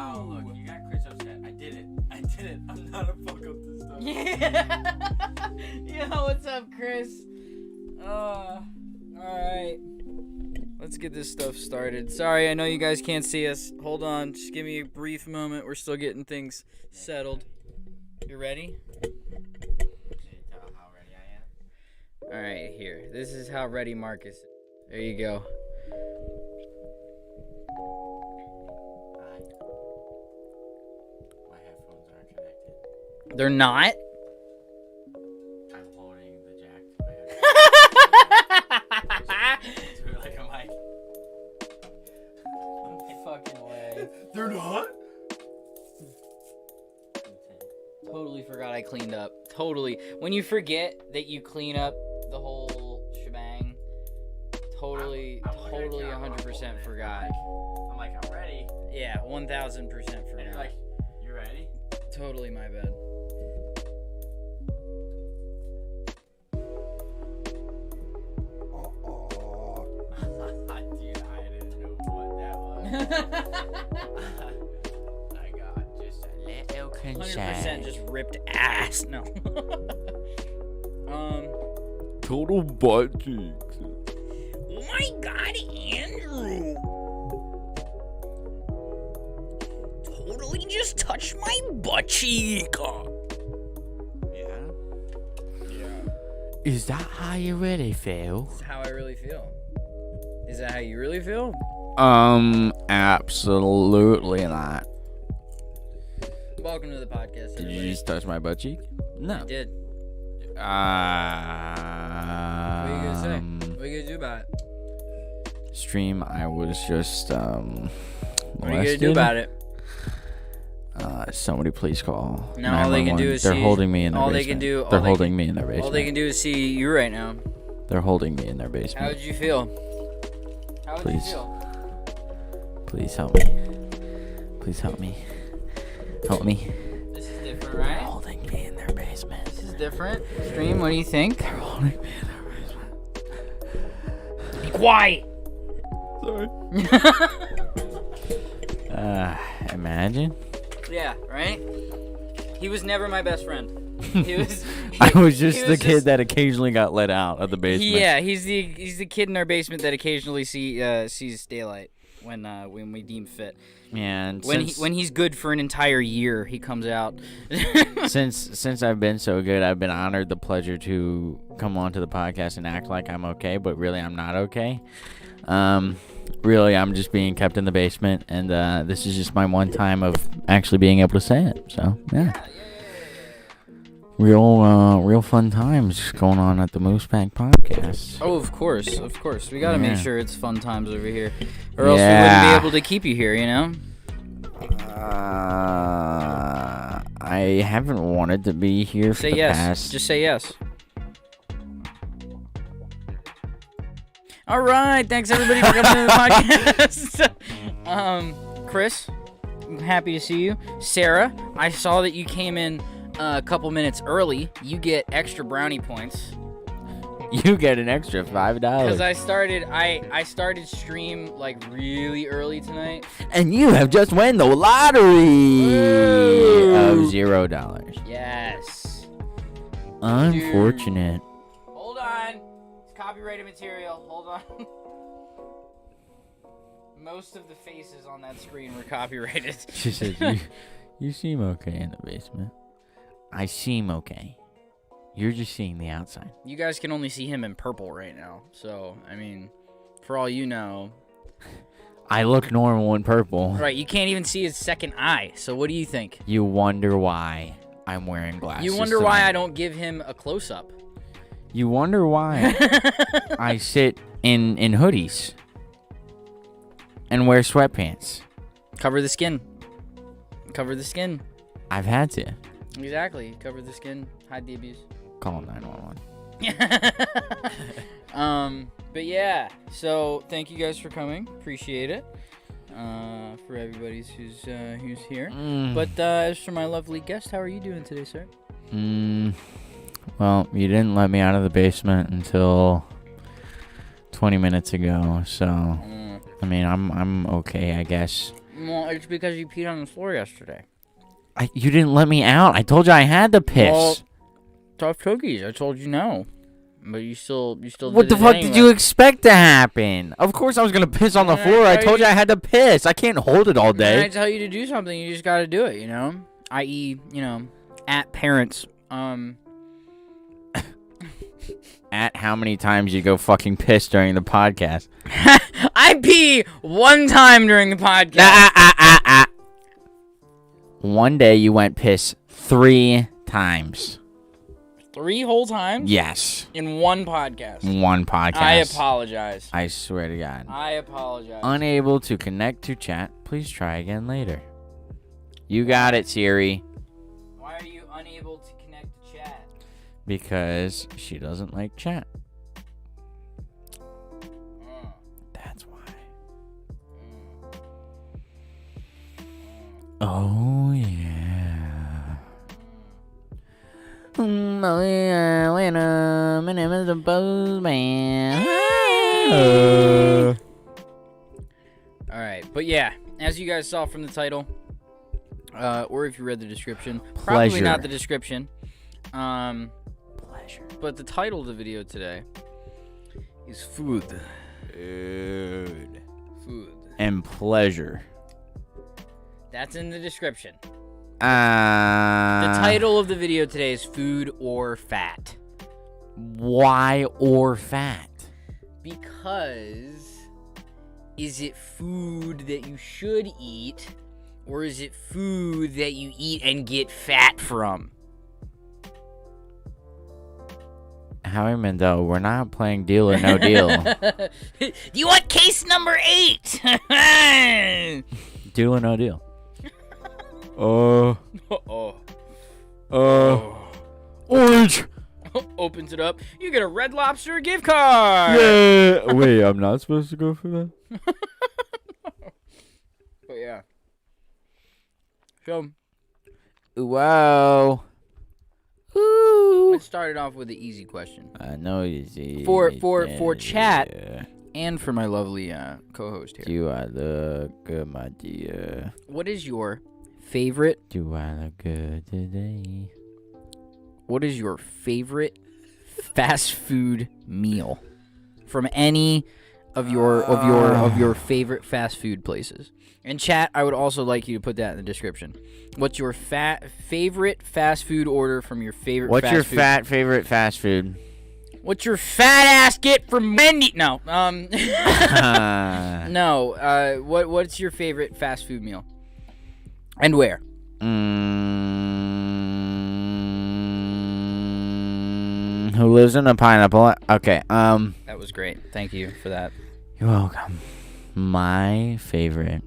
Oh, look, you got Chris upset. I did it. I'm not a fuck up this stuff. Yeah. Yo, what's up, Chris? Alright. Let's get this stuff started. Sorry, I know you guys can't see us. Hold on, just give me a brief moment. We're still getting things settled. You ready? Can you tell how ready I am? Alright, here. This is how ready Marcus is. There you go. My headphones aren't connected. They're not? I'm holding the jack to my headphones. Do it like a mic. No fucking way. They're not? Totally forgot I cleaned up. Totally. When you forget that you clean up the whole shebang, totally 100% forgot. I'm like, I'm ready. Yeah, 1000% And forgot. you're like, you ready? Totally my bad. Dude, I didn't know what that was. I got just a little 100% just ripped ass. No. Total butt cheeks. Oh my God, Andrew. Totally just touched my butt cheek. Yeah? Is that how you really feel? That's how I really feel. Is that how you really feel? Absolutely not. Welcome to the podcast. Did you everybody. just touch my butt cheek? No. I did. What What are you gonna say? What are you gonna do about it? Stream, I was just, What are you gonna do about it? Somebody please call. No, all they can do is They're see- holding me in their all they basement. can do- They're all they holding can- me in their basement. All they can do is see you right now. They're holding me in their How basement. did you feel? How would you Please. feel? Please help me. Please help me. Help me. This is different, right? Holding me in their basement. This is different. Stream, what do you think? They're holding me in their basement. Be quiet. Sorry. Imagine. Yeah, right? He was never my best friend. He was. I was just he the was kid that occasionally got let out of the basement. Yeah, he's the kid in our basement that occasionally sees daylight when we deem fit. Yeah, and When he's good for an entire year, he comes out. since I've been so good, I've been honored the pleasure to come onto the podcast and act like I'm okay, but really I'm not okay. Really, I'm just being kept in the basement, and this is just my one time of actually being able to say it. So yeah. Real fun times going on at the MoosePackPodcast. Oh, of course. We gotta make Yeah. sure it's fun times over here, or else we wouldn't be able to keep you here. You know. I haven't wanted to be here for Say the yes. past. Just say yes. All right. Thanks everybody for coming to the podcast. Chris, I'm happy to see you. Sarah, I saw that you came in a couple minutes early. You get extra brownie points You get an extra $5. because I started stream like really early tonight. And you have just won the lottery of Woo. $0. Yes. Unfortunate. Hold on. It's copyrighted material. Hold on. Most of the faces on that screen were copyrighted. She says, you seem okay in the basement. I seem okay. You're just seeing the outside. You guys can only see him in purple right now. So, I mean, for all you know. I look normal in purple. Right, you can't even see his second eye. So what do you think? You wonder why I'm wearing glasses. You wonder why tonight. I don't give him a close-up. You wonder why I sit in hoodies and wear sweatpants. Cover the skin. Cover the skin. I've had to. Exactly. Cover the skin. Hide the abuse. Call 911. But yeah, so thank you guys for coming. Appreciate it. For everybody who's here. But as for my lovely guest, how are you doing today, sir? Well, you didn't let me out of the basement until 20 minutes ago, so I mean, I'm okay, I guess. Well, it's because you peed on the floor yesterday. You didn't let me out. I told you I had to piss. Well, tough cookies. I told you no. But you still What did the fuck anyway. did you expect to happen? Of course I was going to piss on the floor. I told you I had to piss. I can't hold it all When I day. tell you to do something, you just got to do it, you know? I.e., at parents. At how many times you go fucking piss during the podcast? I pee one time during the podcast. One day you went piss 3 times. 3 whole times? Yes. In one podcast. One podcast. I apologize. I swear to God. I apologize. Unable to connect to chat. Please try again later. You got it, Siri. Why are you unable to connect to chat? Because she doesn't like chat. That's why. Oh, yeah. Oh, yeah. Wait a minute. My name is the Postman. Alright, but yeah, as you guys saw from the title, or if you read the description, Pleasure. probably not the description, Pleasure. but the title of the video today is Food. Food. And pleasure. That's in the description. The The title of the video today is Food or Fat. Why or fat? Because is it food that you should eat, or is it food that you eat and get fat from? Howie Mandel, we're not playing Deal or No Deal. Do you want case number 8? Deal or No Deal. Orange. Opens it up. You get a Red Lobster gift card. Yeah. Wait, I'm not supposed to go for that? But yeah. So Wow. Ooh. let's start it off with the easy question. I know you see. For chat and for my lovely co-host here. Do I look good, my dear? What is your favorite? Do I look good today? What is your favorite fast food meal from any of your favorite fast food places? And chat, I would also like you to put that in the description. What's your favorite fast food order from your favorite? What's fast your food? favorite fast food? What's your fat ass get from Wendy? No, no. What's your favorite fast food meal? And where? Who lives in a pineapple? Okay. That was great. Thank you for that. You're welcome. My favorite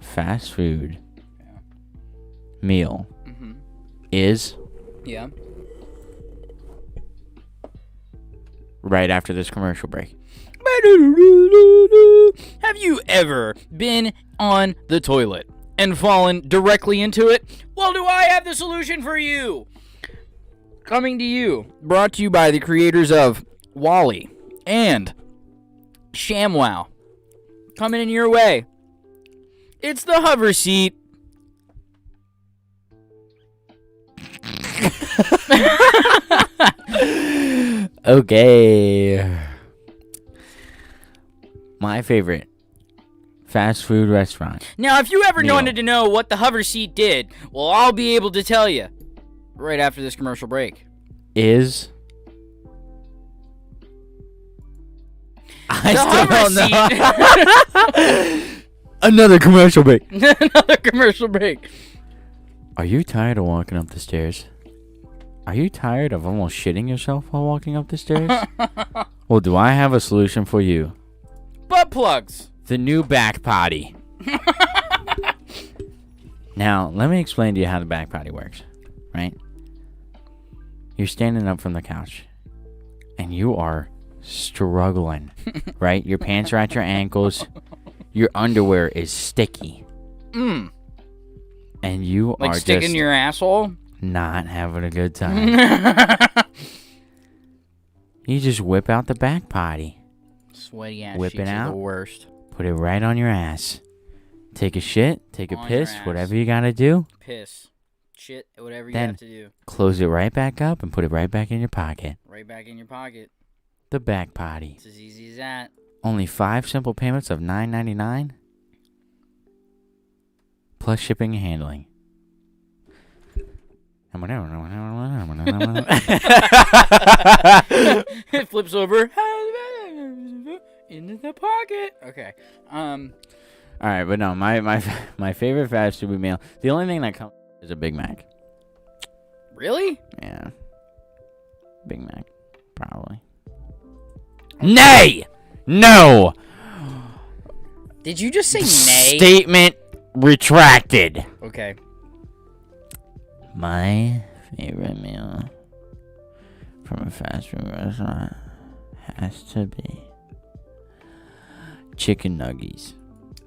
fast food meal is Yeah. right after this commercial break. Have you ever been on the toilet and fallen directly into it? Well, do I have the solution for you? Coming to you, brought to you by the creators of Wally and ShamWow. Coming in your way. It's the hover seat. Okay. My favorite fast food restaurant Now, if you ever meal. wanted to know what the hover seat did, well, I'll be able to tell you right after this commercial break. is... The hover seat. Another commercial break. Another commercial break. Are you tired of walking up the stairs? Are you tired of almost shitting yourself while walking up the stairs? Well, do I have a solution for you? Butt plugs. The new back potty. Now, let me explain to you how the back potty works, right? You're standing up from the couch, and you are struggling, right? Your pants are at your ankles. Your underwear is sticky. And you Like are sticking just your asshole? not having a good time. You just whip out the back potty. Sweaty ass Whip sheets it are out. the worst. Put it right on your ass. take a shit, take a On your piss, ass. whatever you gotta do. Piss. Shit. Whatever you Then- have to do. Close it right back up and put it right back in your pocket. Right back in your pocket. The back potty. It's as easy as that. Only 5 simple payments of $9.99 plus shipping and handling. It flips over into the pocket. Okay. All right, but no, my favorite fast food meal. The only thing that comes is a Big Mac. Really? Yeah, Big Mac, probably. Nay, no. Did you just say nay? Statement retracted. Okay. My favorite meal from a fast food restaurant has to be chicken nuggies.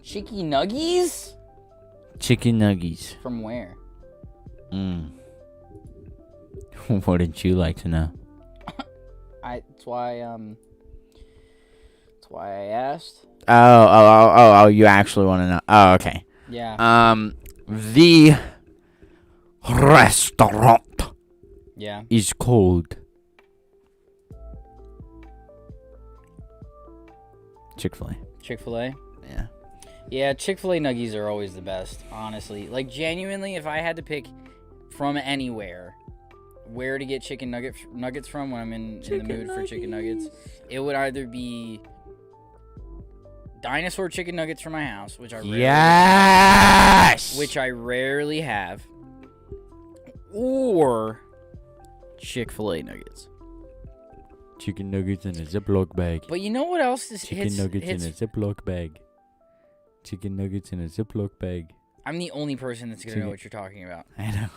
Chicken nuggies? Chicken nuggies. From where? Wouldn't you like to know? That's why I asked. Oh, you actually want to know. Oh, okay. Yeah. The restaurant Yeah. is called Chick-fil-A. Chick-fil-A? Yeah. Yeah, Chick-fil-A nuggies are always the best, honestly. Like, genuinely, if I had to pick from anywhere where to get chicken nuggets from when I'm in the mood for chicken nuggets, it would either be dinosaur chicken nuggets from my house, which I rarely have, or Chick-fil-A nuggets. Chicken nuggets in a Ziploc bag. But you know what else is Chicken nuggets in a Ziploc bag. Chicken nuggets in a Ziploc bag. I'm the only person that's gonna know what you're talking about. I know.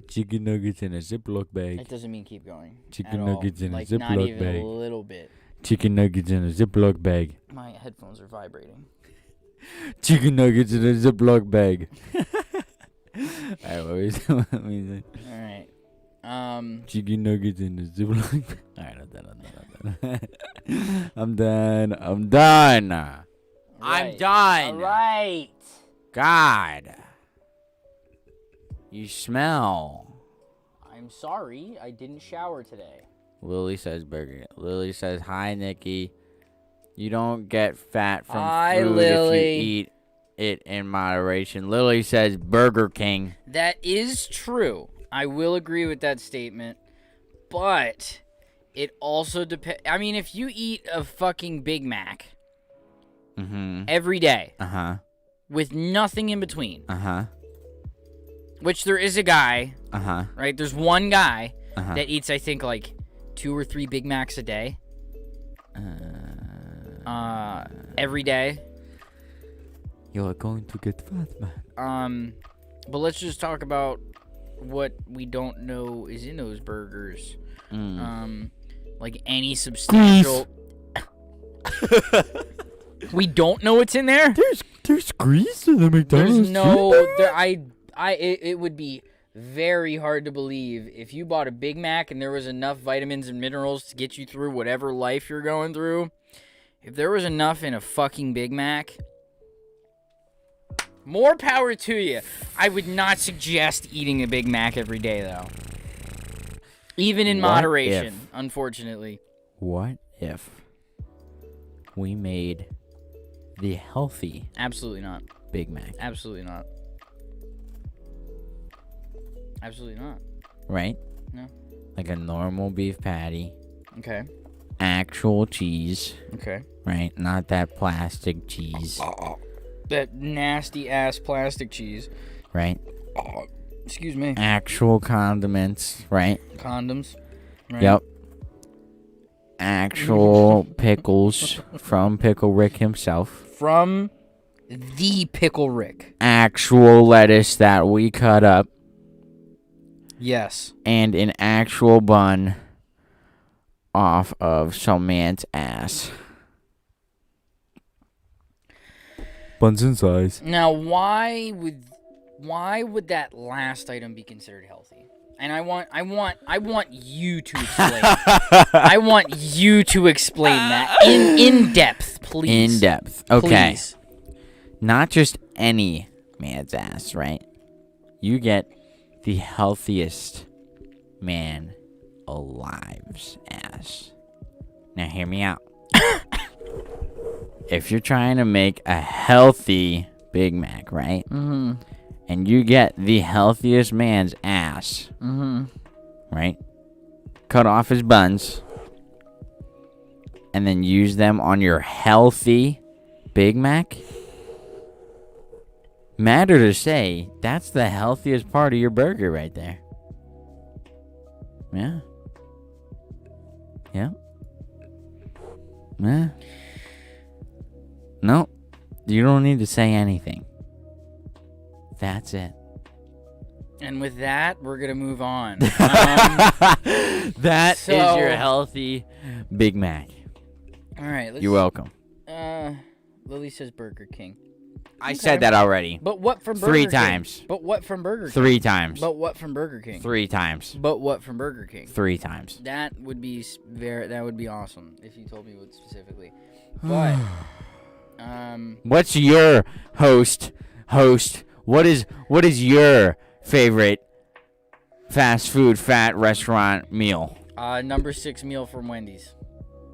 Chicken nuggets in a Ziploc bag. That doesn't mean keep going. Chicken nuggets in a like, Ziploc not even bag. a little bit. Chicken nuggets in a Ziploc bag. My headphones are vibrating. Chicken nuggets in a Ziploc bag. Alright, what was it? Alright. Chicken nuggets in a Ziploc bag. Alright, I'm done. I'm done. I'm done. Alright. God. You smell. I'm sorry, I didn't shower today. Lily says burger. Lily says, hi, Nikki. You don't get fat from Hi, food Lily. if you eat it in moderation. Lily says Burger King. That is true. I will agree with that statement. But it also depends. I mean, if you eat a fucking Big Mac every day with nothing in between, which there is a guy, right? There's one guy that eats, I think, like 2 or 3 Big Macs a day. Every day. You're going to get fat, man. But let's just talk about what we don't know is in those burgers. Like any substantial. We don't know what's in there. There's grease in the McDonald's. There's no. It would be very hard to believe if you bought a Big Mac and there was enough vitamins and minerals to get you through whatever life you're going through. If there was enough in a fucking Big Mac, more power to you. I would not suggest eating a Big Mac every day, though. Even in moderation, unfortunately. What if we made the healthy Absolutely not. Big Mac? Absolutely not. Absolutely not. Right? No. Like a normal beef patty. Okay. Actual cheese. Okay. Right? Not that plastic cheese. That nasty ass plastic cheese. Right? Excuse me. Actual condiments. Right? Condoms. Right? Yep. Actual pickles from Pickle Rick himself. From the Pickle Rick. Actual lettuce that we cut up. Yes. And an actual bun off of some man's ass. Buns in size. Now, why would that last item be considered healthy? And I want you to explain. I want you to explain that in depth, please. In depth. Okay. Please. Not just any man's ass, right? You get the healthiest man alive's ass. Now hear me out. If you're trying to make a healthy Big Mac, right? Mm-hmm. And you get the healthiest man's ass, Mm-hmm. right? Cut off his buns and then use them on your healthy Big Mac. Matter to say, that's the healthiest part of your burger right there. Yeah. Yeah. Yeah. No, you don't need to say anything. That's it. And with that, we're gonna move on. That is your healthy Big Mac. All right. You're welcome. Lily says Burger King. I said that already. But what from Burger 3 King? times. But what from Burger King? 3 times. But what from Burger King? 3 times. But what from Burger King? 3 times. That would be that would be awesome if you told me what specifically. But what's your host? What is your favorite fast food fat restaurant meal? Number 6 meal from Wendy's.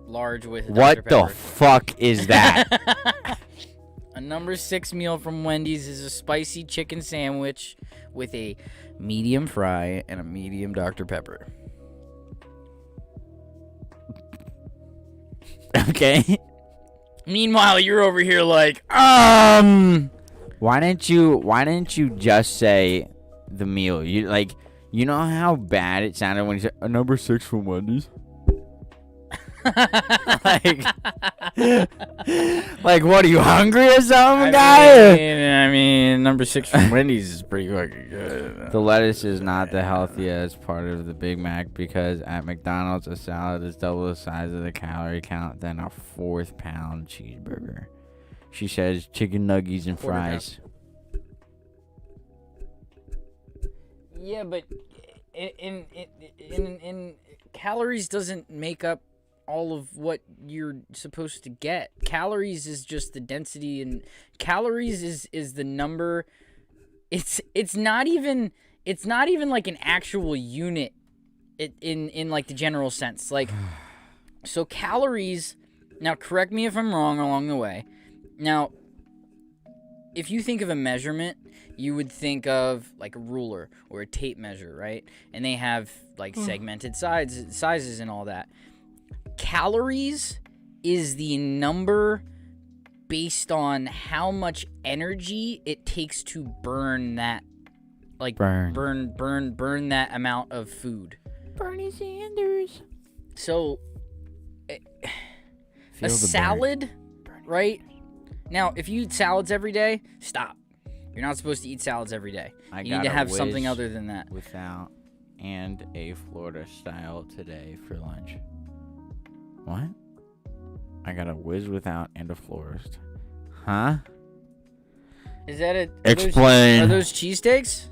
Large with What Dr. Pepper. the fuck is that? A number 6 meal from Wendy's is a spicy chicken sandwich with a medium fry and a medium Dr. Pepper. Okay. Meanwhile, you're over here like, Why didn't you just say the meal? You know how bad it sounded when you said a number 6 from Wendy's? like, what are you hungry or something, guy? I mean, number 6 from Wendy's is pretty fucking good. The lettuce is not the healthiest part of the Big Mac because at McDonald's a salad is double the size of the calorie count than a 4th pound cheeseburger. She says chicken nuggets and fries. Yeah, but in calories doesn't make up all of what you're supposed to get. Calories is just the density, and calories is the number. It's not even like an actual unit in like the general sense. Like, so calories, now correct me if I'm wrong along the way. Now, if you think of a measurement, you would think of like a ruler or a tape measure, right? And they have like segmented sizes and all that. Calories is the number based on how much energy it takes to burn that, like burn that amount of food. Bernie Sanders. So a salad, right? Now, if you eat salads every day, stop. You're not supposed to eat salads every day. You need to have something other than that. Without and a Florida style today for lunch. What? I got a whiz without and a florist. Huh? Is that it? Explain. Are those cheesesteaks?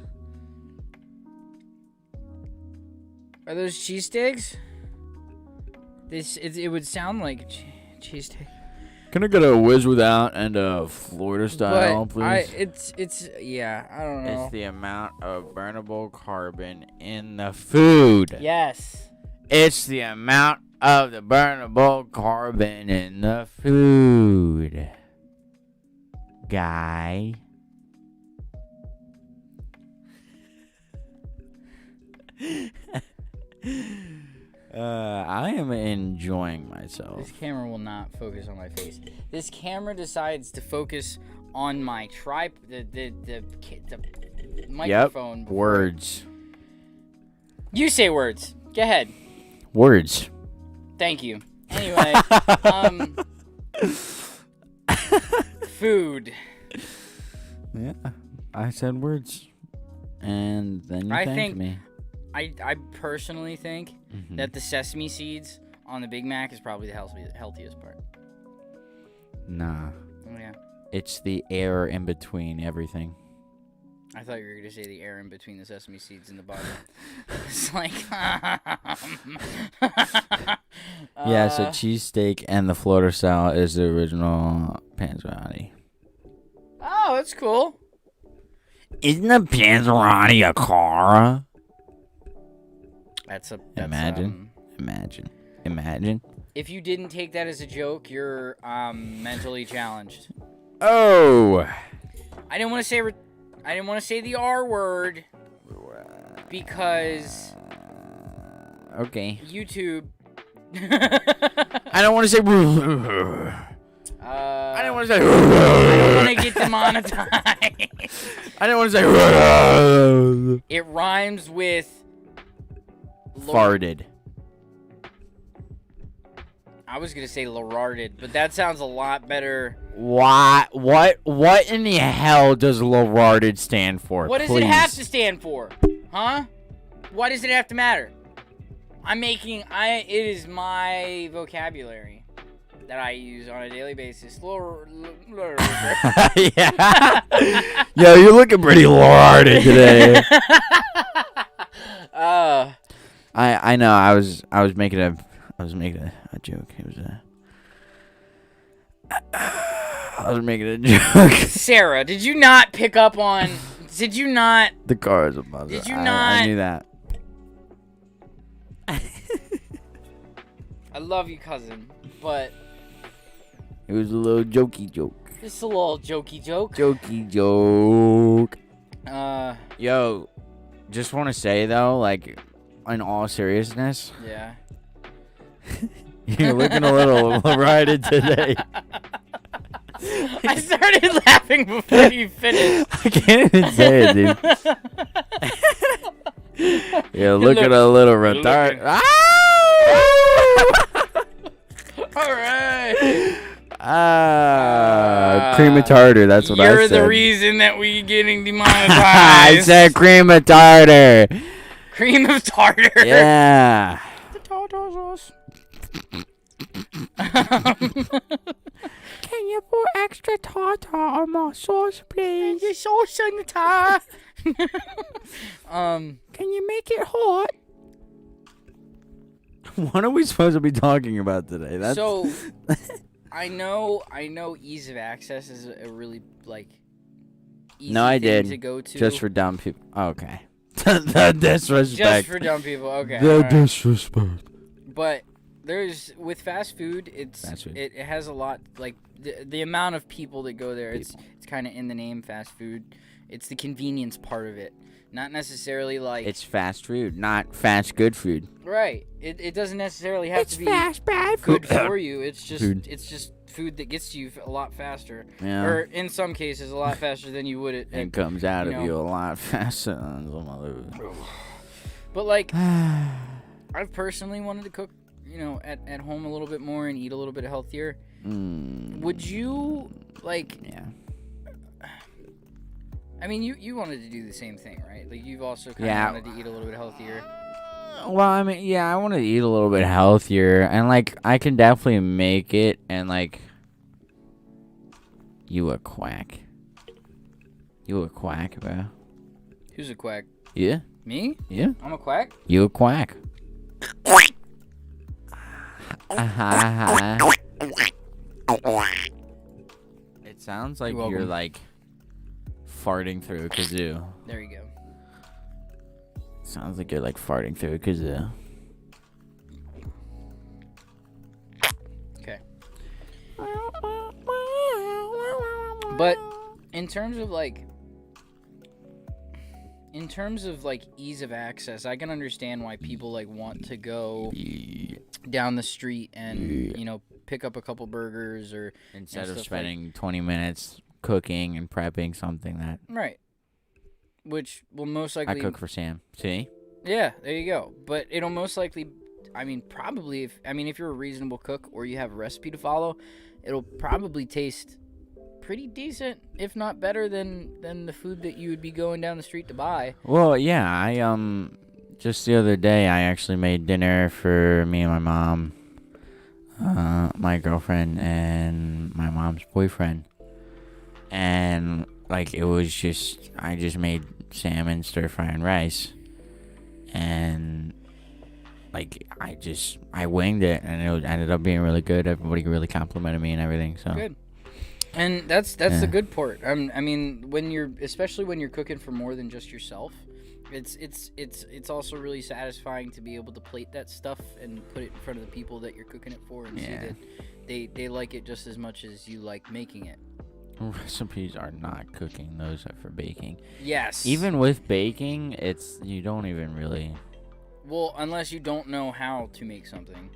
Are those cheesesteaks? It would sound like cheesesteak. Can I get a whiz without and a Florida style, please? It's yeah, I don't know. It's the amount of burnable carbon in the food. Yes. It's the amount of the burnable carbon in the food. Guy. I am enjoying myself. This camera will not focus on my face. This camera decides to focus on my the microphone. Yep. Words. You say words. Go ahead. Words. Thank you. Anyway, food. Yeah, I said words, and then you thanked me. I personally think that the sesame seeds on the Big Mac is probably the healthiest part. Nah. Oh, yeah. It's the air in between everything. I thought you were going to say the air in between the sesame seeds and the bottom. It's like... Yeah, so cheesesteak and the Florida style is the original panzerotti. Oh, that's cool. Isn't a panzerotti a car? That's Imagine. If you didn't take that as a joke, you're mentally challenged. Oh. I didn't want to say the R word because Okay. YouTube. I don't want to say. I don't want to say. I don't want to get demonetized. I don't want to say. It rhymes with Farted. I was gonna say Lorarded, but that sounds a lot better. What in the hell does Lorarded stand for? What does it have to stand for? Huh? Why does it have to matter? It is my vocabulary that I use on a daily basis. Yeah. Yo, you're looking pretty Lorarded today. I know. I was making a joke. It was I was making a joke. Sarah, did you not pick up on? Did you not? The car is a mother. Did you I not? knew that. I love you, cousin, but It was a little jokey joke. it's a little jokey joke. Jokey joke. Uh, Yo, just want to say though, like, in all seriousness, yeah. you're looking a little rioted today. I started laughing before you finished. I can't even say it, dude. You're looking a little retarded. Ah! All right. Cream of tartar. That's what I said. You're the reason that we getting demonetized. I said cream of tartar. Cream of tartar. Yeah. The tartar sauce. Can you put extra tartar on my sauce, please? The sauce on the tar. Can you make it hot? What are we supposed to be talking about today? That's... So, I know ease of access is a really, like, easy thing to go to. Just for dumb people. Okay. The disrespect. Just for dumb people, okay. The Right. disrespect. But with fast food, it has a lot, like, the amount of people that go there, it's kind of in the name, fast food. It's the convenience part of it. Not necessarily like... It's fast food, not fast good food. Right. It doesn't necessarily have to be fast bad good food. for you. It's just Food. it's just food that gets to you a lot faster. Yeah. Or in some cases a lot faster than you would. It comes out of know. you a lot faster than some other. But like, I've personally wanted to cook, at home a little bit more and eat a little bit healthier. Would you like? Yeah. I mean, you wanted to do the same thing, right? Like, you've also kind of wanted to eat a little bit healthier. Well, I mean, yeah, I want to eat a little bit healthier, and like, I can definitely make it, and like, you a quack. You a quack, bro. Who's a quack? Yeah. Me? Yeah. I'm a quack? You a quack. It sounds like You're you're welcome. like farting through a kazoo. There you go. Sounds like you're like farting through a kazoo. Okay. But in terms of ease of access, I can understand why people like want to go down the street and pick up a couple burgers or Instead of stuff spending 20 minutes cooking and prepping something that right, which will most likely I cook for Sam. See? Yeah, there you go. But it'll most likely, probably if you're a reasonable cook or you have a recipe to follow, it'll probably taste pretty decent, if not better than the food that you would be going down the street to buy. Well, yeah, I just the other day I actually made dinner for me and my mom, my girlfriend, and my mom's boyfriend. And like it was just I just made salmon, stir fry, and rice, and like I winged it, and it ended up being really good. Everybody really complimented me and everything. So Good. And that's the good part. I mean, especially when you're cooking for more than just yourself, it's also really satisfying to be able to plate that stuff and put it in front of the people that you're cooking it for, and see that they like it just as much as you like making it. Recipes are not cooking; those are for baking. Yes. Even with baking, you don't even really. Well, unless you don't know how to make something.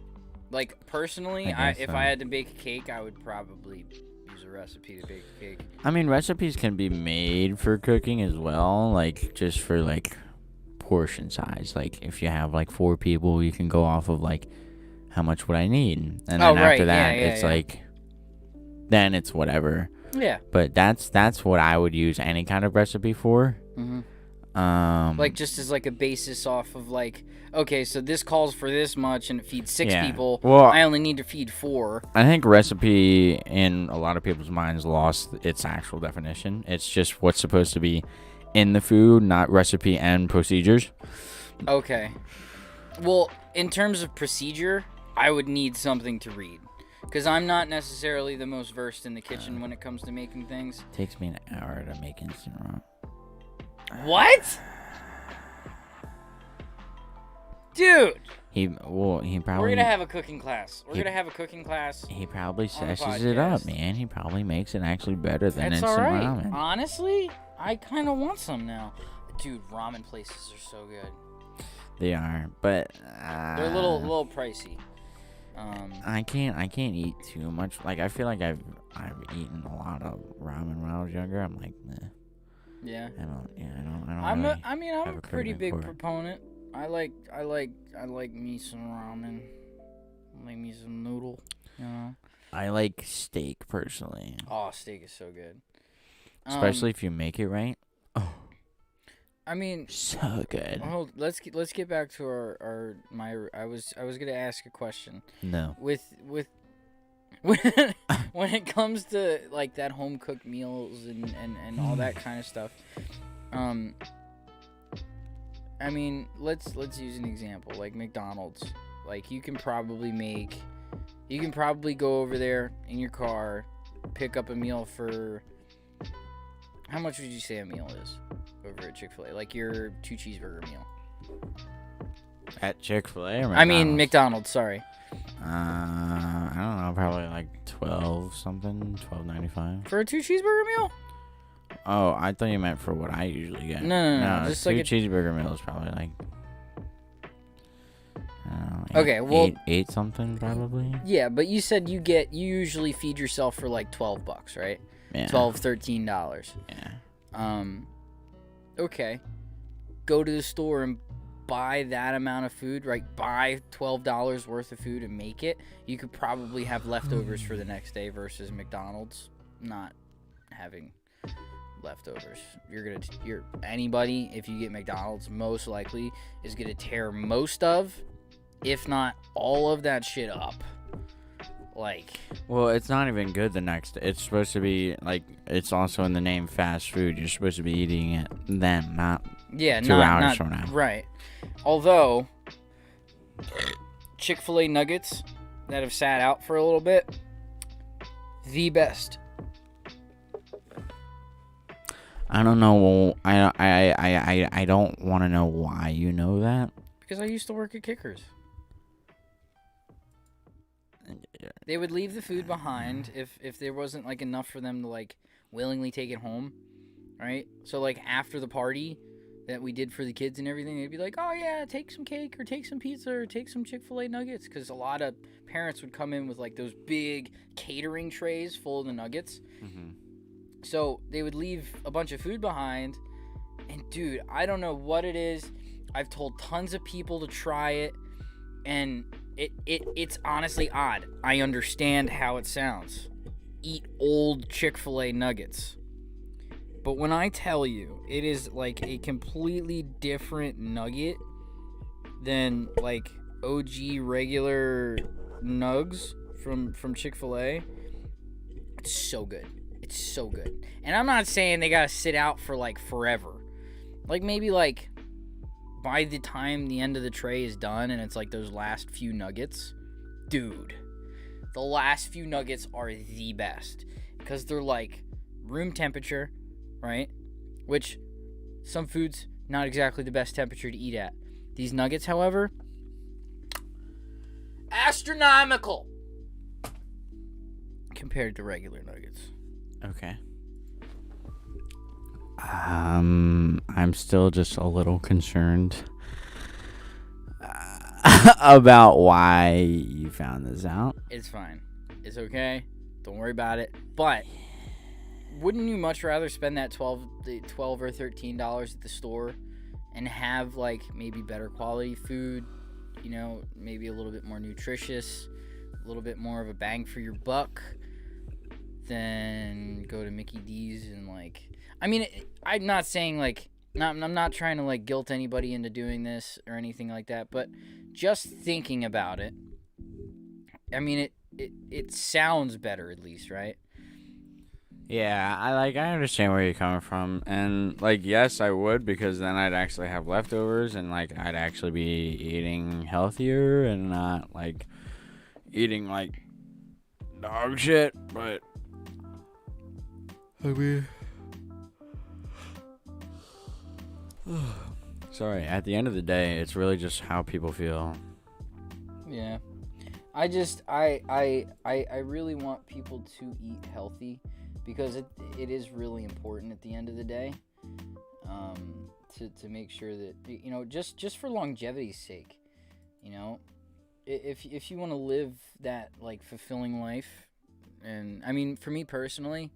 Like personally, if I had to bake a cake, I would probably use a recipe to bake a cake. I mean, recipes can be made for cooking as well, like just for like portion size. Like if you have like 4 people, you can go off of like how much would I need, and then after that, it's like then it's whatever. Yeah. But that's what I would use any kind of recipe for. Like just as like a basis off of like, okay, so this calls for this much and it feeds 6 people. Well, I only need to feed 4. I think recipe in a lot of people's minds lost its actual definition. It's just what's supposed to be in the food, not recipe and procedures. Okay. Well, in terms of procedure, I would need something to read. Because I'm not necessarily the most versed in the kitchen when it comes to making things. It takes me an hour to make instant ramen. What? Dude! He probably... We're gonna have a cooking class. He probably on the sessions it up, podcast. man. He probably makes it actually better than That's instant alright. ramen. Honestly, I kind of want some now. Dude, ramen places are so good. They are, but... They're a little pricey. I can't eat too much. Like, I feel like I've eaten a lot of ramen when I was younger. I'm like, nah. Yeah. I don't I'm really a pretty big for it. proponent. I like me some ramen. I like me some noodle. You know. I like steak personally, Oh, steak is so good. especially if you make it right. Oh, I mean, so good. hold. Let's get back to I was gonna ask a question. No. With when it comes to like that home cooked meals and all that kind of stuff, I mean, let's use an example like McDonald's. Like you can probably go over there in your car, pick up a meal for how much would you say a meal is over at Chick-fil-A? Like your 2 cheeseburger meal. At Chick-fil-A or McDonald's? I mean McDonald's. Sorry. I don't know, probably like $12.95 For a 2 cheeseburger meal? Oh, I thought you meant for what I usually get. No. Just Just two like a cheeseburger meals, probably like. Okay, well, eight something probably. Yeah, but you said you usually feed yourself for like $12, right? Yeah. $13. Yeah. Okay. Go to the store and buy that amount of food, right? Buy $12 worth of food and make it. You could probably have leftovers for the next day versus McDonald's not having leftovers. Anybody, if you get McDonald's, most likely is gonna tear most of, if not all of that shit up. Like, well, it's not even good the next day. It's supposed to be like, it's also in the name fast food. You're supposed to be eating it then, not 2 hours from now. Right. Although Chick-fil-A nuggets that have sat out for a little bit, the best. I don't know. I don't want to know why you know that. Because I used to work at Kickers. They would leave the food behind if there wasn't like enough for them to like willingly take it home, right? So like after the party that we did for the kids and everything, they'd be like, oh yeah, take some cake or take some pizza or take some Chick-fil-A nuggets, because a lot of parents would come in with like those big catering trays full of the nuggets. Mm-hmm. So they would leave a bunch of food behind, and dude, I don't know what it is. I've told tons of people to try it, and it's honestly odd. I understand how it sounds. Eat old Chick-fil-A nuggets. But when I tell you, it is like a completely different nugget than like OG regular nugs from Chick-fil-A. It's so good. It's so good. And I'm not saying they gotta sit out for like forever. Like maybe like by the time the end of the tray is done and it's like those last few nuggets, dude, the last few nuggets are the best because they're like room temperature, right? Which some foods not exactly the best temperature to eat at. These nuggets, however, astronomical compared to regular nuggets. Okay. I'm still just a little concerned about why you found this out. It's fine. It's okay. Don't worry about it. But wouldn't you much rather spend that $12 or $13 at the store and have like maybe better quality food, you know, maybe a little bit more nutritious, a little bit more of a bang for your buck, than go to Mickey D's and like, I mean, I'm not saying like, I'm not trying to like guilt anybody into doing this or anything like that, but just thinking about it, I mean, it sounds better at least, right? Yeah, I understand where you're coming from, and like, yes, I would, because then I'd actually have leftovers, and like I'd actually be eating healthier and not like eating like dog shit. But I mean, sorry, at the end of the day, it's really just how people feel. Yeah. I really want people to eat healthy because it is really important at the end of the day, to make sure that, you know, just for longevity's sake, you know, if you want to live that like fulfilling life, and I mean, for me personally,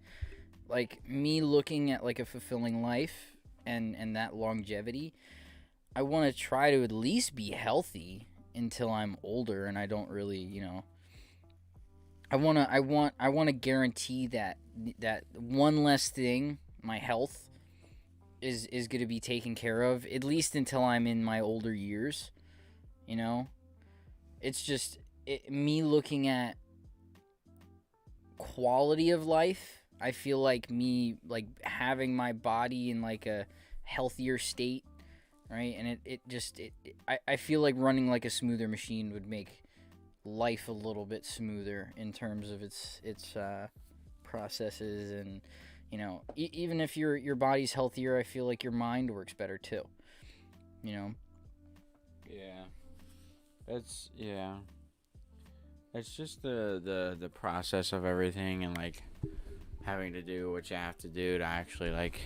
like me looking at like a fulfilling life and that longevity, I want to try to at least be healthy until I'm older and I don't really, you know, I want to guarantee that one less thing, my health is going to be taken care of at least until I'm in my older years, you know? It's just me looking at quality of life. I feel like me like having my body in like a healthier state, right? And I feel like running like a smoother machine would make life a little bit smoother in terms of its processes, and you know, even if your body's healthier, I feel like your mind works better too, you know? It's just the process of everything, and like having to do what you have to do to actually like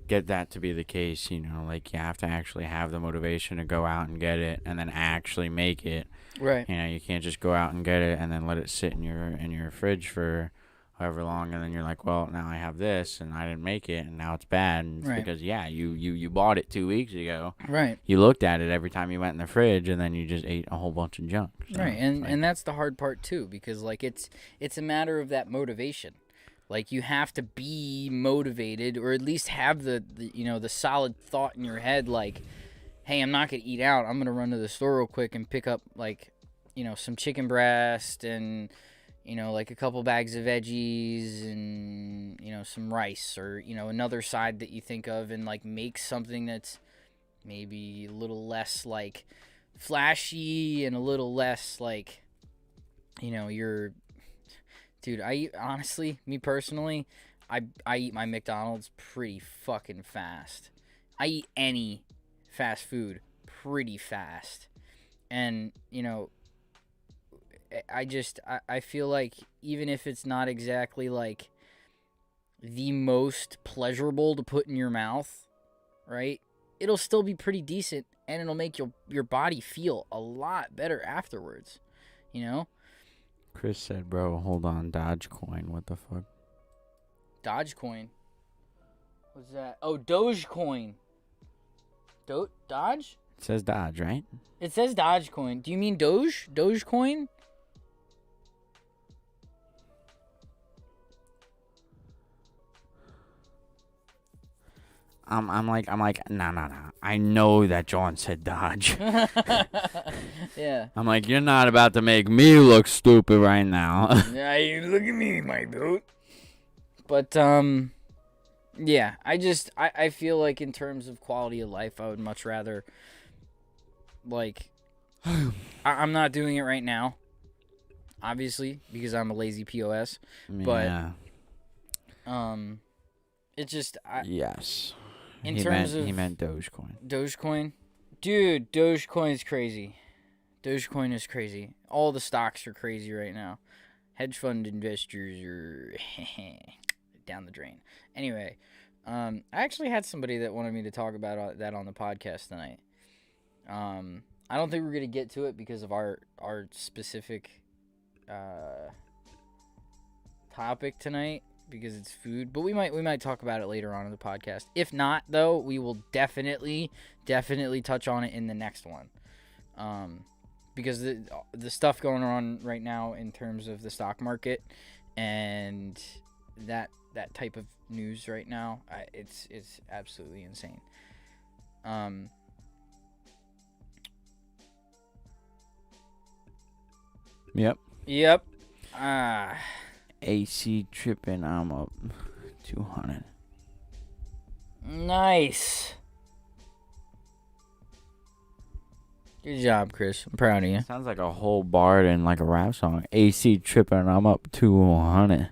get that to be the case, you know, like you have to actually have the motivation to go out and get it and then actually make it. Right. You know, you can't just go out and get it and then let it sit in your fridge for however long, and then you're like, well, now I have this and I didn't make it and now it's bad. And it's Right. because you bought it 2 weeks ago. Right. You looked at it every time you went in the fridge, and then you just ate a whole bunch of junk. So, right. And that's the hard part too, because like it's a matter of that motivation. Like you have to be motivated, or at least have the you know, the solid thought in your head, like, hey, I'm not gonna eat out. I'm gonna run to the store real quick and pick up like, you know, some chicken breast and, you know, like a couple bags of veggies and, you know, some rice, or, you know, another side that you think of, and like make something that's maybe a little less like flashy and a little less like, you know, dude, I eat, honestly, me personally, I eat my McDonald's pretty fucking fast. I eat any fast food pretty fast. And, you know, I feel like even if it's not exactly like the most pleasurable to put in your mouth, right? It'll still be pretty decent, and it'll make your body feel a lot better afterwards, you know? Chris said, bro, hold on, Dogecoin, what the fuck? Dogecoin? What's that? Oh, Dogecoin. Dodge? It says Dodge, right? It says Dogecoin. Do you mean Doge? Dogecoin? I'm like, nah. I know that John said Dodge. Yeah. I'm like, you're not about to make me look stupid right now. Yeah, you look at me, my dude. But yeah, I feel like in terms of quality of life, I would much rather like I'm not doing it right now, obviously, because I'm a lazy POS. Yeah. But it's just Yes. in he terms meant, of he meant Dogecoin. Dogecoin, dude, Dogecoin is crazy. Dogecoin is crazy. All the stocks are crazy right now. Hedge fund investors are down the drain. Anyway, I actually had somebody that wanted me to talk about that on the podcast tonight. I don't think we're gonna get to it because of our specific topic tonight, because it's food. But we might talk about it later on in the podcast. If not, though, we will definitely touch on it in the next one. Because the stuff going on right now in terms of the stock market and that type of news right now, it's absolutely insane. Yep. AC tripping. I'm up 200. Nice. Good job, Chris. I'm proud of you. Sounds like a whole bard in like a rap song. AC tripping. I'm up 200.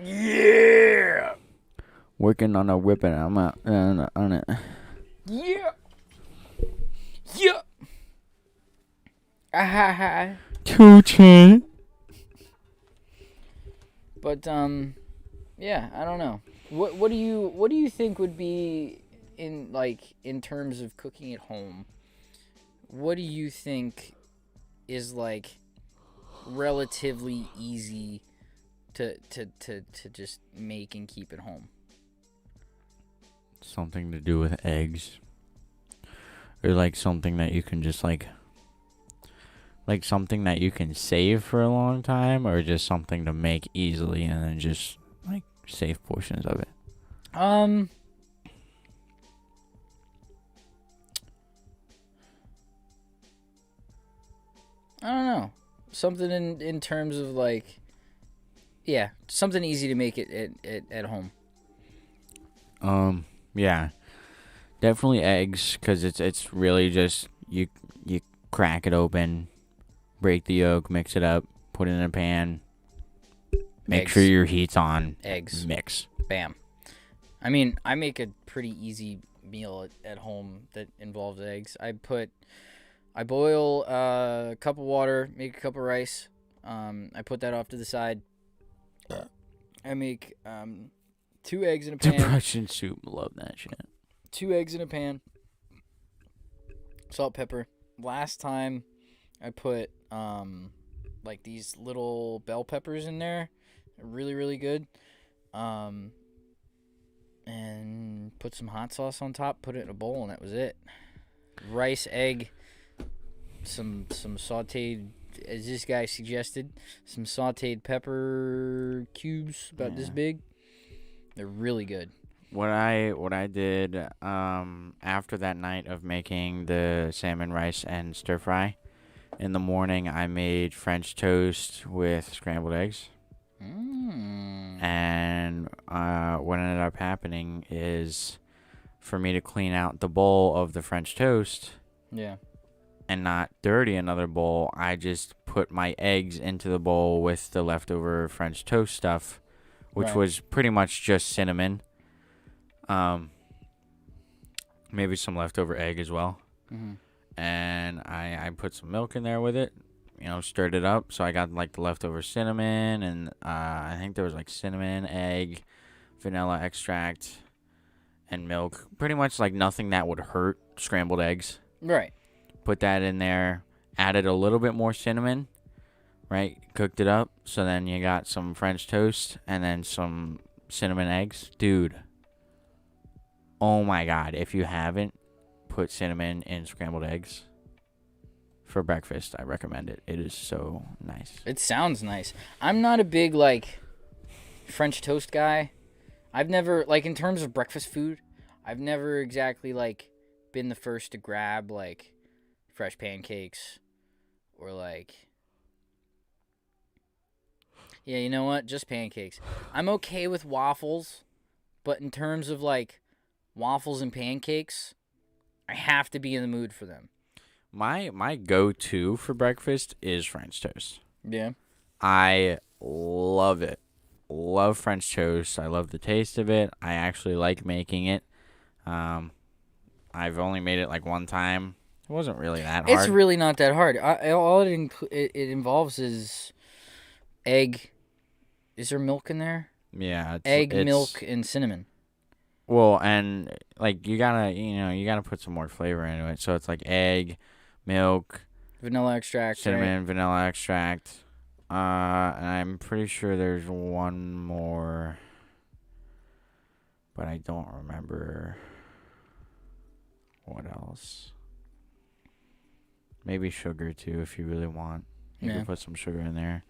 Yeah. Working on a whipping. I'm up on it. Yeah. Yeah. Ah. 210. But yeah, I don't know. What do you think would be in terms of cooking at home? What do you think is like relatively easy to just make and keep at home? Something to do with eggs. Or like something that you can just like something that you can save for a long time, or just something to make easily and then just like save portions of it. I don't know. Something in terms of like, yeah, something easy to make it at home. Yeah, definitely eggs, because it's really just you crack it open, break the yolk, mix it up, put it in a pan, make Eggs. sure your heat's on, Eggs. mix. Bam. I mean, I make a pretty easy meal at home that involves eggs. I boil a cup of water, make a cup of rice. I put that off to the side. I make 2 eggs in a pan. Depression soup, love that shit. 2 eggs in a pan. Salt, pepper. Last time I put like these little bell peppers in there. They're really, really good. And put some hot sauce on top, put it in a bowl, and that was it. Rice, egg, some sauteed, as this guy suggested, some sauteed pepper cubes about this big. They're really good. What I did after that night of making the salmon, rice, and stir fry, in the morning I made French toast with scrambled eggs. And what ended up happening is for me to clean out the bowl of the French toast. Yeah. And not dirty another bowl, I just put my eggs into the bowl with the leftover French toast stuff, which was pretty much just cinnamon. Maybe some leftover egg as well. Mm-hmm. And I put some milk in there with it, stirred it up. So I got like the leftover cinnamon, and I think there was like cinnamon, egg, vanilla extract, and milk. Pretty much like nothing that would hurt scrambled eggs. Right. Put that in there, added a little bit more cinnamon, right? Cooked it up. So then you got some French toast and then some cinnamon eggs. Dude. Oh my God. If you haven't put cinnamon in scrambled eggs for breakfast, I recommend it. It is so nice. It sounds nice. I'm not a big like French toast guy. I've never, like, in terms of breakfast food, I've never exactly like been the first to grab like fresh pancakes or like, Yeah, you know what? Just pancakes. I'm okay with waffles, but in terms of like waffles and pancakes, I have to be in the mood for them. My go-to for breakfast is French toast. Yeah. I love it. Love French toast. I love the taste of it. I actually like making it. I've only made it like one time. It wasn't really that hard. It's really not that hard. All it involves is egg. Is there milk in there? Yeah, Egg, it's, milk, and cinnamon. Well, and like you gotta put some more flavor into it. So it's like egg, milk, Vanilla extract. cinnamon, Right? vanilla extract. And I'm pretty sure there's one more, but I don't remember what else. Maybe sugar too, if you really want. You can put some sugar in there.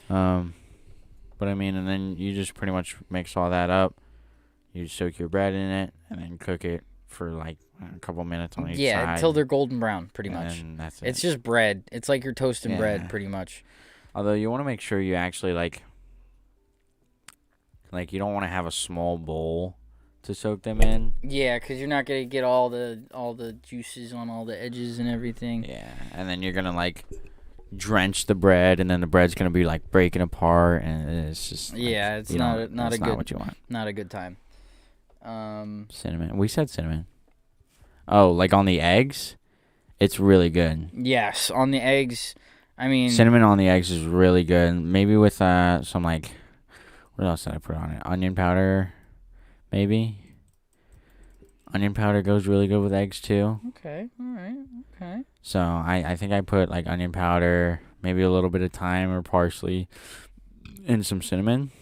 But I mean, and then you just pretty much mix all that up. You soak your bread in it and then cook it for like a couple minutes on each side. Yeah, until they're golden brown, pretty much. And that's it. It's just bread. It's like you're toasting bread, pretty much. Although you want to make sure you actually like you don't want to have a small bowl to soak them in. Yeah, because you're not gonna get all the juices on all the edges and everything. Yeah, and then you're gonna like drench the bread, and then the bread's gonna be like breaking apart, and it's just like, it's not what you want. Not a good time. Cinnamon. We said cinnamon. Oh, like on the eggs, it's really good. Yes, on the eggs. I mean, cinnamon on the eggs is really good. Maybe with some like, what else did I put on it? Onion powder, maybe. Onion powder goes really good with eggs too. Okay, all right, okay. So I think I put like onion powder, maybe a little bit of thyme or parsley, and some cinnamon.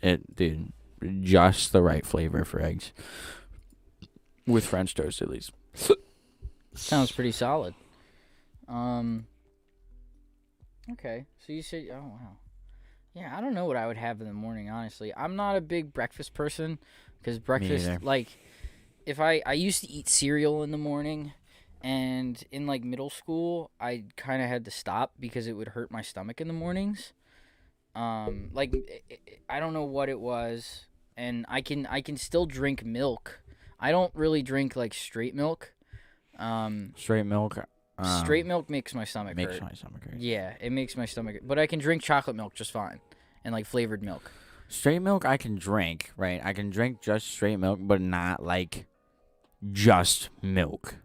Dude, just the right flavor for eggs. With French toast, at least. Sounds pretty solid. Okay, so you said, oh wow, yeah. I don't know what I would have in the morning. Honestly, I'm not a big breakfast person because breakfast, like, if I used to eat cereal in the morning, and in like middle school, I kind of had to stop because it would hurt my stomach in the mornings. Like I don't know what it was, and I can still drink milk. I don't really drink like straight milk. Straight milk. Straight milk makes my stomach hurt. Makes my stomach hurt. Yeah, it makes my stomach hurt. But I can drink chocolate milk just fine, and like flavored milk. Straight milk I can drink, right? I can drink just straight milk, but not like just milk.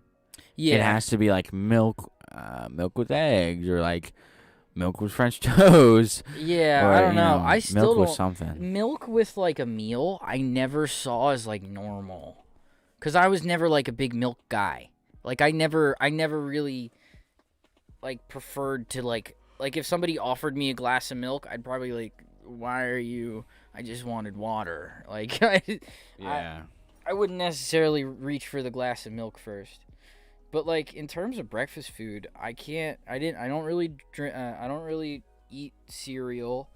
Yeah, it has to be like milk with eggs, or like milk with French toast. Yeah, or, I don't know. I still milk don't. with something. Milk with like a meal, I never saw as like normal, cause I was never like a big milk guy. Like I never really like preferred to like if somebody offered me a glass of milk, I'd probably like, why are you? I just wanted water. Like Yeah. I wouldn't necessarily reach for the glass of milk first. But like in terms of breakfast food, I don't really drink. I don't really eat cereal.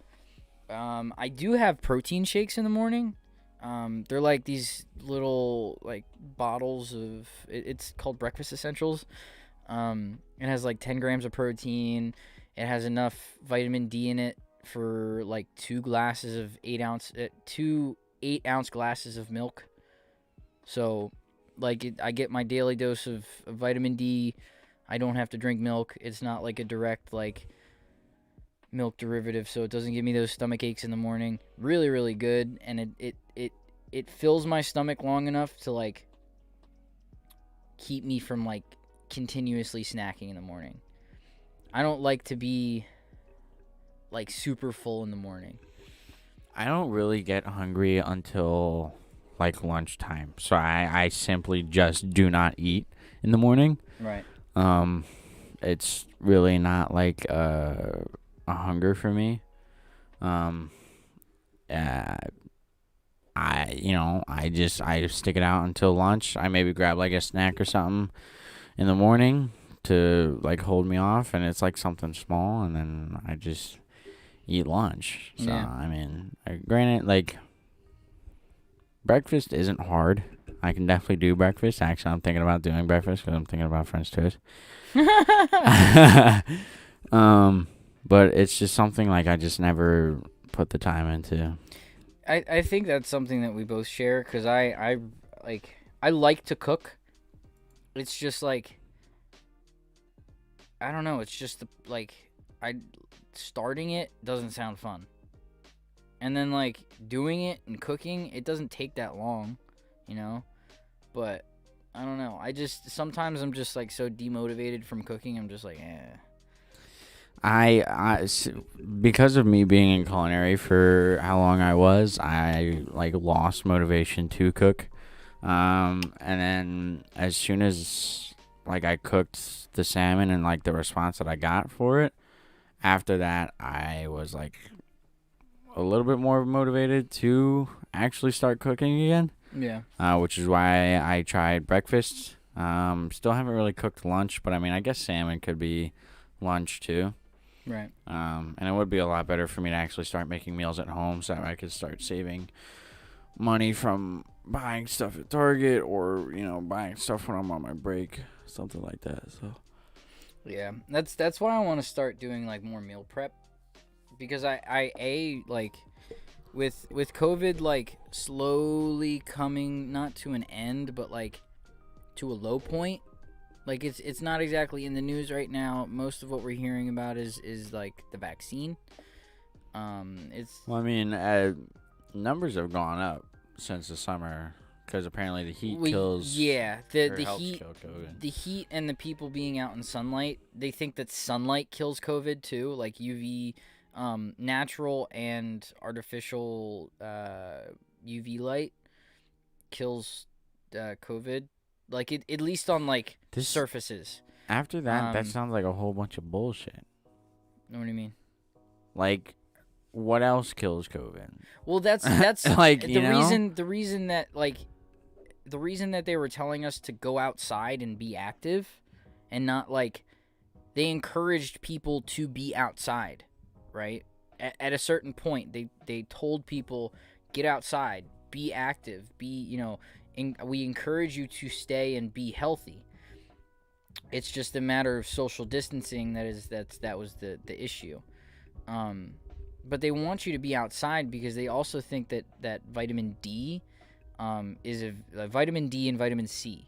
I do have protein shakes in the morning. They're like these little like bottles of. It's called Breakfast Essentials. It has like 10 grams of protein. It has enough vitamin D in it for like 2 8-ounce glasses of milk. So, like, I get my daily dose of vitamin D. I don't have to drink milk. It's not like a direct, like, milk derivative, so it doesn't give me those stomach aches in the morning. Really, really good, and it fills my stomach long enough to, like, keep me from, like, continuously snacking in the morning. I don't like to be, like, super full in the morning. I don't really get hungry until like lunchtime, so I simply just do not eat in the morning. Right. It's really not like a hunger for me. I just stick it out until lunch. I maybe grab like a snack or something in the morning to like hold me off, and it's like something small, and then I just eat lunch. So yeah. I mean, granted, like, breakfast isn't hard. I can definitely do breakfast. Actually, I'm thinking about doing breakfast because I'm thinking about French toast. But it's just something like I just never put the time into. I think that's something that we both share because I like to cook. It's just like, I don't know. It's just starting it doesn't sound fun. And then like doing it and cooking, it doesn't take that long, you know? But I don't know. Sometimes I'm just like so demotivated from cooking. I'm just like, Because of me being in culinary for how long I was, I like lost motivation to cook. And then as soon as like I cooked the salmon and like the response that I got for it, after that I was like a little bit more motivated to actually start cooking again. yeah. Which is why I tried breakfast. Still haven't really cooked lunch, but I mean I guess salmon could be lunch too. Right. And it would be a lot better for me to actually start making meals at home so that I could start saving money from buying stuff at Target or, buying stuff when I'm on my break, something like that. So Yeah. That's why I want to start doing like more meal prep because I like with COVID like slowly coming not to an end but like to a low point. Like it's not exactly in the news right now. Most of what we're hearing about is like the vaccine. Numbers have gone up since the summer because apparently the heat kills. Yeah, the helps heat, kill COVID. the heat, and the people being out in sunlight. They think that sunlight kills COVID too, like UV, natural and artificial UV light kills COVID. Like it, at least on like surfaces. After that, that sounds like a whole bunch of bullshit. What do you mean? Like, what else kills COVID? Well, that's like the reason that they were telling us to go outside and be active, and not like they encouraged people to be outside, right? At a certain point, they told people get outside, be active, we encourage you to stay and be healthy. It's just a matter of social distancing that was the issue. But they want you to be outside because they also think that vitamin D is vitamin D and vitamin C.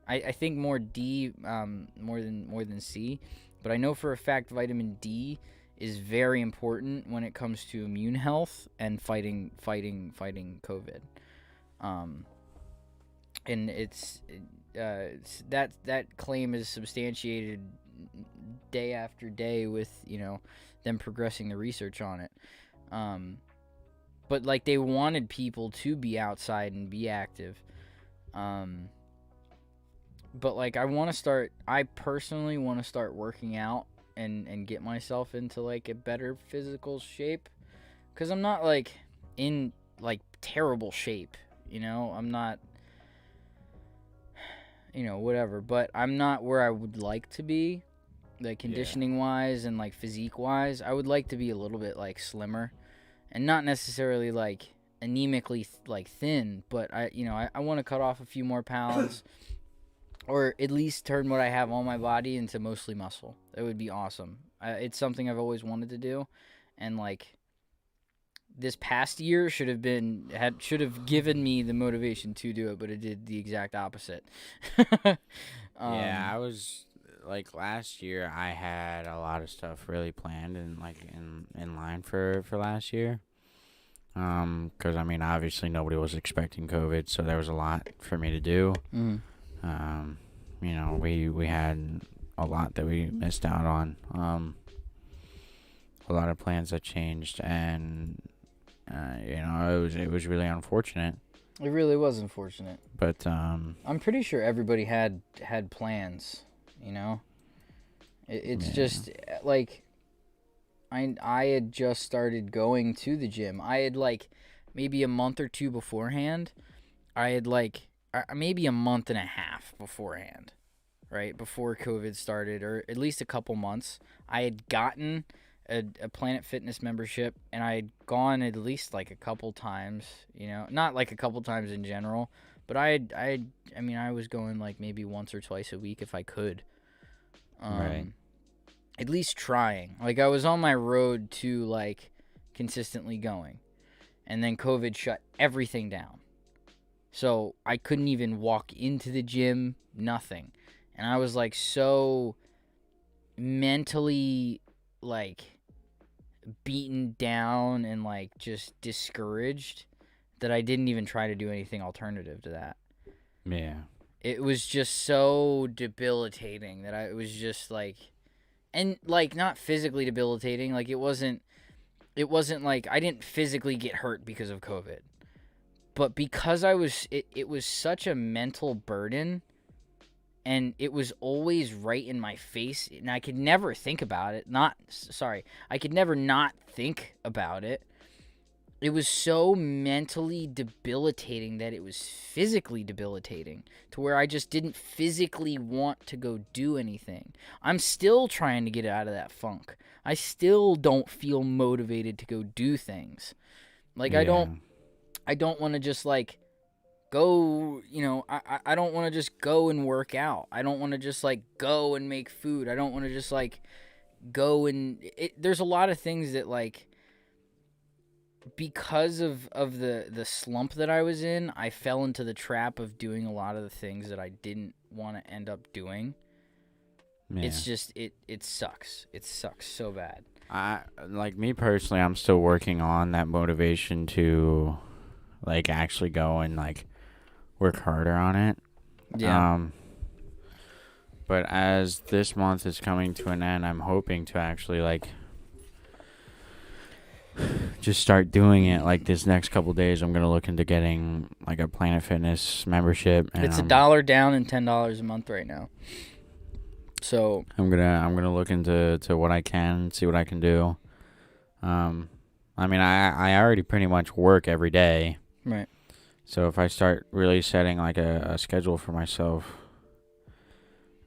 I think more D more than C, but I know for a fact vitamin D is very important when it comes to immune health and fighting COVID. And it's that claim is substantiated day after day with them progressing the research on it. But like they wanted people to be outside and be active. But like I personally want to start working out and get myself into like a better physical shape, because I'm not like in like terrible shape, I'm not, whatever, but I'm not where I would like to be, like conditioning wise and like physique wise. I would like to be a little bit like slimmer, and not necessarily like anemically like thin, but I want to cut off a few more pounds, or at least turn what I have on my body into mostly muscle. That would be awesome. It's something I've always wanted to do, and like this past year should have given me the motivation to do it, but it did the exact opposite. I was like last year I had a lot of stuff really planned and like in line for last year. Because I mean obviously nobody was expecting COVID, so there was a lot for me to do. We had a lot that we missed out on. A lot of plans that changed, and it was really unfortunate. It really was unfortunate. But I'm pretty sure everybody had plans, It's just like I had just started going to the gym. I had like maybe a month or two beforehand. I had like maybe a month and a half beforehand, right? Before COVID started, or at least a couple months. I had gotten a Planet Fitness membership, and I had gone at least like a couple times, not like a couple times in general, but I was going like maybe once or twice a week if I could. Right. at least trying. Like, I was on my road to, like, consistently going. And then COVID shut everything down. So I couldn't even walk into the gym, nothing. And I was, like, so mentally, like, beaten down and, like, just discouraged that I didn't even try to do anything alternative to that. Yeah. It was just so debilitating that it was just, like... And, like, not physically debilitating. Like, it wasn't like I didn't physically get hurt because of COVID. But because it was such a mental burden, and it was always right in my face, and I could never think about it. I could never not think about it. It was so mentally debilitating that it was physically debilitating to where I just didn't physically want to go do anything. I'm still trying to get out of that funk. I still don't feel motivated to go do things. Like, I don't want to just, like, go, I don't want to just go and work out. I don't want to just, like, go and make food. I don't want to just, like, go and... There's a lot of things that, like... Because of the slump that I was in, I fell into the trap of doing a lot of the things that I didn't want to end up doing. Yeah. It's just, it sucks. It sucks so bad. Like, me personally, I'm still working on that motivation to, like, actually go and, like, work harder on it. Yeah. But as this month is coming to an end, I'm hoping to actually, like... just start doing it. Like, this next couple days, I'm gonna look into getting, like, a Planet Fitness membership. And it's $1 down and $10 a month right now. So I'm gonna look into what I can, see what I can do. I mean, I already pretty much work every day. Right. So if I start really setting, like, a schedule for myself,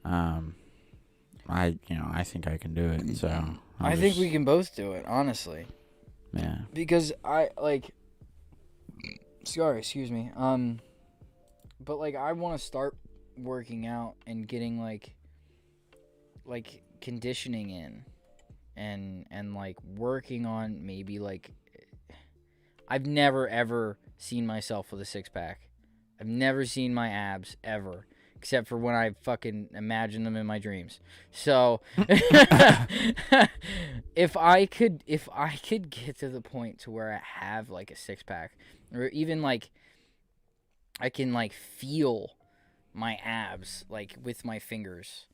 I think I can do it. So I think we can both do it, honestly. Yeah. Because excuse me. But, like, I want to start working out and getting, like conditioning in and like working on maybe, like, I've never ever seen myself with a six-pack. I've never seen my abs ever. Except for when I fucking imagine them in my dreams. So, if I could get to the point to where I have, like, a six-pack, or even, like, I can, like, feel my abs, like, with my fingers.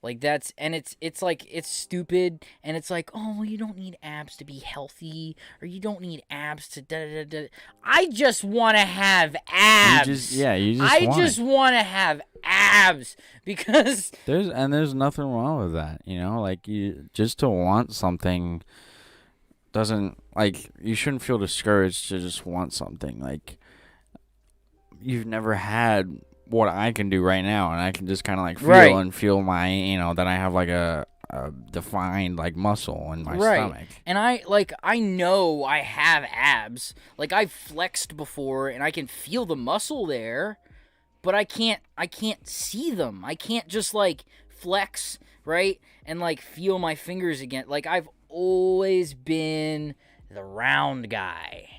Like, that's, and it's like, it's stupid, and it's like, oh, well, you don't need abs to be healthy, or you don't need abs to da-da-da-da. I just want to have abs. I just want to have abs, because... There's nothing wrong with that, like, you just to want something doesn't, like, you shouldn't feel discouraged to just want something. Like, you've never had what I can do right now, and I can just kind of, like, feel and feel my, that I have, like, a defined, like, muscle in my stomach. And I know I have abs. Like, I've flexed before, and I can feel the muscle there, but I can't see them. I can't just, like, flex, right, and, like, feel my fingers again. Like, I've always been the round guy.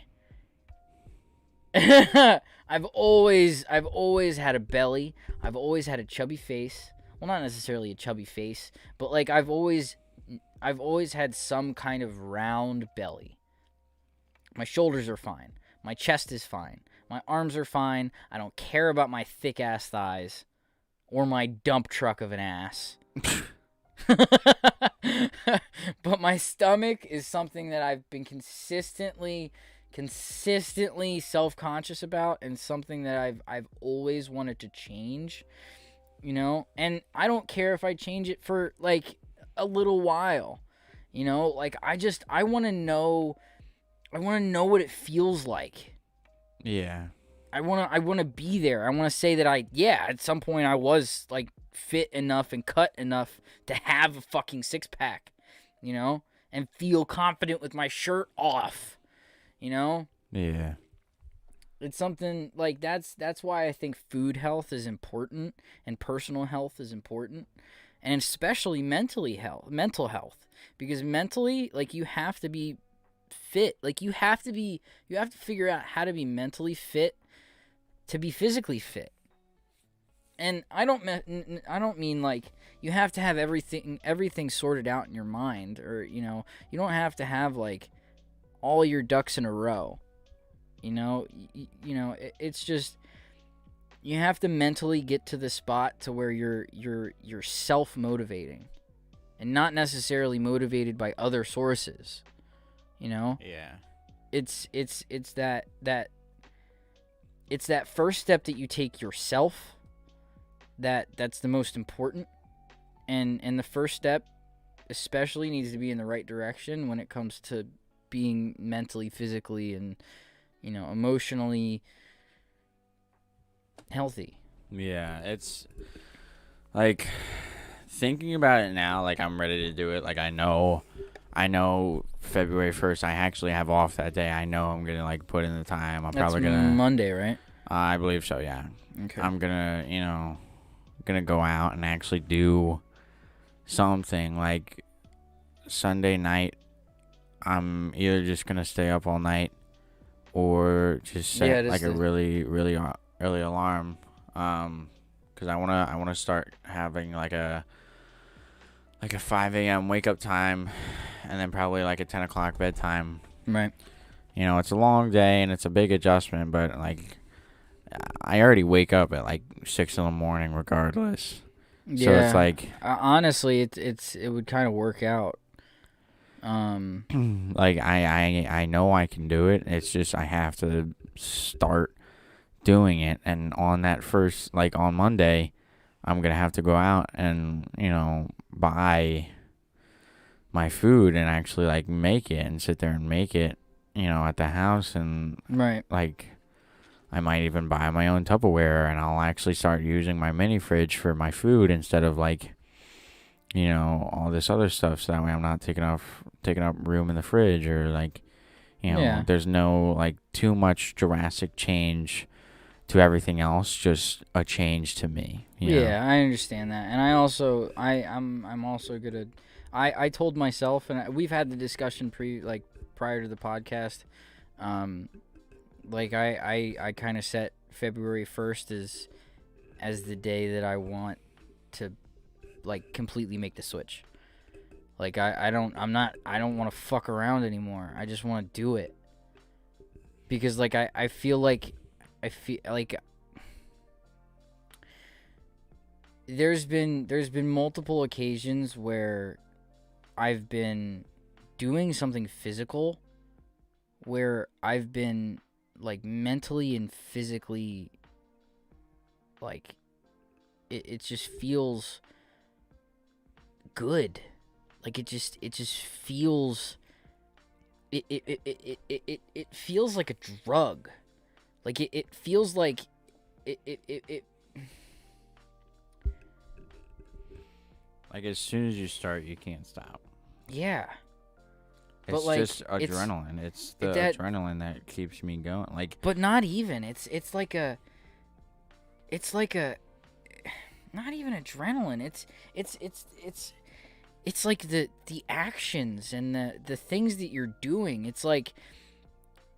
I've always had a belly. I've always had a chubby face. Well, not necessarily a chubby face, but, like, I've always had some kind of round belly. My shoulders are fine. My chest is fine. My arms are fine. I don't care about my thick ass thighs or my dump truck of an ass. But my stomach is something that I've been consistently self-conscious about, and something that I've always wanted to change, and I don't care if I change it for, like, a little while, like, I want to know what it feels like. Yeah. I want to be there. I want to say that at some point I was, like, fit enough and cut enough to have a fucking six-pack, and feel confident with my shirt off. Yeah. It's something, like, that's why I think food health is important and personal health is important. and especially mental health, because mentally, like, you have to be fit. Like, you have to figure out how to be mentally fit to be physically fit. And I don't mean like you have to have everything sorted out in your mind, or, you know, you don't have to have like all your ducks in a row. You know, it's just, you have to mentally get to the spot to where you're self-motivating and not necessarily motivated by other sources. You know? Yeah. It's that first step that you take yourself that's the most important. And the first step especially needs to be in the right direction when it comes to being mentally, physically, and, you know, emotionally healthy. Yeah, it's like, thinking about it now, like, I'm ready to do it. Like, I know February 1st I actually have off that day. I know I'm gonna, like, put in the time. That's probably gonna Monday, right? I believe so, yeah. Okay. I'm gonna, go out and actually do something. Like, Sunday night, I'm either just gonna stay up all night or just set a really, really early alarm. Because I wanna start having like a 5 a.m. wake up time, and then probably like a 10 o'clock bedtime. Right. You know, it's a long day and it's a big adjustment, but like, I already wake up at like 6 in the morning regardless. Yeah. So it's like, honestly, it would kind of work out. like, I know I can do it. It's just I have to start doing it. And on that first, like, on Monday, I'm gonna have to go out and, buy my food and actually, like, make it and sit there and make it, at the house. And right. like, I might even buy my own Tupperware, and I'll actually start using my mini fridge for my food instead of, like, all this other stuff, so that way I'm not taking up room in the fridge, or, like, there's no, like, too much drastic change to everything else, just a change to me. Yeah, I understand that. And I'm also gonna, I told myself, and we've had the discussion prior to the podcast, like, I kind of set February 1st as the day that I want to, like, completely make the switch. Like, I don't want to fuck around anymore. I just want to do it. Because, like, I feel like there's been multiple occasions where I've been doing something physical where I've been, like, mentally and physically, like, it just feels good. Like, it just feels, it feels like a drug. Like, it feels like it like, as soon as you start, you can't stop. Yeah. It's but, like, just adrenaline. It's the adrenaline that keeps me going. Like, but not even. It's like a not even adrenaline. It's like the actions and the things that you're doing. It's like,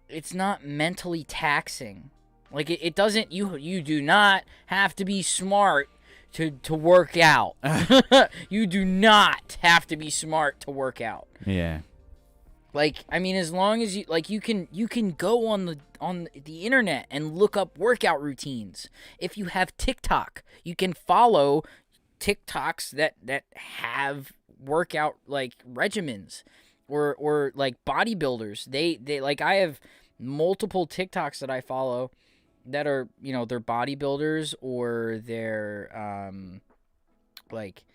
it's not mentally taxing. Like, it doesn't, you do not have to be smart to work out. You do not have to be smart to work out. yeah. Like, I mean, as long as you, like, you can go on the internet and look up workout routines. If you have TikTok, you can follow TikToks that have workout, like, regimens, or like bodybuilders. They like, I have multiple TikToks that I follow that are, they're bodybuilders, or they're like,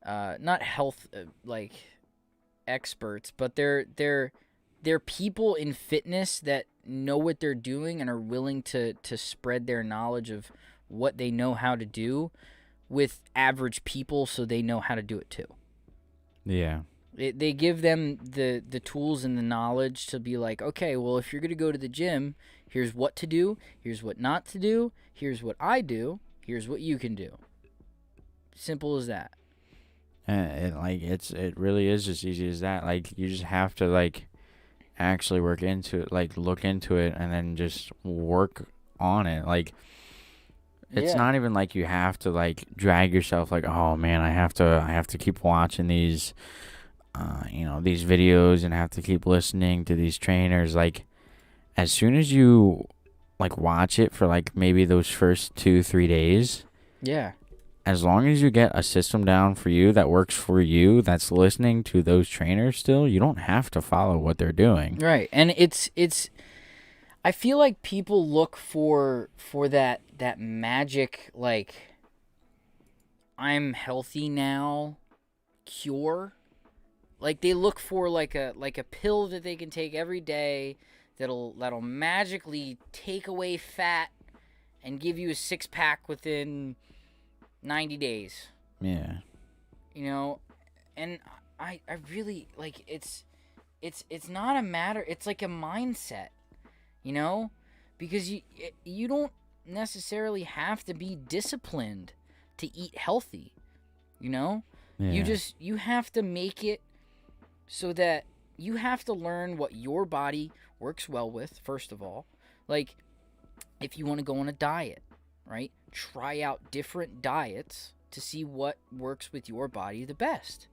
not health, like, experts, but they're people in fitness that know what they're doing and are willing to spread their knowledge of what they know how to do with average people, so they know how to do it too. Yeah. They give them the tools and the knowledge to be like, okay, well, if you're going to go to the gym, here's what to do, here's what not to do, here's what I do, here's what you can do. Simple as that. It really is as easy as that. Like, you just have to, like, actually work into it, like, look into it, and then just work on it. Like, it's not even like you have to, like, drag yourself, like, oh man, I have to keep watching these these videos and have to keep listening to these trainers. Like, as soon as you, like, watch it for, like, maybe those first 2-3 days, Yeah. as long as you get a system down for you that works for you, that's listening to those trainers still, you don't have to follow what they're doing. Right. And it's I feel like people look for that magic, like, I'm healthy now cure. Like, they look for like a pill that they can take every day that'll magically take away fat and give you a 6-pack within 90 days. Yeah. And I really, like, it's not a matter, it's like a mindset, because you don't necessarily have to be disciplined to eat healthy, Yeah. you have to make it so that you have to learn what your body works well with, first of all. Like, if you want to go on a diet, right? Try out different diets to see what works with your body the best,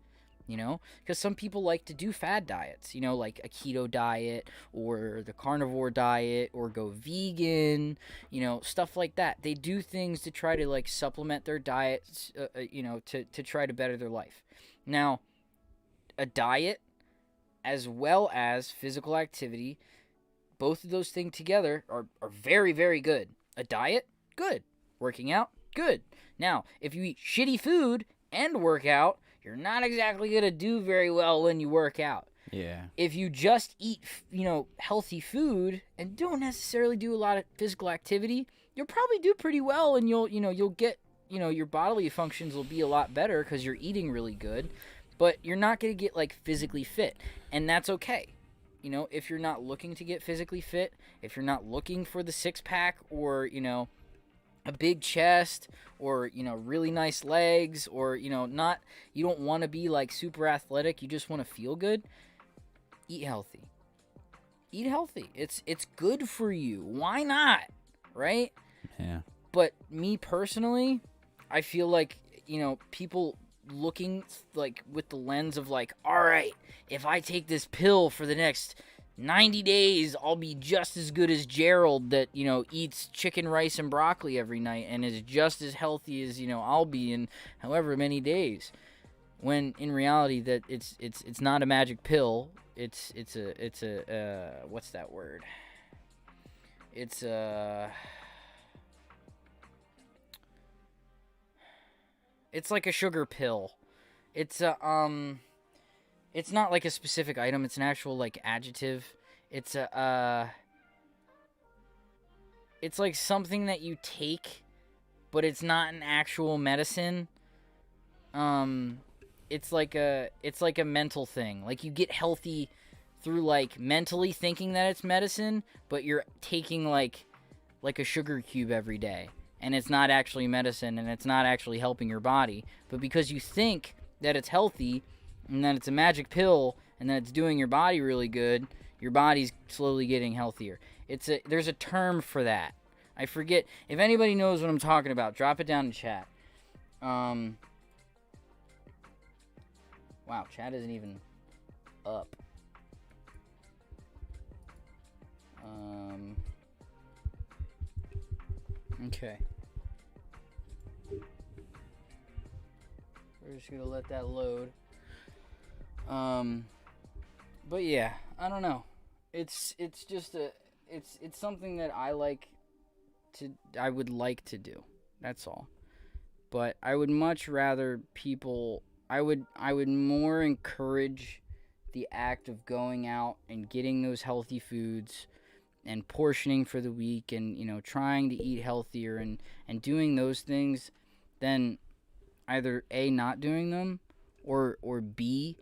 because some people like to do fad diets, like a keto diet or the carnivore diet or go vegan, stuff like that. They do things to try to, like, supplement their diets, to try to better their life. Now, a diet as well as physical activity, both of those things together are very, very good. A diet, good. Working out, good. Now, if you eat shitty food and work out, you're not exactly going to do very well when you work out. Yeah. If you just eat, healthy food and don't necessarily do a lot of physical activity, you'll probably do pretty well, and you'll get, your bodily functions will be a lot better because you're eating really good, but you're not going to get, like, physically fit, and that's okay. If you're not looking to get physically fit, if you're not looking for the 6-pack or, a big chest or, really nice legs or, you don't want to be, like, super athletic, you just want to feel good, eat healthy. Eat healthy. It's good for you. Why not? Right? Yeah. But me personally, I feel like, people looking, like, with the lens of, like, all right, if I take this pill for the next 90 days, I'll be just as good as Gerald that, eats chicken, rice, and broccoli every night and is just as healthy as, I'll be in however many days. When in reality that it's not a magic pill. It's a what's that word? It's like a sugar pill. It's it's not like a specific item. It's an actual, like, adjective. It's it's like something that you take, but it's not an actual medicine. It's like a mental thing. Like, you get healthy through, like, mentally thinking that it's medicine, but you're taking, like a sugar cube every day, and it's not actually medicine, and it's not actually helping your body. But because you think that it's healthy, and that it's a magic pill, and that it's doing your body really good, your body's slowly getting healthier. There's a term for that. I forget. If anybody knows what I'm talking about, drop it down in chat. Wow, chat isn't even up. Okay. We're just gonna let that load. But yeah, I don't know. It's just it's something that I would like to do. That's all. But I would much rather people, I would more encourage the act of going out and getting those healthy foods and portioning for the week and, trying to eat healthier and doing those things than either A, not doing them, or B,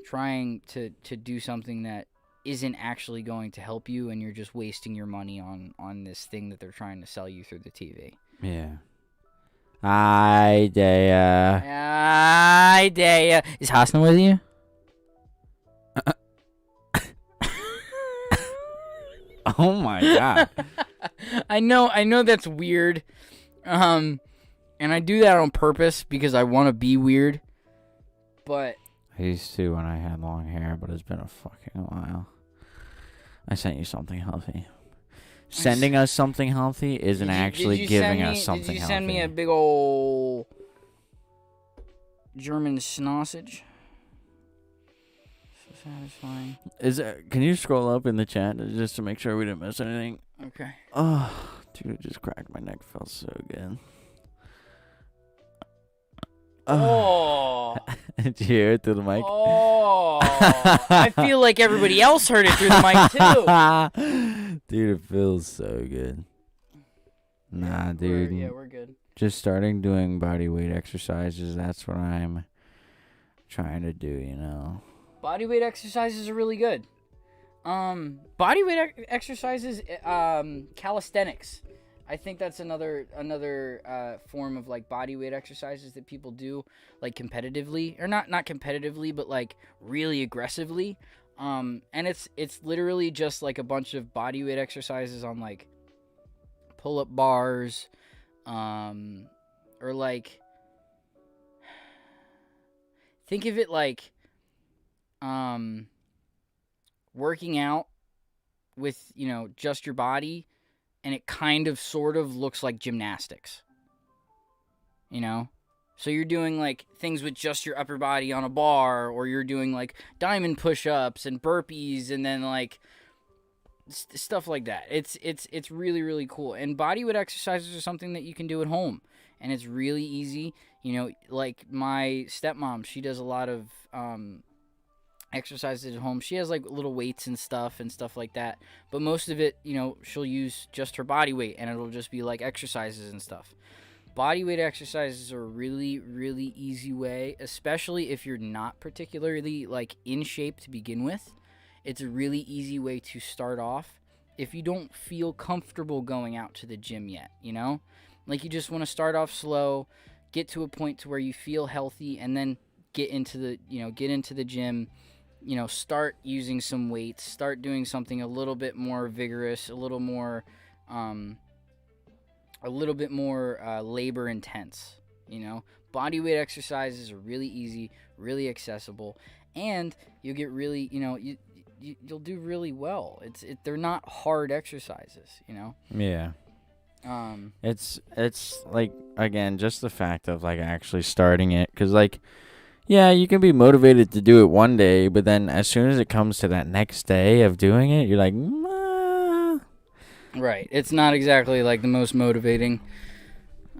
trying to do something that isn't actually going to help you, and you're just wasting your money on this thing that they're trying to sell you through the TV. Yeah. Hi, Daya. Hi, Daya. Is Hasna with you? Oh my god. I know that's weird. And I do that on purpose because I want to be weird. But I used to when I had long hair, but it's been a fucking while. I sent you something healthy. Sending us something healthy isn't actually giving us something healthy. Did you send me a big ol' German sausage? So satisfying. Can you scroll up in the chat just to make sure we didn't miss anything? Okay. Oh, dude, it just cracked my neck. Felt so good. Oh. Did you hear it through the mic? Oh. I feel like everybody else heard it through the mic too. Dude, it feels so good. Nah, dude. We're good. Just starting doing body weight exercises. That's what I'm trying to do, you know. Body weight exercises are really good. Body weight exercises, calisthenics. I think that's another form of like body weight exercises that people do like competitively, or not competitively, but like really aggressively. And it's literally just like a bunch of body weight exercises on like pull-up bars, or like think of it like working out with, you know, just your body, and it kind of sort of looks like gymnastics, you know? So you're doing like things with just your upper body on a bar, or you're doing like diamond push-ups and burpees, and then like stuff like that. It's really, really cool. And bodyweight exercises are something that you can do at home, and it's really easy. You know, like my stepmom, she does a lot of exercises at home. She has like little weights and stuff like that, but most of it, you know, she'll use just her body weight, and it'll just be like exercises and stuff. Body weight exercises are a really, really easy way, especially if you're not particularly like in shape to begin with. It's a really easy way to start off if you don't feel comfortable going out to the gym yet, you know? Like you just want to start off slow, get to a point to where you feel healthy, and then get into the gym, you know, start using some weights, start doing something a little bit more vigorous, a little more labor intense, you know? Body weight exercises are really easy, really accessible, and you'll get really, you know, you'll do really well. They're not hard exercises, you know? Yeah. It's like, again, just the fact of like actually starting it, because like, yeah, you can be motivated to do it one day, but then as soon as it comes to that next day of doing it, you're like, right. It's not exactly like the most motivating.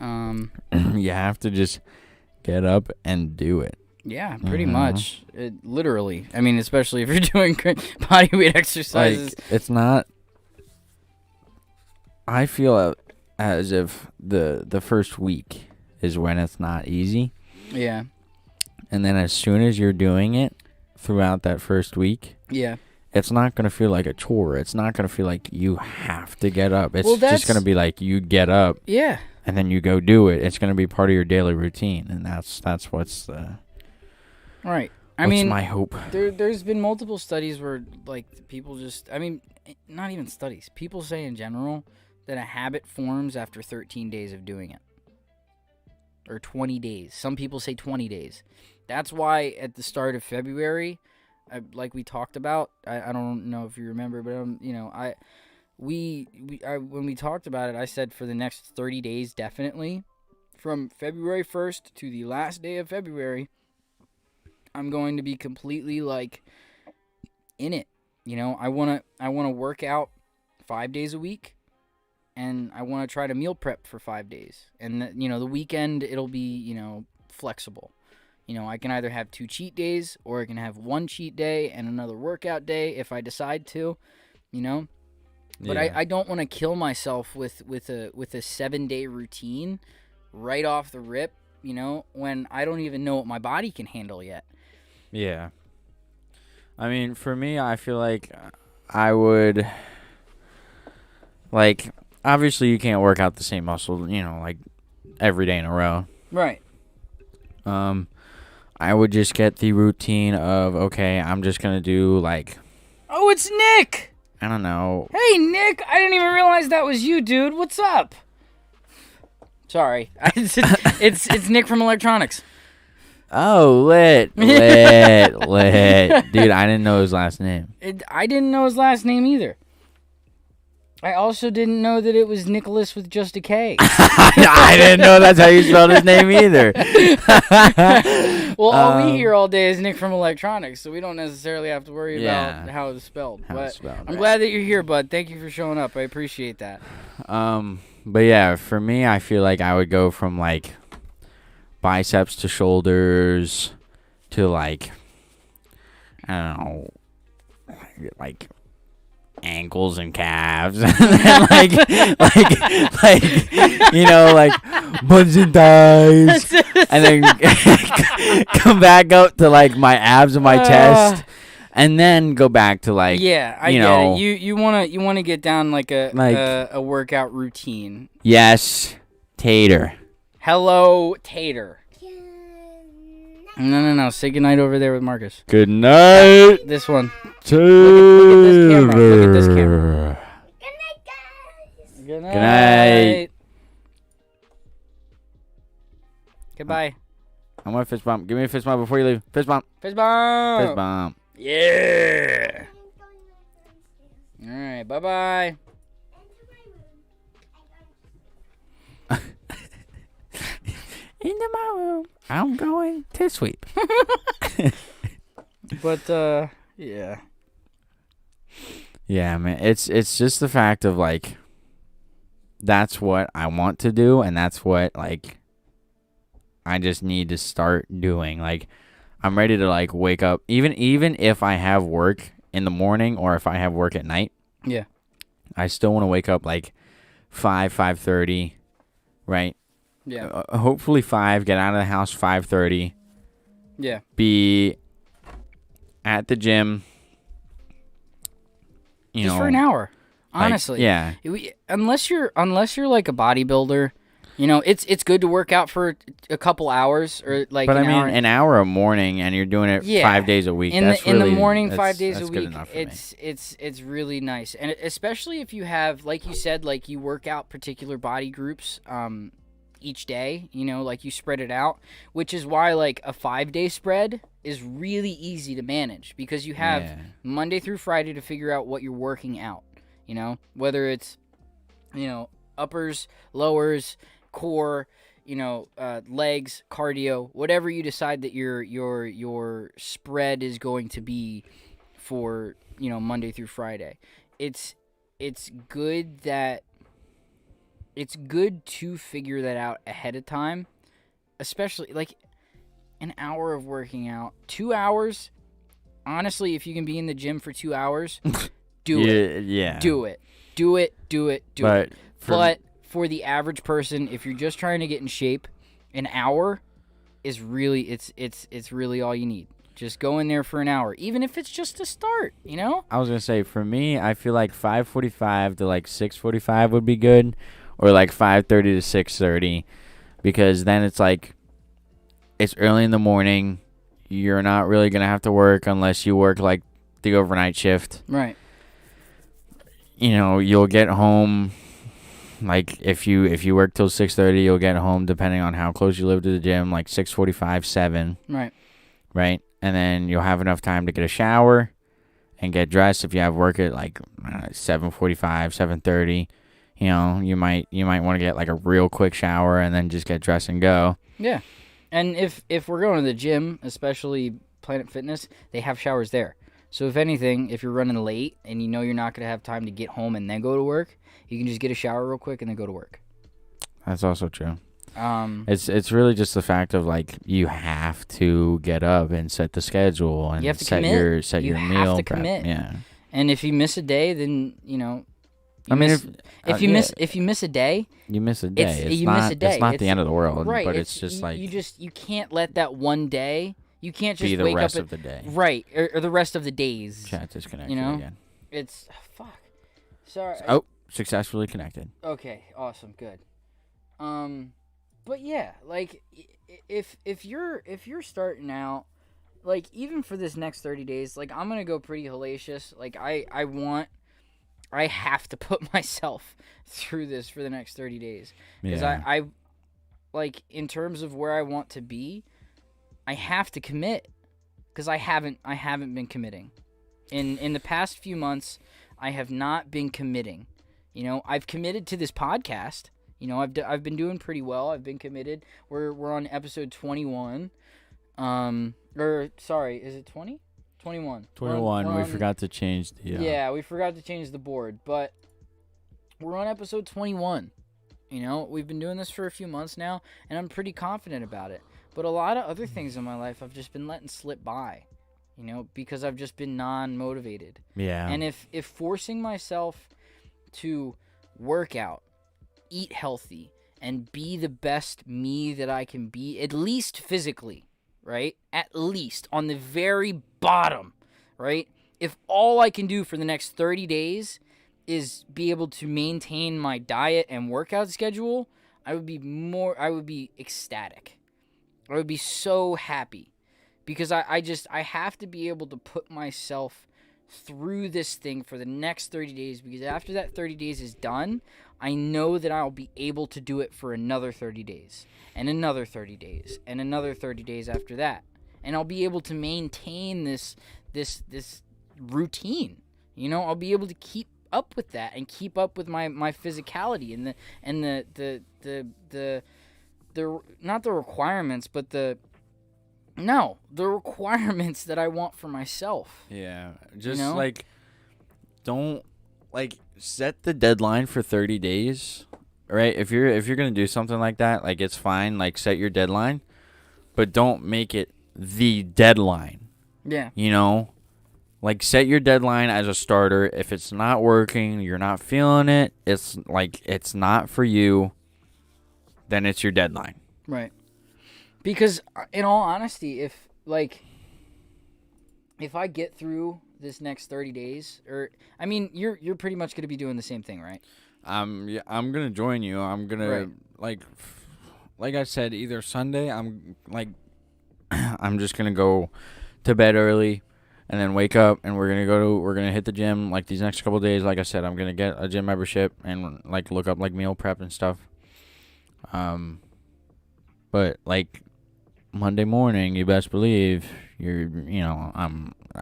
You have to just get up and do it. Yeah, pretty much. Literally. I mean, especially if you're doing body weight exercises. Like, it's not. I feel as if the first week is when it's not easy. Yeah. And then as soon as you're doing it throughout that first week, yeah, it's not going to feel like a chore. It's not going to feel like you have to get up. It's just going to be like you get up. Yeah. And then you go do it. It's going to be part of your daily routine, and that's what's the right. What's my hope? There's been multiple studies where like people just, I mean, not even studies. People say in general that a habit forms after 13 days of doing it. Or 20 days. Some people say 20 days. That's why at the start of February, like we talked about, I don't know if you remember, but you know, when we talked about it, I said for the next 30 days, definitely, from February 1st to the last day of February, I'm going to be completely like in it. You know, I want to work out 5 days a week. And I want to try to meal prep for 5 days. And, you know, the weekend, it'll be, you know, flexible. You know, I can either have 2 cheat days, or I can have 1 cheat day and another workout day if I decide to, you know. But yeah. I don't want to kill myself with a 7-day routine right off the rip, you know, when I don't even know what my body can handle yet. Yeah. I mean, for me, I feel like I would, like, obviously, you can't work out the same muscle, you know, like every day in a row. Right. I would just get the routine of, okay, I'm just going to do, like, Oh, it's Nick! I don't know. Hey, Nick! I didn't even realize that was you, dude. What's up? Sorry. It's Nick from Electronics. Oh, lit. Dude, I didn't know his last name. I didn't know his last name either. I also didn't know that it was Nicholas with just a K. I didn't know that's how you spelled his name either. Well, all we hear all day is Nick from Electronics, so we don't necessarily have to worry Yeah. about how it's spelled. How But it's spelled, I'm right. glad that you're here, bud. Thank you for showing up. I appreciate that. But yeah, for me, I feel like I would go from, like, biceps to shoulders to, like, I don't know, like ankles and calves, and then like you know, like buns and thighs, and then come back up to like my abs and my chest, and then go back to like I get it. You wanna get down like a workout routine. Yes, Tater. Hello, Tater. No. Say goodnight over there with Marcus. Good night, This one. Tater. Look at this camera. Good night, guys. Good night. Good night. Goodbye. I want a fist bump. Give me a fist bump before you leave. Fist bump. Fist bump. Fist bump. Yeah. All right. Bye-bye. Into my room. I'm going to sweep. But yeah. Yeah, man. It's just the fact of like that's what I want to do, and that's what like I just need to start doing. Like I'm ready to like wake up even if I have work in the morning or if I have work at night. Yeah. I still want to wake up like 5:30, right? Yeah. Hopefully 5, get out of the house 5:30. Yeah. Be at the gym. Just for an hour. like, Honestly. yeah. Unless you're like a bodybuilder, you know, it's good to work out for a couple hours or like But an I mean, hour. an hour a morning, and you're doing it Yeah. 5 days a week. in That's the really, morning, that's- 5 days a that's good week, enough for me. it's really nice, and especially if you have, like you said, like you work out particular body groups each day. You know, like you spread it out, which is why like a 5-day spread is really easy to manage because you have Yeah. Monday through Friday to figure out what you're working out. You know, whether it's uppers, lowers, core, legs, cardio, whatever you decide that your spread is going to be for, Monday through Friday. It's good to figure that out ahead of time, especially like an hour of working out, 2 hours. Honestly, if you can be in the gym for 2 hours, do it. Yeah. Do it. But But for the average person, if you're just trying to get in shape, an hour is really it's really all you need. Just go in there for an hour, even if it's just to start, I was gonna say, for me, I feel like 5:45 to like 6:45 would be good, or like 5:30 to 6:30, because then it's like it's early in the morning. You're not really gonna have to work unless you work like the overnight shift. Right. You'll get home. Like if you work till 6:30, you'll get home depending on how close you live to the gym, like 6:45, 7. Right, and then you'll have enough time to get a shower and get dressed. If you have work at like 7:45, 7:30, you might want to get like a real quick shower and then just get dressed and go. Yeah, and if we're going to the gym, especially Planet Fitness, they have showers there. So if anything, if you're running late and you're not going to have time to get home and then go to work, you can just get a shower real quick and then go to work. That's also true. It's really just the fact of like you have to get up and set the schedule and you have to set commit. your You meal have to prep. commit. Yeah. And if you miss a day, then if you miss a day, you miss a day. It's not the end of the world, right? but it's just like you can't let that one day. You can't just be the wake rest up of the day. Right, or the rest of the days. Chat disconnected again. It's fuck. Sorry. Oh, successfully connected. Okay. Awesome. Good. But yeah, like if you're starting out, like even for this next 30 days, like I'm gonna go pretty hellacious. Like I have to put myself through this for the next 30 days because I like in terms of where I want to be, I have to commit because I haven't been committing. In the past few months, I have not been committing. You know, I've committed to this podcast. You know, I've been doing pretty well. I've been committed. We're on episode 21. Or sorry, is it 20? 21. 21. We forgot to change the. Yeah, we forgot to change the board, but we're on episode 21. You know, we've been doing this for a few months now, and I'm pretty confident about it. But a lot of other things in my life I've just been letting slip by, you know, because I've just been non-motivated. Yeah. And if forcing myself to work out, eat healthy, and be the best me that I can be, at least physically, right? At least on the very bottom, right? If all I can do for the next 30 days is be able to maintain my diet and workout schedule, I would be ecstatic. I would be so happy because I have to be able to put myself through this thing for the next 30 days because after that 30 days is done, I know that I'll be able to do it for another 30 days and another 30 days and another 30 days after that. And I'll be able to maintain this routine. You know, I'll be able to keep up with that and keep up with my physicality and the not the requirements, but the requirements that I want for myself. Yeah, just you know? like don't like set the deadline for 30 days, right? If you're gonna do something like that, like it's fine. Like set your deadline, but don't make it the deadline. Yeah. You know, like set your deadline as a starter. If it's not working, you're not feeling it. It's like it's not for you. Then it's your deadline. Right. Because in all honesty, if I get through this next 30 days, or I mean, you're pretty much going to be doing the same thing, right? Yeah, I'm gonna join you. I'm gonna like I said, either Sunday. I'm just gonna go to bed early, and then wake up, and we're gonna hit the gym like these next couple of days. Like I said, I'm gonna get a gym membership and like look up like meal prep and stuff. But like Monday morning, you best believe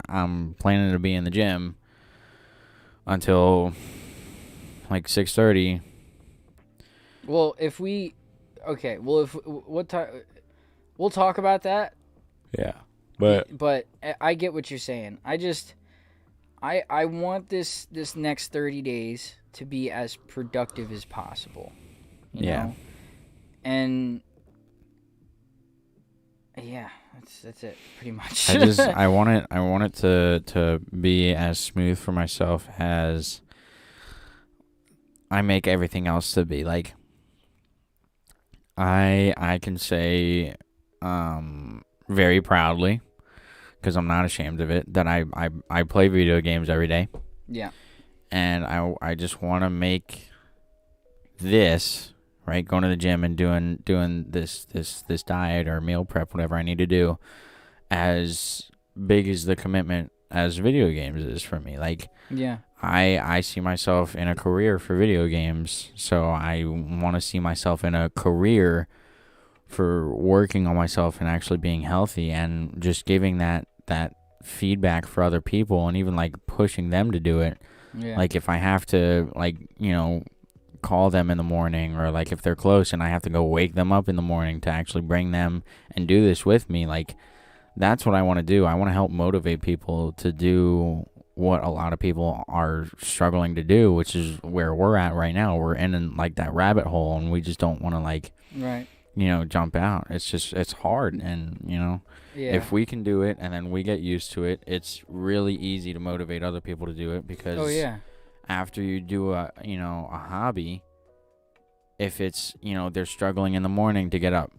I'm planning to be in the gym until like 6:30. Well, what time? We'll talk about that. Yeah, but I get what you're saying. I want this next 30 days to be as productive as possible. You know? And yeah, that's it pretty much. I want it to be as smooth for myself as I make everything else to be. Like I can say very proudly, because I'm not ashamed of it, that I play video games every day. Yeah. And I just want to make this, right, going to the gym and doing this diet or meal prep, whatever I need to do, as big as the commitment as video games is for me. Like, yeah, I see myself in a career for video games, so I want to see myself in a career for working on myself and actually being healthy and just giving that feedback for other people and even like pushing them to do it. Yeah. Like if I have to, like, you know, call them in the morning, or like if they're close and I have to go wake them up in the morning to actually bring them and do this with me, like that's what I want to do. I want to help motivate people to do what a lot of people are struggling to do, which is where we're at right now. We're in like that rabbit hole and we just don't want to, like, right, you know, jump out. It's hard. And, you know, if we can do it and then we get used to it, it's really easy to motivate other people to do it, because after you do a hobby, if it's, you know, they're struggling in the morning to get up,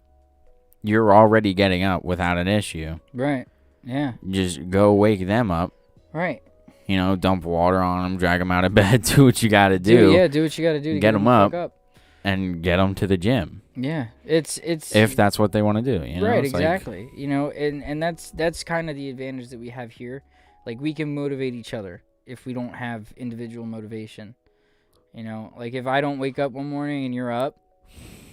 you're already getting up without an issue. Right. Yeah. Just go wake them up. Right. You know, dump water on them, drag them out of bed, do what you got to do. Do what you got to do to get them up, up and get them to the gym. Yeah, it's if that's what they want to do. You know? right, It's like- exactly. You know, and that's kind of the advantage that we have here. Like, we can motivate each other if we don't have individual motivation. You know, like, if I don't wake up one morning and you're up,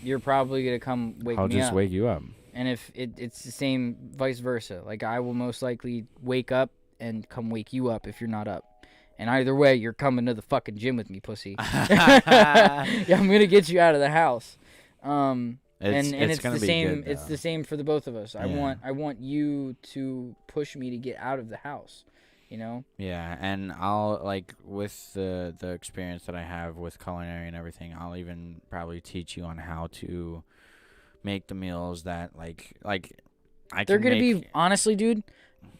you're probably gonna come wake I'll me just up. wake you up. And if it's the same, vice versa. Like, I will most likely wake up and come wake you up if you're not up. And either way, you're coming to the fucking gym with me, pussy. Yeah, I'm gonna get you out of the house. And it's gonna the be same. good, It's though. the same for the both of us. I Yeah. want you to push me to get out of the house. You know. Yeah, and I'll like with the experience that I have with culinary and everything, I'll even probably teach you on how to make the meals that like I They're can gonna make. be, honestly, dude,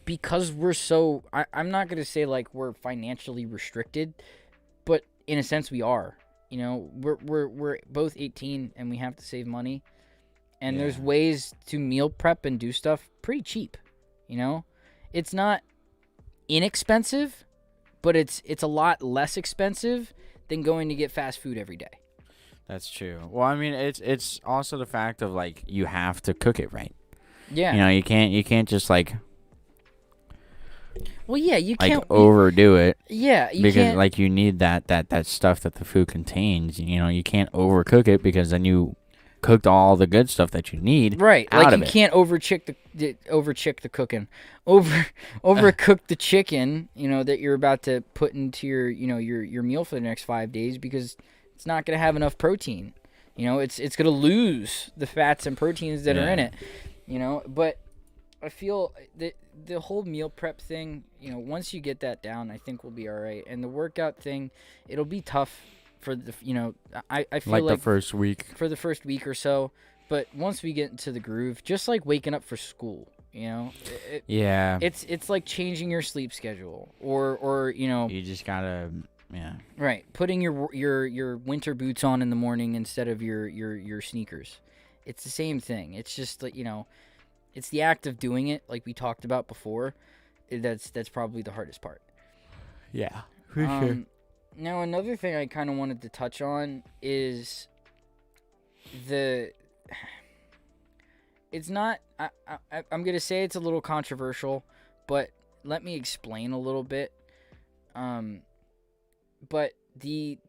because we're so. I'm not gonna say like we're financially restricted, but in a sense we are. You know, we're both 18 and we have to save money, and there's Yeah. ways to meal prep and do stuff pretty cheap. You know, it's not inexpensive, but it's a lot less expensive than going to get fast food every day. That's true. Well, I mean, it's also the fact of like you have to cook it right. Yeah. You know, you can't just like Well, yeah, you like can't. overdo it Yeah, you because can't. like you need that stuff that the food contains. You know, you can't overcook it because then you cooked all the good stuff that you need Right, out like of you it. can't overchick the cooking, overcook the chicken. You know that you're about to put into your meal for the next 5 days because it's not gonna have enough protein. You know, it's gonna lose the fats and proteins that are in Yeah. it. You know, but I feel that the whole meal prep thing, you know, once you get that down, I think we'll be all right. And the workout thing, it'll be tough for the, you know, I feel like like the first week. for the first week or so, but once we get into the groove, just like waking up for school, you know, Yeah. it's like changing your sleep schedule or you know, You just gotta. Yeah. right, putting your winter boots on in the morning instead of your sneakers. It's the same thing. It's just like, you know, it's the act of doing it, like we talked about before. That's probably the hardest part. Yeah. For sure. Now, another thing I kind of wanted to touch on is it's not. I'm gonna say it's a little controversial, but let me explain a little bit. But the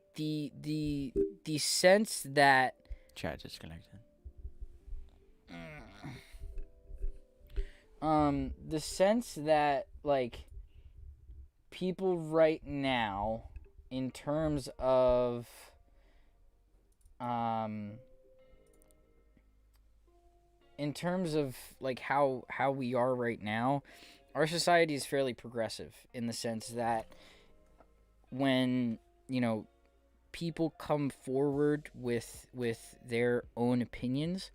sense that Chat disconnected. the sense that like people right now in terms of like how we are right now, our society is fairly progressive in the sense that when, you know, people come forward with their own opinions,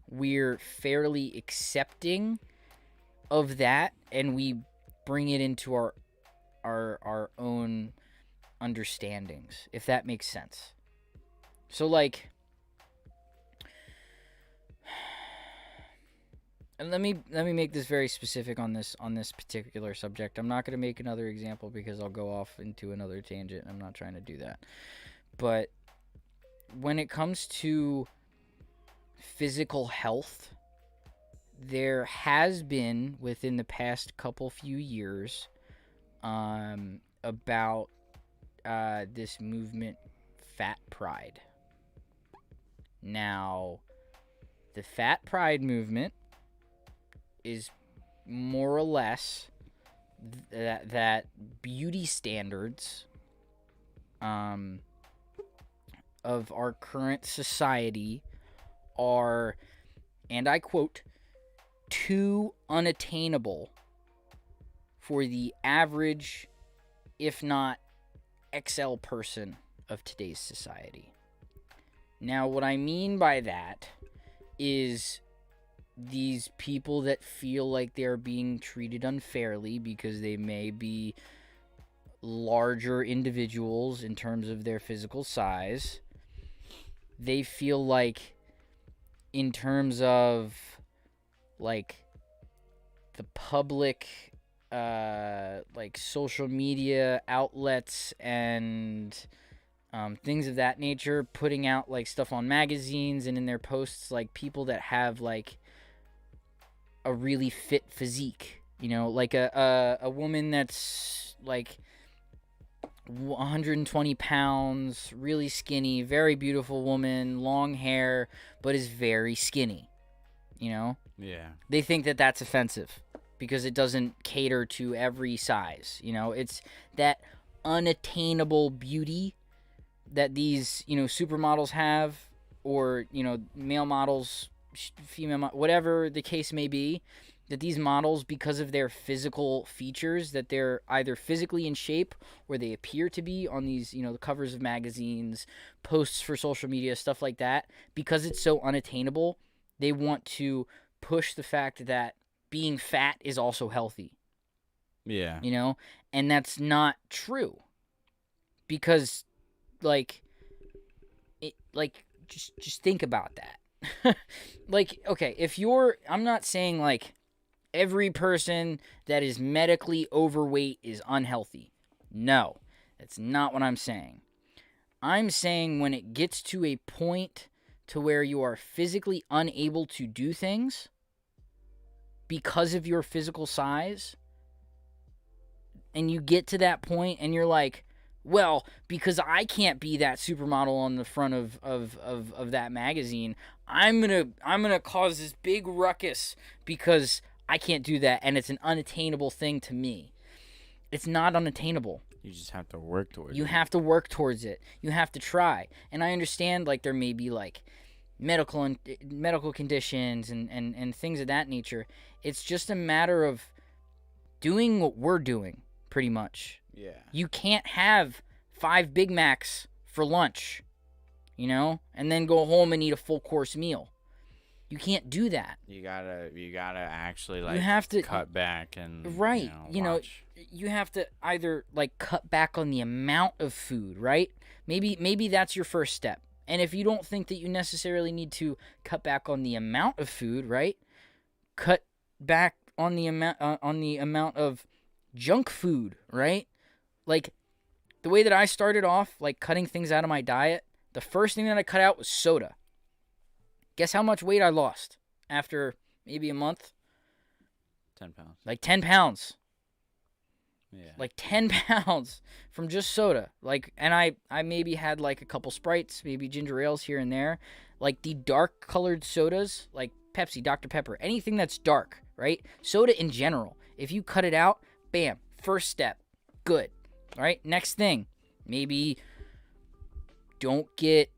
we're fairly accepting of that, and we bring it into our own understandings, if that makes sense. So like, and let me make this very specific on this particular subject. I'm not going to make another example because I'll go off into another tangent. I'm not trying to do that. But when it comes to physical health, there has been within the past few years about this movement, Fat Pride. Now, the Fat Pride movement is more or less that beauty standards of our current society are, and I quote, too unattainable for the average, if not XL person of today's society. Now, what I mean by that is these people that feel like they're being treated unfairly because they may be larger individuals in terms of their physical size. They feel like, in terms of like the public like social media outlets and things of that nature, putting out like stuff on magazines and in their posts, like people that have like a really fit physique, like a woman that's like 120 pounds, really skinny, very beautiful woman, long hair, but is very skinny, Yeah. They think that that's offensive because it doesn't cater to every size, It's that unattainable beauty that these, supermodels have, or, male models, female, whatever the case may be, that these models, because of their physical features, that they're either physically in shape or they appear to be on these, the covers of magazines, posts for social media, stuff like that, because it's so unattainable, they want to push the fact that being fat is also healthy. Yeah. And that's not true. Because just think about that. Okay, I'm not saying like every person that is medically overweight is unhealthy. No, that's not what I'm saying. I'm saying when it gets to a point to where you are physically unable to do things because of your physical size, and you get to that point and you're like, well, because I can't be that supermodel on the front of that magazine, I'm gonna cause this big ruckus because I can't do that, and it's an unattainable thing to me. It's not unattainable. You just have to work towards it. You have to work towards it. You have to try. And I understand like there may be like medical conditions and things of that nature. It's just a matter of doing what we're doing, pretty much. Yeah. You can't have 5 Big Macs for lunch, and then go home and eat a full course meal. You can't do that. You gotta actually like you have to cut back and right. watch. You have to either like cut back on the amount of food, right? Maybe that's your first step. And if you don't think that you necessarily need to cut back on the amount of food, right? Cut back on the amount of junk food, right? Like the way that I started off, like cutting things out of my diet, the first thing that I cut out was soda. Guess how much weight I lost after maybe a month? 10 pounds. Like 10 pounds. Yeah. Like 10 pounds from just soda. And I maybe had like a couple Sprites, maybe ginger ales here and there. Like the dark colored sodas, like Pepsi, Dr. Pepper, anything that's dark, right? Soda in general. If you cut it out, bam, first step, good. All right, next thing, maybe don't get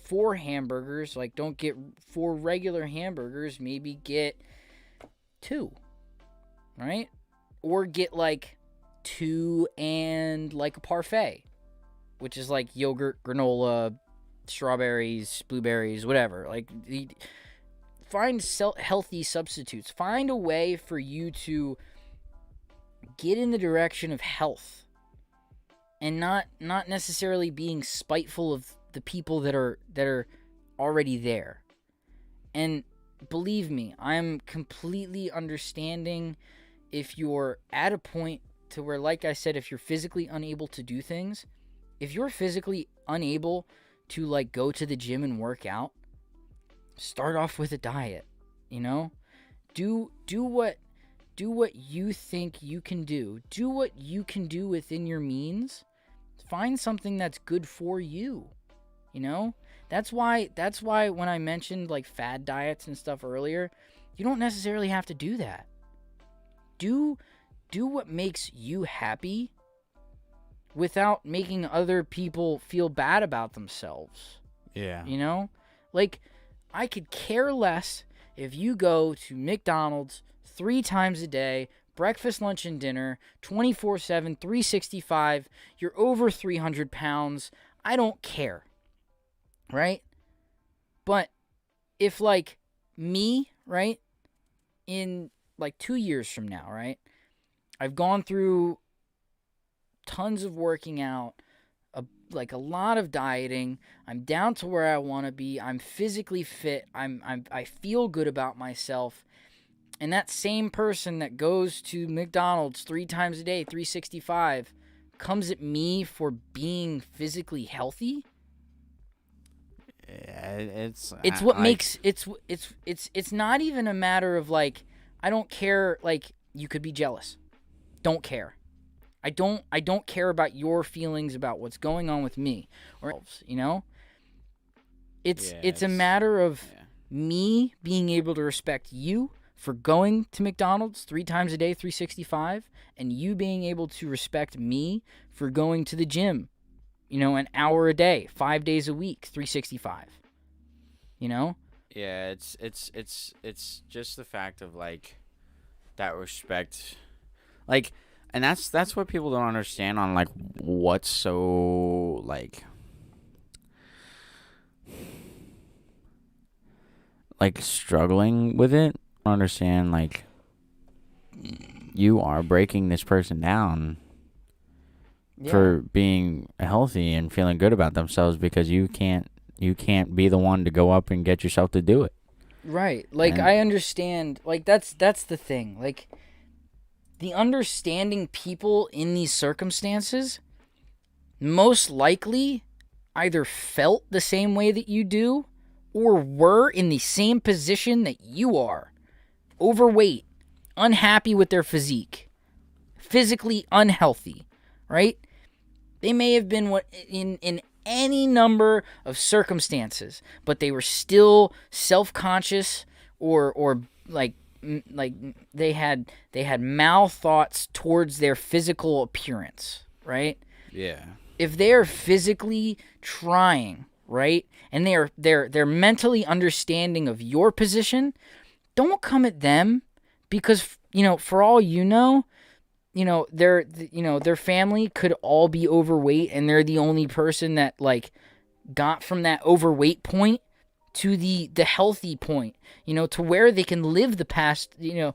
4 hamburgers, like don't get 4 regular hamburgers, maybe get 2, right? Or get like 2 and like a parfait, which is like yogurt, granola, strawberries, blueberries, whatever. Like find healthy substitutes. Find a way for you to get in the direction of health and not necessarily being spiteful of the people that are already there. And believe me, I'm completely understanding if you're at a point to where, like I said, if you're physically unable to do things, if you're physically unable to like go to the gym and work out, start off with a diet, do what you think you can do. Do what you can do within your means. Find something that's good for you. That's why when I mentioned like fad diets and stuff earlier, you don't necessarily have to do that. Do what makes you happy without making other people feel bad about themselves. Yeah. Like I could care less if you go to McDonald's 3 times a day, breakfast, lunch, and dinner, 24/7, 365, you're over 300 pounds. I don't care. Right? But if like me, right, in like 2 years from now, right, I've gone through tons of working out, a lot of dieting, I'm down to where I want to be, I'm physically fit, I feel good about myself, and that same person that goes to McDonald's 3 times a day, 365, comes at me for being physically healthy, Yeah, it's what makes it's not even a matter of like I don't care. Like, you could be jealous. Don't care. I don't care about your feelings about what's going on with me, or you know. It's a matter of me being able to respect you for going to McDonald's 3 times a day, 365, and you being able to respect me for going to the gym, you know, an hour a day, 5 days a week, 365. You know? Yeah, it's just the fact of like that respect, like, and that's what people don't understand on like what's so like struggling with it. Understand, like, you are breaking this person down for being healthy and feeling good about themselves because you can't be the one to go up and get yourself to do it. Right. Like, and I understand. Like, that's the thing. Like, the understanding people in these circumstances most likely either felt the same way that you do or were in the same position that you are. Overweight, unhappy with their physique, physically unhealthy, right? They may have been in any number of circumstances, but they were still self-conscious or like they had mal thoughts towards their physical appearance, right? Yeah. If they are physically trying, right, and they're mentally understanding of your position, don't come at them because, you know, for all you know, their family could all be overweight and they're the only person that like got from that overweight point to the healthy point, you know, to where they can live past the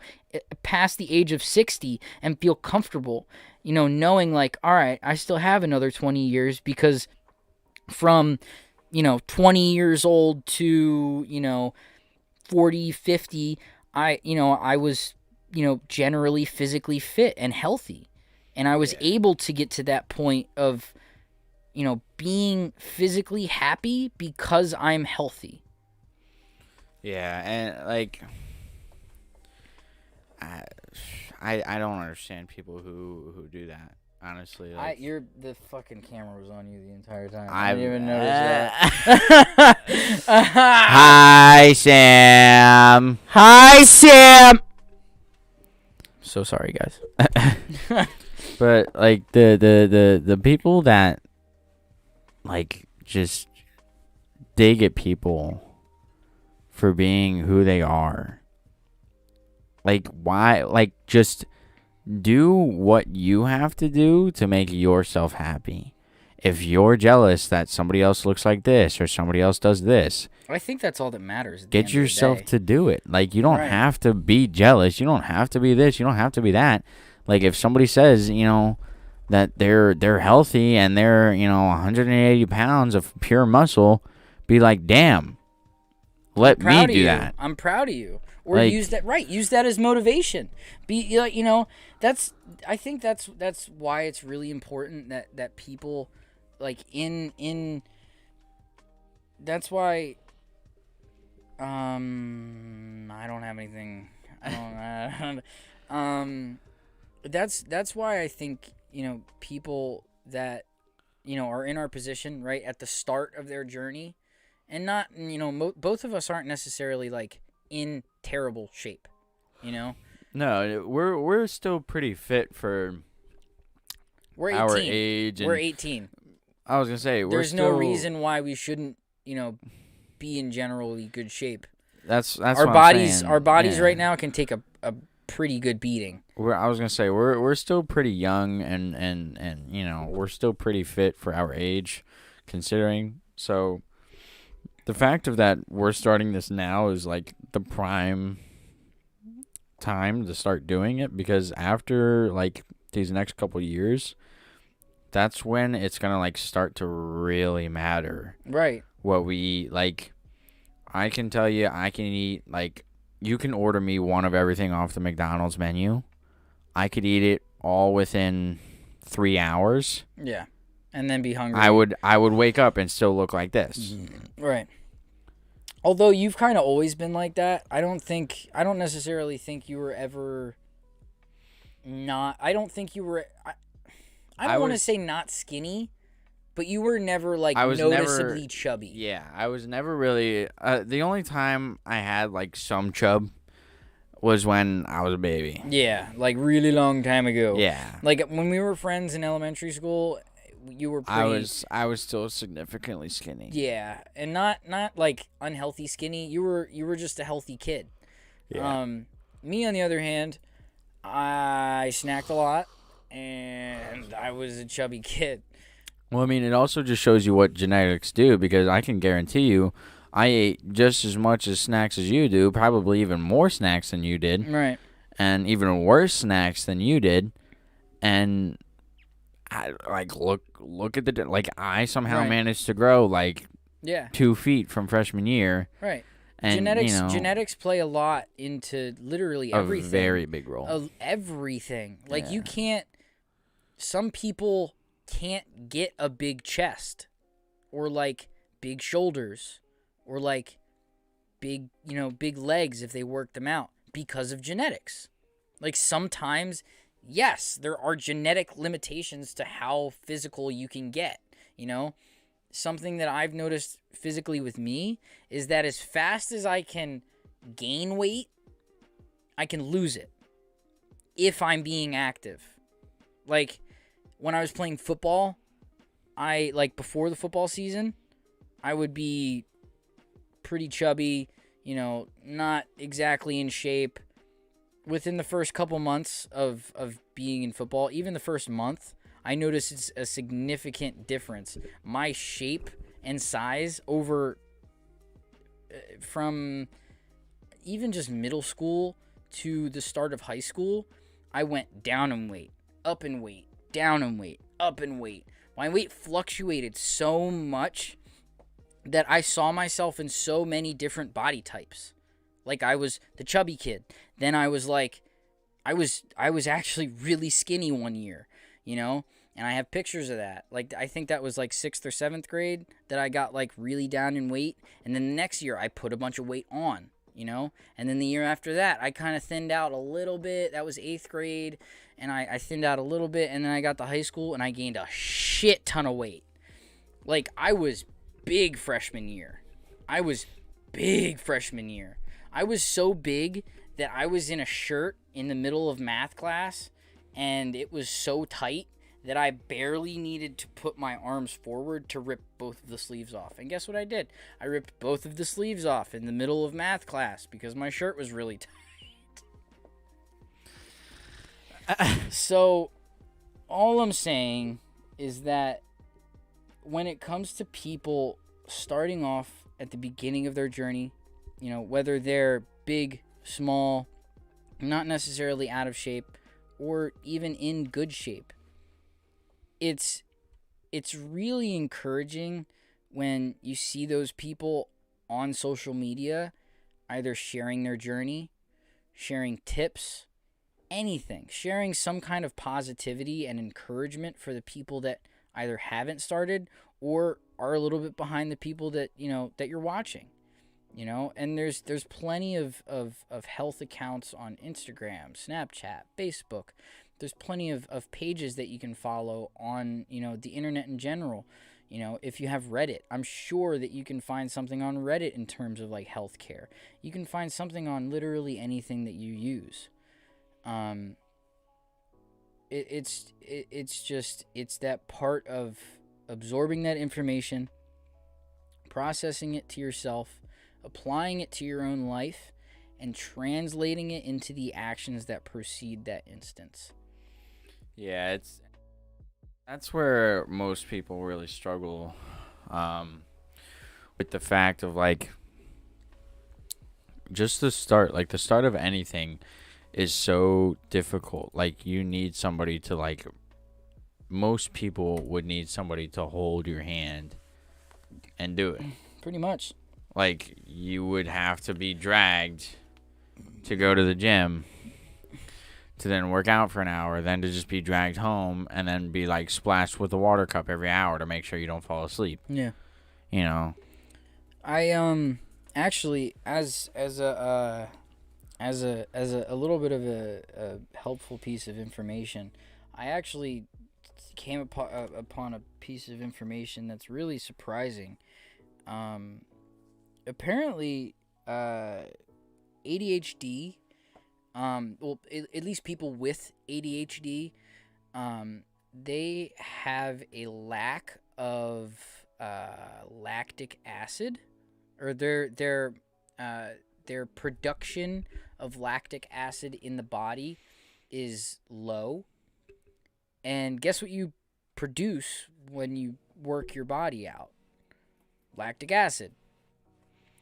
age of 60 and feel comfortable, you know, knowing like, all right, I still have another 20 years because from, you know, 20 years old to, you know, 40, 50, I was, you know, generally physically fit and healthy. And I was able to get to that point of, you know, being physically happy because I'm healthy. Yeah, and like I don't understand people who do that. Honestly, like, the fucking camera was on you the entire time. I didn't even notice that. Hi, Sam. Hi, Sam. So sorry, guys. But like the people that like just dig at people for being who they are. Like, why? Like, just do what you have to do to make yourself happy. If you're jealous that somebody else looks like this or somebody else does this, I think that's all that matters. Get yourself to do it. Like, you don't have to be jealous. You don't have to be this. You don't have to be that. Like, if somebody says, you know, that they're healthy and they're, you know, 180 pounds of pure muscle, be like, damn, let me do that. I'm proud of you. Or like, use that as motivation. Be, you know, I think that's why it's really important that people, like, in that's why I don't have anything. That's why I think, you know, people that, you know, are in our position right at the start of their journey, and not, you know, both of us aren't necessarily like in terrible shape, you know. No, we're still pretty fit for our age. We're 18. I was gonna say there's no reason why we shouldn't, you know, be in generally good shape. That's our what bodies. I'm saying. Our bodies right now can take a pretty good beating. I was gonna say we're still pretty young and you know, we're still pretty fit for our age, considering. So the fact of that we're starting this now is like the prime time to start doing it, because after like these next couple years, that's when it's gonna like start to really matter. Right. What we eat. Like, I can tell you, I can eat, like, you can order me one of everything off the McDonald's menu. I could eat it all within 3 hours, Yeah. And then be hungry. I would wake up and still look like this. Right. Although you've kind of always been like that, I don't necessarily think you were ever not. I don't think you were. I don't want to say not skinny, but you were never like noticeably chubby. Yeah, I was never really. The only time I had like some chub was when I was a baby. Yeah, like really long time ago. Yeah. Like when we were friends in elementary school, you were pretty. I was still significantly skinny. Yeah, and not like unhealthy skinny. You were just a healthy kid. Yeah. Me on the other hand, I snacked a lot, and I was a chubby kid. Well, I mean, it also just shows you what genetics do, because I can guarantee you, I ate just as much as snacks as you do, probably even more snacks than you did. Right. And even worse snacks than you did. And I look at the like I somehow managed to grow like 2 feet from freshman year. Right. And genetics play a lot into literally everything. A very big role. Of everything. Like you can't. Some people can't get a big chest, or like big shoulders, or like big legs if they work them out because of genetics. Like sometimes, yes, there are genetic limitations to how physical you can get, Something that I've noticed physically with me is that as fast as I can gain weight, I can lose it if I'm being active. Like when I was playing football, before the football season, I would be pretty chubby, not exactly in shape. Within the first couple months of being in football, even the first month, I noticed it's a significant difference. My shape and size from even just middle school to the start of high school, I went down in weight, up in weight, down in weight, up in weight. My weight fluctuated so much that I saw myself in so many different body types. Like I was the chubby kid. Then I was like, I was actually really skinny one year, and I have pictures of that. Like I think that was like 6th or 7th grade that I got like really down in weight. And then the next year I put a bunch of weight on, and then the year after that I kind of thinned out a little bit. That was 8th grade. And I thinned out a little bit, and then I got to high school and I gained a shit ton of weight. Like I was big freshman year. I was so big that I was in a shirt in the middle of math class, and it was so tight that I barely needed to put my arms forward to rip both of the sleeves off. And guess what I did? I ripped both of the sleeves off in the middle of math class because my shirt was really tight. So, all I'm saying is that when it comes to people starting off at the beginning of their journey, whether they're big, small, not necessarily out of shape, or even in good shape, it's really encouraging when you see those people on social media either sharing their journey, sharing tips, anything, sharing some kind of positivity and encouragement for the people that either haven't started or are a little bit behind the people that that you're watching. And there's plenty of health accounts on Instagram, Snapchat, Facebook. There's plenty of pages that you can follow on the internet in general. If you have Reddit, I'm sure that you can find something on Reddit in terms of like healthcare. You can find something on literally anything that you use. It's that part of absorbing that information, processing it to yourself, applying it to your own life, and translating it into the actions that precede that instance. Yeah, that's where most people really struggle with the fact of like just the start of anything is so difficult. Like you need somebody to like most people would need somebody to hold your hand and do it. Pretty much. Like you would have to be dragged to go to the gym to then work out for an hour, then to just be dragged home and then be like splashed with a water cup every hour to make sure you don't fall asleep. Yeah. You know. I actually as a little bit of a helpful piece of information, I actually came upon a piece of information that's really surprising. Apparently, ADHD, well, at least people with ADHD, they have a lack of lactic acid, or their production of lactic acid in the body is low. And guess what you produce when you work your body out? Lactic acid.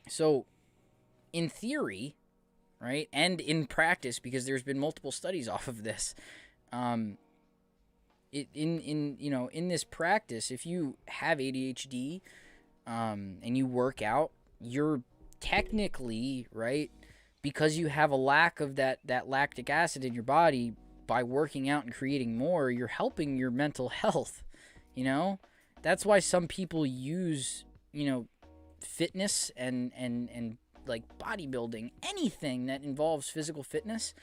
So, in theory, right, and in practice, because there's been multiple studies off of this, in this practice, if you have ADHD, and you work out, you're technically, right, because you have a lack of that lactic acid in your body, by working out and creating more, you're helping your mental health, you know? That's why some people use, fitness and like bodybuilding, anything that involves physical fitness,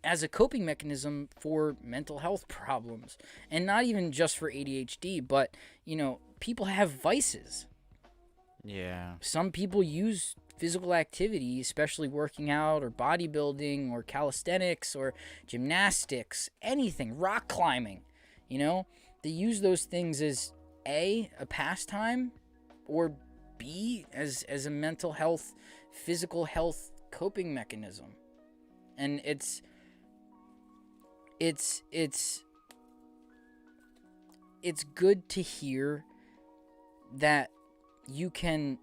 as a coping mechanism for mental health problems. And not even just for ADHD, but, people have vices. Yeah. Some people use physical activity, especially working out or bodybuilding or calisthenics or gymnastics, anything, rock climbing, they use those things as a pastime, or B, as a mental health, physical health coping mechanism. And it's good to hear that you can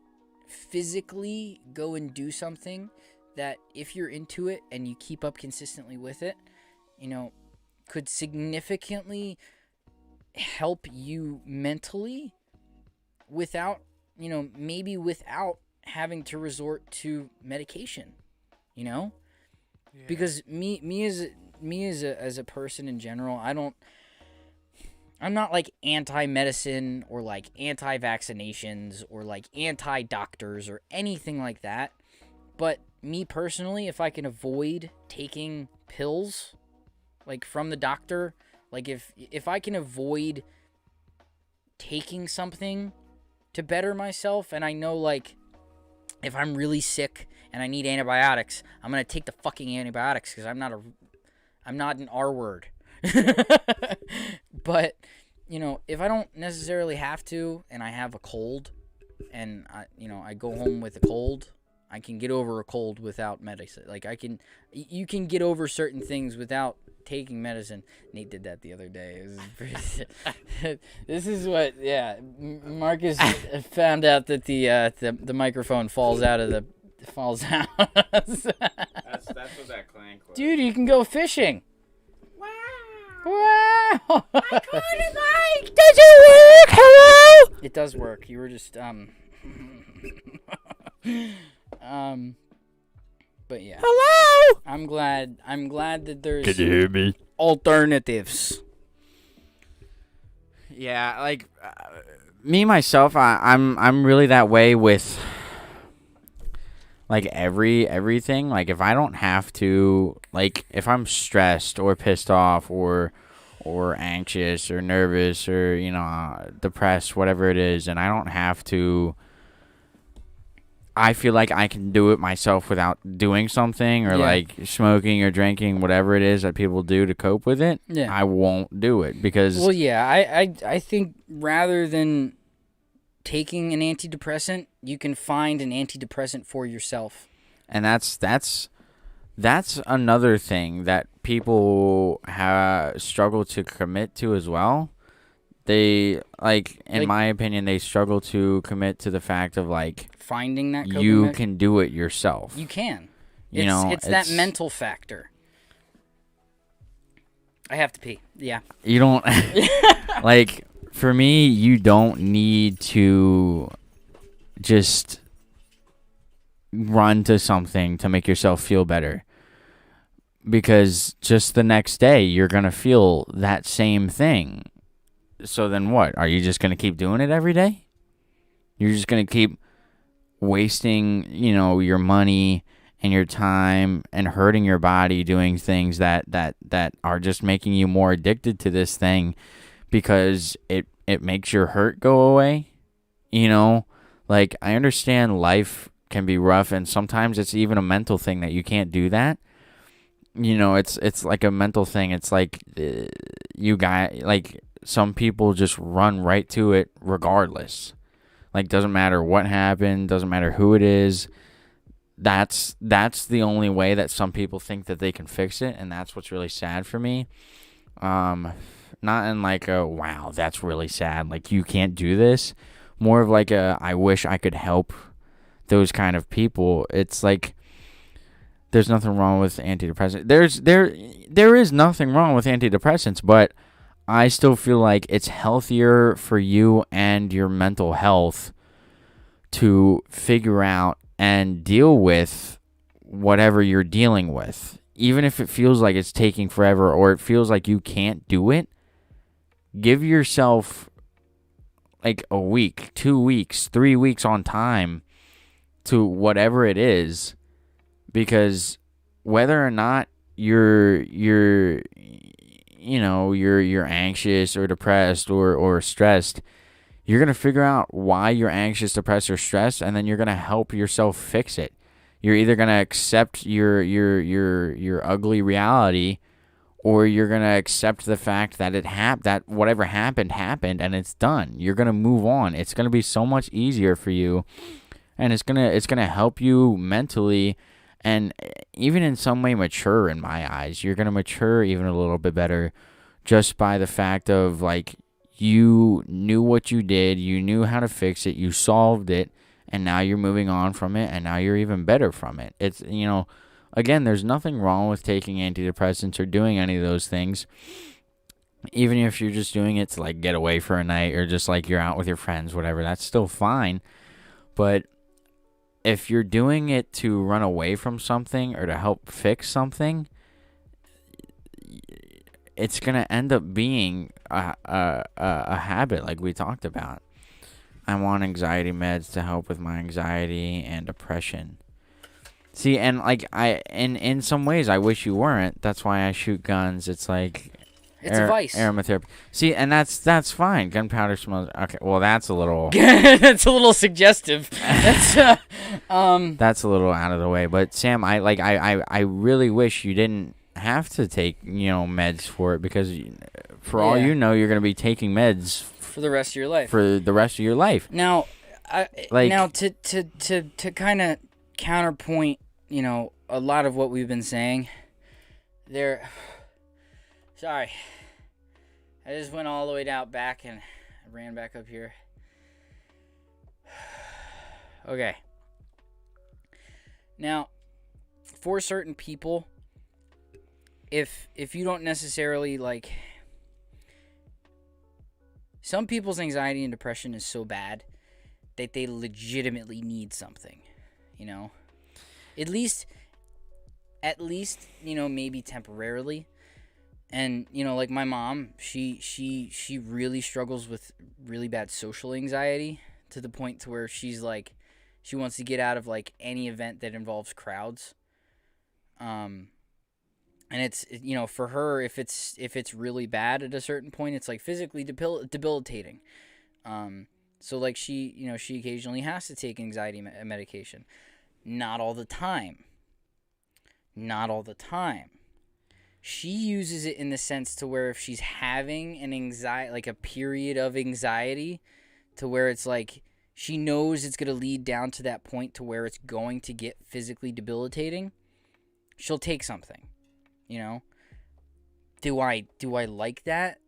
physically go and do something that, if you're into it and you keep up consistently with it, could significantly help you mentally without, maybe without having to resort to medication, Yeah. Because me as a person in general, I'm not like anti-medicine or like anti-vaccinations or like anti-doctors or anything like that. But me personally, if I can avoid taking pills like from the doctor, like if I can avoid taking something to better myself, and I know like if I'm really sick and I need antibiotics, I'm going to take the fucking antibiotics because I'm not an R word. But, if I don't necessarily have to, and I have a cold, and I go home with a cold, I can get over a cold without medicine. Like you can get over certain things without taking medicine. Nate did that the other day. It was pretty, this is what, Marcus found out that the microphone falls out. That's what that clank was. Dude, you can go fishing. Wow! I caught a mic! Does it work? Hello? It does work. You were just but yeah. Hello? I'm glad that there's Can you hear me? alternatives. Yeah, like me myself, I'm really that way with like everything. Like if I don't have to, like if I'm stressed or pissed off or anxious or nervous or depressed, whatever it is, and I don't have to, I feel like I can do it myself without doing something or like smoking or drinking, whatever it is that people do to cope with it. Yeah. I won't do it because I think rather than taking an antidepressant, you can find an antidepressant for yourself. And that's another thing that people struggle to commit to as well. They in my opinion, they struggle to commit to the fact of like finding that coping you can do it yourself. You can. It's that mental factor. I have to pee. Yeah. You don't like. For me, you don't need to just run to something to make yourself feel better. because just the next day you're going to feel that same thing. So then what? Are you just going to keep doing it every day? You're just going to keep wasting, your money and your time and hurting your body doing things that are just making you more addicted to this thing because it makes your hurt go away. Like, I understand life can be rough, and sometimes it's even a mental thing that you can't do that. It's like a mental thing. It's like some people just run right to it regardless. Like, doesn't matter what happened, doesn't matter who it is. That's the only way that some people think that they can fix it, and that's what's really sad for me. Not in like a, wow, that's really sad, like you can't do this. More of like a, I wish I could help those kind of people. It's like, there's nothing wrong with antidepressants. There is nothing wrong with antidepressants, but I still feel like it's healthier for you and your mental health to figure out and deal with whatever you're dealing with. Even if it feels like it's taking forever or it feels like you can't do it, give yourself like a week, 2 weeks, 3 weeks on time to whatever it is, because whether or not you're anxious or depressed or stressed, you're going to figure out why you're anxious, depressed, or stressed, and then you're going to help yourself fix it. You're either going to accept your ugly reality, or you're going to accept the fact that that whatever happened and it's done. You're going to move on. It's going to be so much easier for you, and it's going to help you mentally and even in some way mature in my eyes. You're going to mature even a little bit better just by the fact of, like, you knew what you did, you knew how to fix it, you solved it, and now you're moving on from it, and now you're even better from it. It's, again, there's nothing wrong with taking antidepressants or doing any of those things. Even if you're just doing it to, like, get away for a night or just, like, you're out with your friends, whatever, that's still fine. But if you're doing it to run away from something or to help fix something, it's going to end up being a habit, like we talked about. I want anxiety meds to help with my anxiety and depression. See, and like in some ways, I wish you weren't. That's why I shoot guns. It's like it's a vice. Aromatherapy. See, and that's fine. Gunpowder smells. Okay, well, that's a little. That's a little suggestive. That's that's a little out of the way. But Sam, I really wish you didn't have to take meds for it, because for all you know, you're gonna be taking meds for the rest of your life. For the rest of your life. Now, to kind of counterpoint, a lot of what we've been saying. Sorry, I just went all the way down back and I ran back up here. Okay. Now, for certain people, if you don't necessarily like, some people's anxiety and depression is so bad that they legitimately need something, at least, maybe temporarily. And, like my mom, she really struggles with really bad social anxiety, to the point to where she's like, she wants to get out of like any event that involves crowds. And it's, for her, if it's really bad at a certain point, it's like physically debilitating. So like she occasionally has to take anxiety medication. Not all the time. She uses it in the sense to where if she's having an anxiety, like a period of anxiety, to where it's like she knows it's going to lead down to that point to where it's going to get physically debilitating, she'll take something. Do I like that?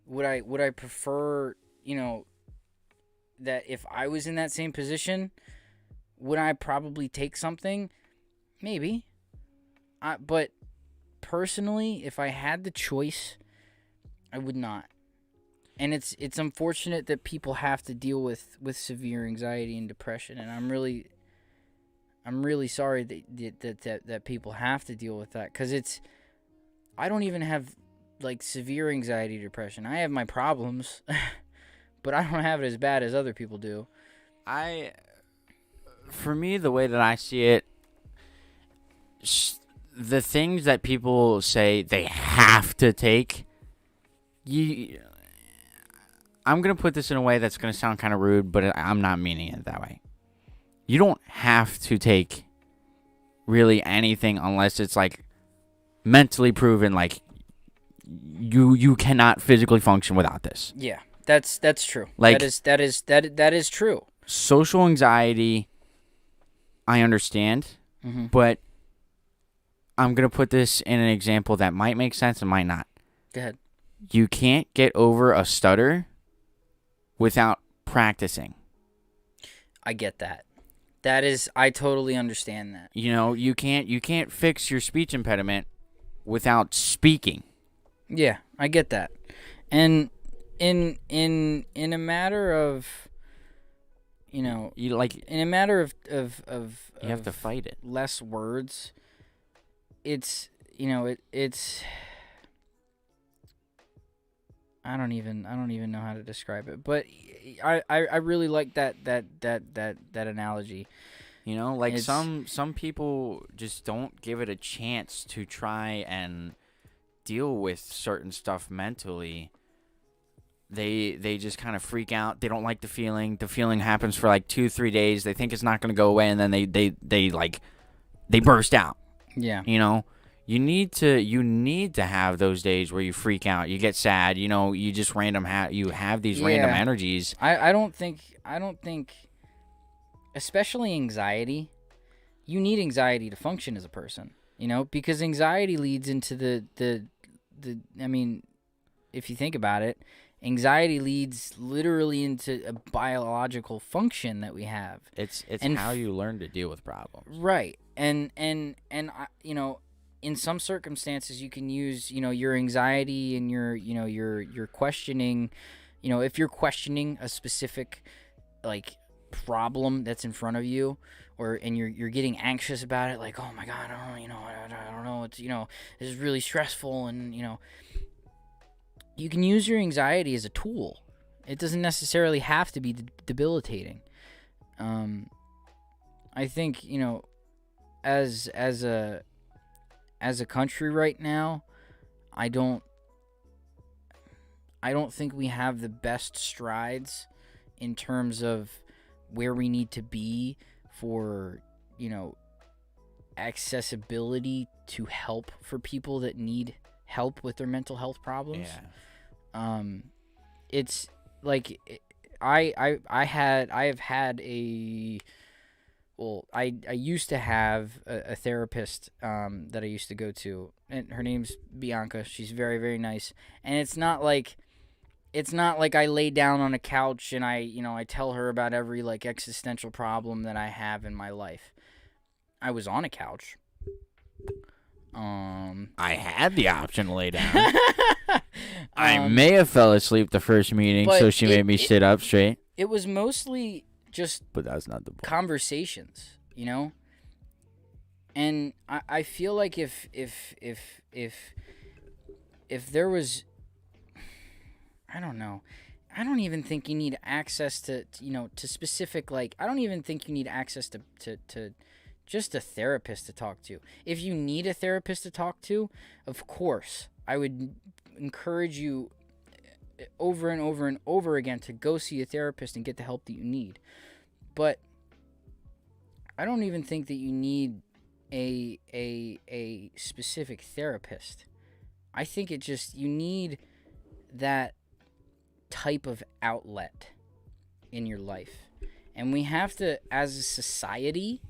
Would I prefer, that if I was in that same position, would I probably take something? Maybe. But personally, if I had the choice, I would not. And it's unfortunate that people have to deal with severe anxiety and depression, and I'm I'm really sorry that people have to deal with that, because I don't even have like severe anxiety, depression. I have my problems, but I don't have it as bad as other people do. For me, the way that I see it, the things that people say they have to take, I'm going to put this in a way that's going to sound kind of rude, but I'm not meaning it that way. You don't have to take really anything unless it's like mentally proven, like you cannot physically function without this. Yeah, that's true. Like, that is true. Social anxiety, I understand, but I'm going to put this in an example that might make sense and might not. Go ahead. You can't get over a stutter without practicing. I get that. I totally understand that. You know, you can't fix your speech impediment without speaking. Yeah, I get that. And in a matter of, you know, in a matter of you have to fight it. Less words. It's I don't even know how to describe it, but I really like that analogy. You know, like some people just don't give it a chance to try and deal with certain stuff mentally. They just kind of freak out. They don't like the feeling. The feeling happens for like 2-3 days. They think it's not going to go away, and then they burst out. Yeah. You know, you need to have those days where you freak out, you get sad, you know, you just you have these random energies. I don't think especially anxiety, you need anxiety to function as a person, you know, because anxiety leads into the I mean, if you think about it, anxiety leads literally into a biological function that we have. It's how you learn to deal with problems. Right. And you know, in some circumstances you can use, you know, your anxiety and your questioning, you know, if you're questioning a specific like problem that's in front of you, and you're getting anxious about it, like, oh my God, I don't know, it's, you know, this is really stressful, and, you know, you can use your anxiety as a tool. It doesn't necessarily have to be debilitating. I think, you know, as a country right now, I don't think we have the best strides in terms of where we need to be for, you know, accessibility to help for people that need help with their mental health problems. Yeah. It's like I used to have a therapist that I used to go to, and her name's Bianca. She's very, very nice. And it's not like I lay down on a couch and I tell her about every like existential problem that I have in my life. I was on a couch. I had the option to lay down. I may have fell asleep the first meeting, so she made me sit up straight. It was mostly just, but that's not the point. Conversations, you know. And I feel like if there was, I don't know. I don't even think you need access to specific, like, I don't even think you need access to just a therapist to talk to. If you need a therapist to talk to, of course, I would encourage you over and over and over again to go see a therapist and get the help that you need. But I don't even think that you need a specific therapist. I think you need that type of outlet in your life. And we have to, as a society,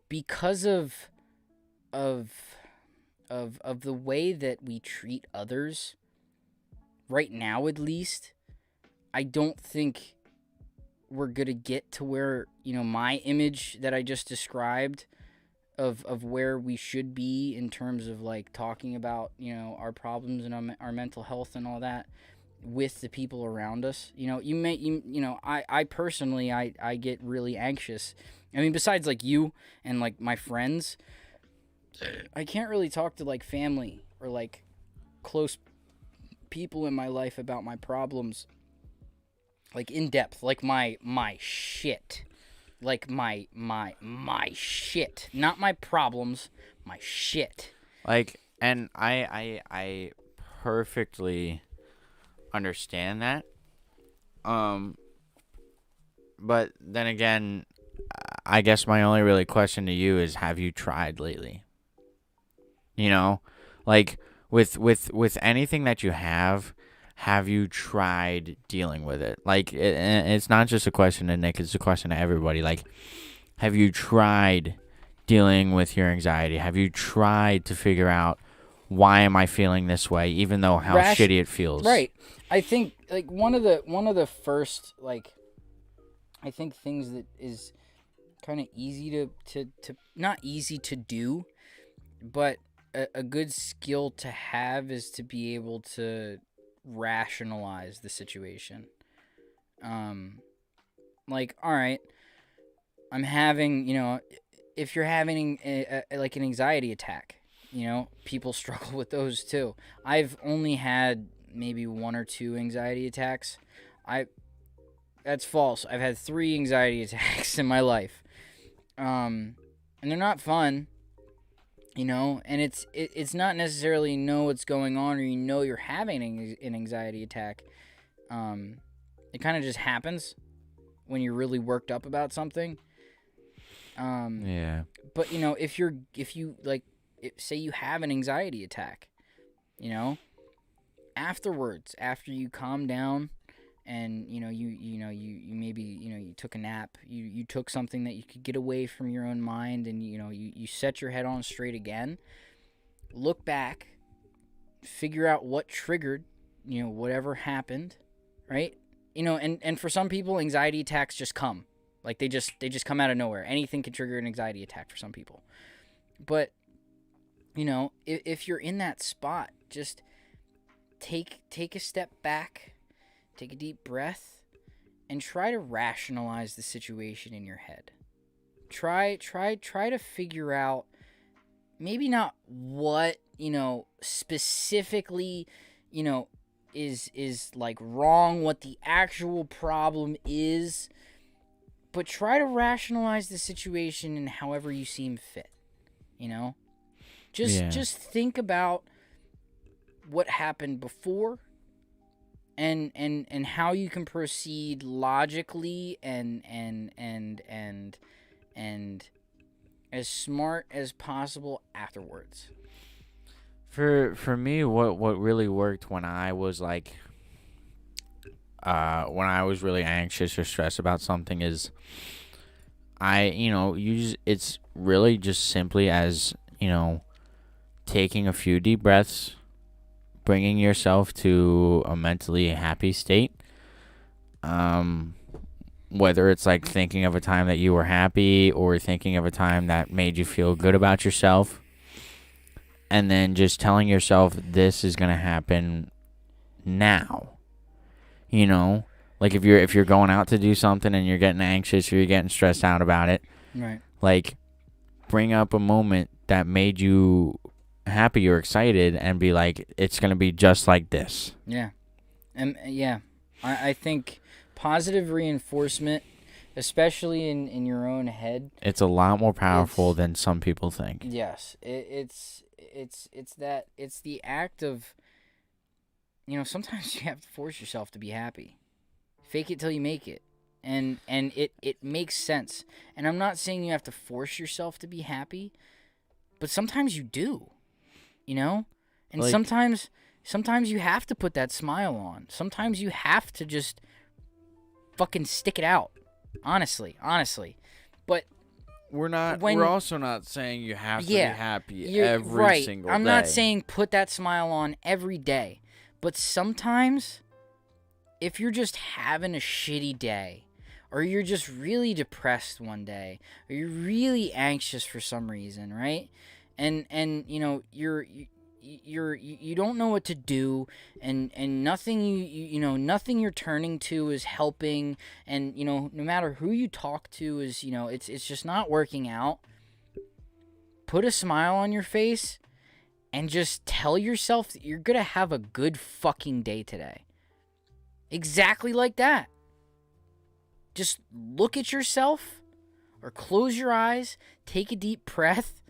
because of the way that we treat others right now, at least, I don't think we're going to get to where, my image that I just described of where we should be in terms of like talking about, our problems and our mental health and all that. with the people around us. You know, I personally, I get really anxious. I mean, besides like you and like my friends, I can't really talk to like family or like close people in my life about my problems, like in depth, like my shit, like my shit, not my problems, my shit. Like, and I perfectly understand that. But then again, I guess my only really question to you is, have you tried lately? You know, like with anything that you have you tried dealing with it? Like, it's not just a question to Nick, it's a question to everybody. Like, have you tried dealing with your anxiety? Have you tried to figure out, why am I feeling this way, even though how shitty it feels? Right. I think like one of the first, like, I think things that is kind of easy to not easy to do, but a good skill to have is to be able to rationalize the situation. Like, all right, I'm having, you know, if you're having like an anxiety attack, you know, people struggle with those too. I've only had maybe 1 or 2 anxiety attacks. That's false. I've had 3 anxiety attacks in my life. And they're not fun, you know, and it's not necessarily you know what's going on or you know you're having an anxiety attack. It kind of just happens when you're really worked up about something. Yeah. But you know, if you like, say you have an anxiety attack, you know, afterwards, after you calm down, and you know you maybe, you know, you took a nap, you took something that you could get away from your own mind, and you know you set your head on straight again, look back, figure out what triggered, you know, whatever happened, right? You know, and for some people, anxiety attacks just come. Like, they just come out of nowhere. Anything can trigger an anxiety attack for some people. But, you know, if you're in that spot, just take a step back, take a deep breath, and try to rationalize the situation in your head. Try to figure out, maybe not what, you know, specifically, you know, is like wrong, what the actual problem is, but try to rationalize the situation in however you seem fit, you know? Just think about what happened before, and how you can proceed logically and as smart as possible afterwards. For me, what really worked when I was like, when I was really anxious or stressed about something is, it's really just simply as, you know, taking a few deep breaths, bringing yourself to a mentally happy state. Whether it's like thinking of a time that you were happy or thinking of a time that made you feel good about yourself, and then just telling yourself this is going to happen now. You know, like if you're going out to do something and you're getting anxious or you're getting stressed out about it, right? Like, bring up a moment that made you happy or excited and be like, it's going to be just like this. Yeah. And I think positive reinforcement, especially in your own head, it's a lot more powerful than some people think. Yes. It's the act of, you know, sometimes you have to force yourself to be happy. Fake it till you make it. And it makes sense. And I'm not saying you have to force yourself to be happy, but sometimes you do. You know? And like, sometimes you have to put that smile on. Sometimes you have to just fucking stick it out. Honestly. But we're also not saying you have to be happy every single day. I'm not saying put that smile on every day. But sometimes, if you're just having a shitty day, or you're just really depressed one day, or you're really anxious for some reason, right? And you know, you don't know what to do, and nothing nothing you're turning to is helping, and no matter who you talk to is it's just not working out. Put a smile on your face and just tell yourself that you're gonna have a good fucking day today. Exactly like that. Just look at yourself or close your eyes, take a deep breath,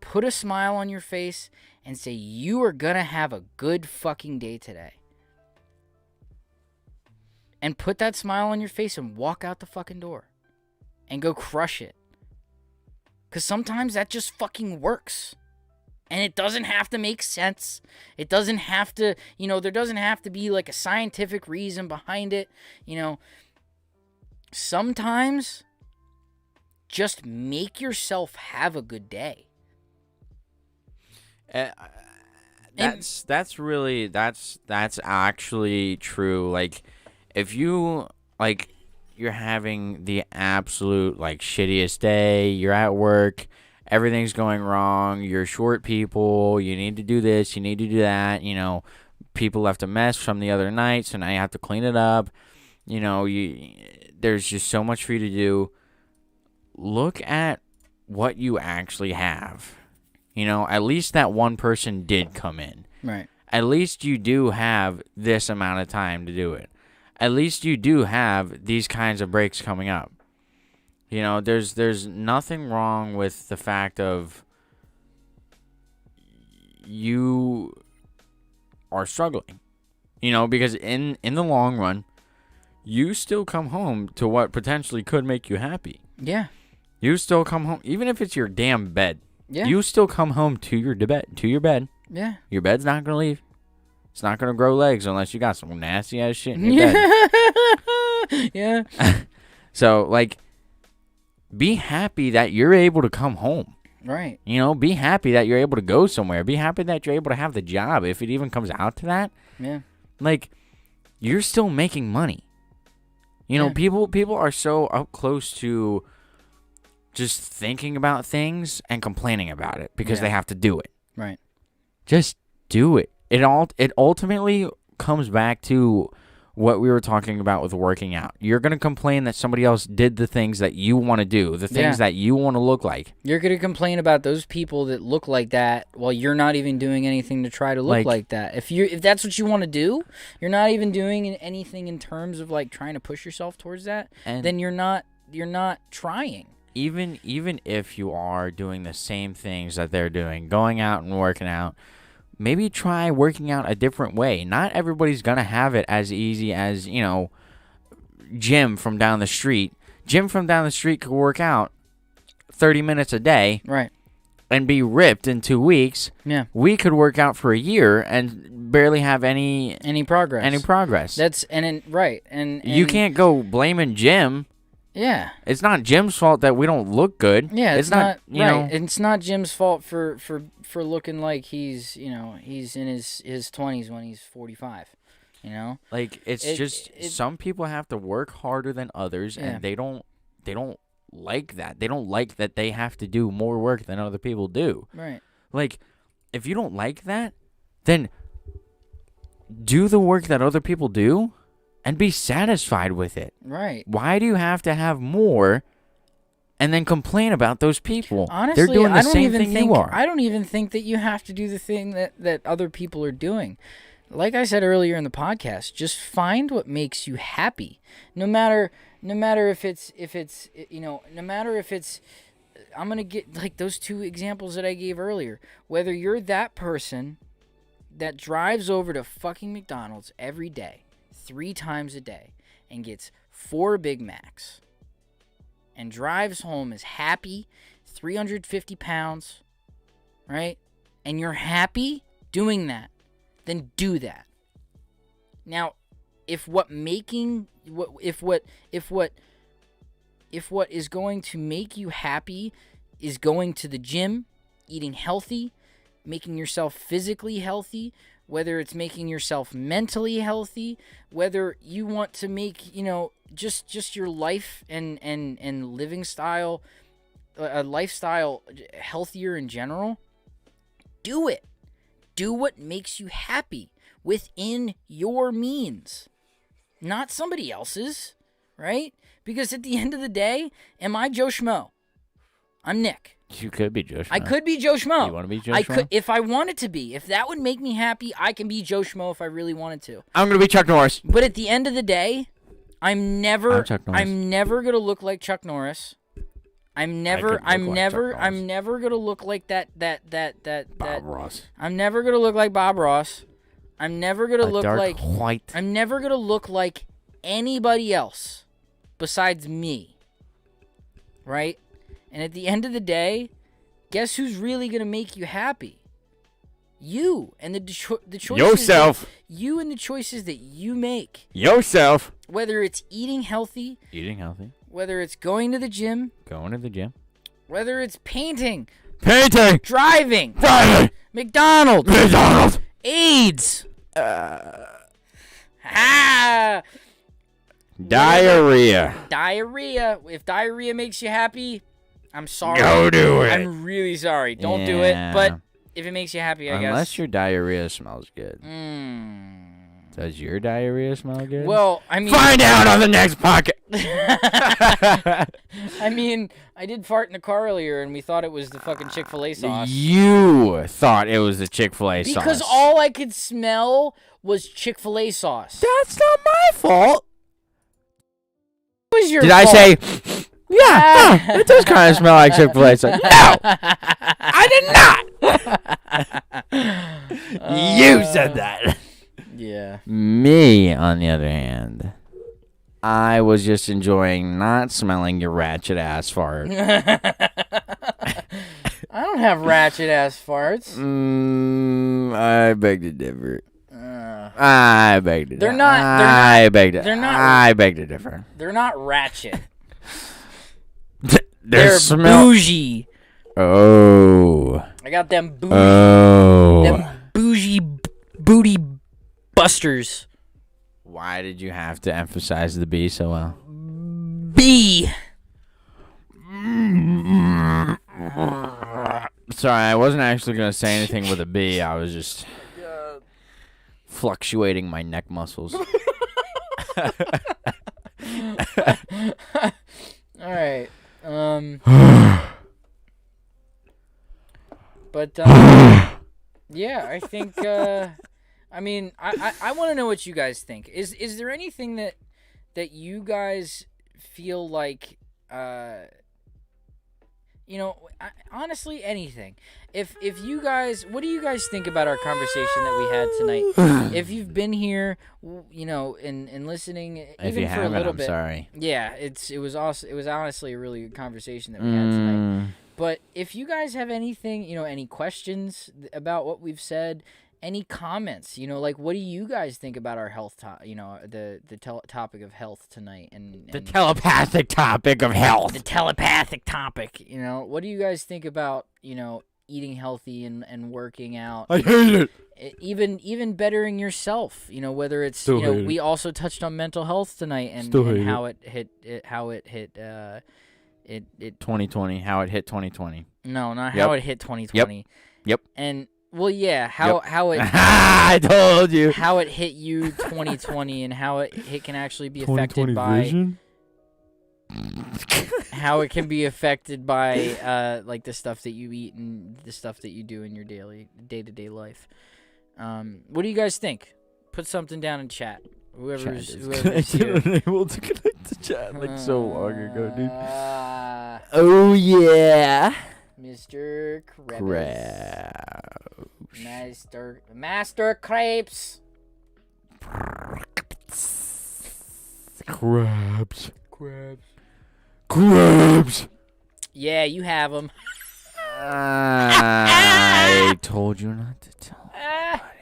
put a smile on your face, and say you are gonna have a good fucking day today. And put that smile on your face and walk out the fucking door. And go crush it. Because sometimes that just fucking works. And it doesn't have to make sense. It doesn't have to, there doesn't have to be like a scientific reason behind it. Sometimes just make yourself have a good day. That's actually true. Like, if you you're having the absolute shittiest day, you're at work, everything's going wrong, you're short people, you need to do this, you need to do that, people left a mess from the other night, so now you have to clean it up, there's just so much for you to do. Look at what you actually have. At least that one person did come in. Right. At least you do have this amount of time to do it. At least you do have these kinds of breaks coming up. There's nothing wrong with the fact of you are struggling. Because in the long run, you still come home to what potentially could make you happy. Yeah. You still come home, even if it's your damn bed. Yeah. You still come home to your bed. Yeah. Your bed's not going to leave. It's not going to grow legs unless you got some nasty ass shit in your bed. Yeah. So, be happy that you're able to come home. Right. Be happy that you're able to go somewhere. Be happy that you're able to have the job, if it even comes out to that. Yeah. You're still making money. People are so up close to just thinking about things and complaining about it because they have to do it. Right. Just do it. It ultimately comes back to what we were talking about with working out. You're going to complain that somebody else did the things that you want to do, the things that you want to look like. You're going to complain about those people that look like that while you're not even doing anything to try to look like that. If that's what you want to do, you're not even doing anything in terms of trying to push yourself towards that, then you're not trying. Even if you are doing the same things that they're doing, going out and working out, maybe try working out a different way. Not everybody's going to have it as easy as, Jim from down the street. Jim from down the street could work out 30 minutes a day. Right. And be ripped in 2 weeks. Yeah. We could work out for a year and barely have any progress. That's right. And you can't go blaming Jim. Yeah. It's not Jim's fault that we don't look good. Yeah, it's not you know. It's not Jim's fault for looking like he's in his 20s when he's 45. Some people have to work harder than others, and they don't like that. They don't like that they have to do more work than other people do. Right. If you don't like that, then do the work that other people do and be satisfied with it. Right. Why do you have to have more and then complain about those people? Honestly, they're doing the same thing you are. I don't even think that you have to do the thing that other people are doing. Like I said earlier in the podcast, just find what makes you happy. No matter if it's I'm going to get those two examples that I gave earlier. Whether you're that person that drives over to fucking McDonald's every day, 3 times a day, and gets 4 Big Macs, and drives home is happy, 350 pounds, right? And you're happy doing that, then do that. Now, if what is going to make you happy is going to the gym, eating healthy, making yourself physically healthy, whether it's making yourself mentally healthy, whether you want to make, just your life and living style, a lifestyle healthier in general, do it. Do what makes you happy within your means, not somebody else's, right? Because at the end of the day, am I Joe Schmo? I'm Nick. You could be Joe Schmo. I could be Joe Schmo. You want to be Joe Schmo? Could, if I wanted to be. If that would make me happy, I can be Joe Schmo if I really wanted to. I'm going to be Chuck Norris. But at the end of the day, I'm never Chuck Norris. I'm never going to look like Chuck Norris. I'm never going to look like that Bob Ross. I'm never going to look like Bob Ross. I'm never going to look like white. I'm never going to look like anybody else besides me. Right? And at the end of the day, guess who's really going to make you happy? You and the choices Yourself. You and the choices that you make. Yourself. Whether it's eating healthy, whether it's going to the gym, whether it's painting, driving, McDonald's, AIDS, diarrhea. If diarrhea makes you happy, I'm sorry. Go do it. I'm really sorry. Don't do it. But if it makes you happy, I guess. Unless your diarrhea smells good. Does your diarrhea smell good? Well, I mean, find out on the next podcast. I mean, I did fart in the car earlier, and we thought it was the fucking Chick-fil-A sauce. You thought it was the Chick-fil-A sauce. Because all I could smell was Chick-fil-A sauce. That's not my fault. It was your Did fault. I say, yeah, it does kind of smell like Chick-fil-A sauce. No, I did not. You said that. Yeah. Me, on the other hand, I was just enjoying not smelling your ratchet ass fart. I don't have ratchet ass farts. I beg to differ. I beg to differ. I beg to differ. They're not ratchet. They're bougie. Oh. I got them bougie. Oh. Them bougie booty busters. Why did you have to emphasize the B so well? B. Sorry, I wasn't actually going to say anything with a B. I was just fluctuating my neck muscles. All right. But yeah, I think I mean, I want to know what you guys think. Is there anything that you guys feel like honestly, anything. If you guys, what do you guys think about our conversation that we had tonight? If you've been here, and listening, If even you for a haven't, little I'm bit. sorry. Yeah, it was honestly a really good conversation that we had tonight. But if you guys have anything, any questions about what we've said, any comments, like what do you guys think about our health, topic of health tonight, and The telepathic topic of health. the telepathic topic, what do you guys think about, eating healthy and working out? I hate it. Even bettering yourself, whether it's, Still hate it. we also touched on mental health tonight and how it hit 2020. How it hit 2020. No, not Yep. how it hit 2020. Yep. And well, yeah, how it I told you. how it hit you 2020 and how it can actually be affected by how it can be affected by like the stuff that you eat and the stuff that you do in your day-to-day life. What do you guys think? Put something down in chat. Whoever's here. unable to connect to chat like so long ago, dude. Oh yeah. Mr. Krebs. Crab. Master Crepes. Crabs. Yeah, you have them. I told you not to tell anybody.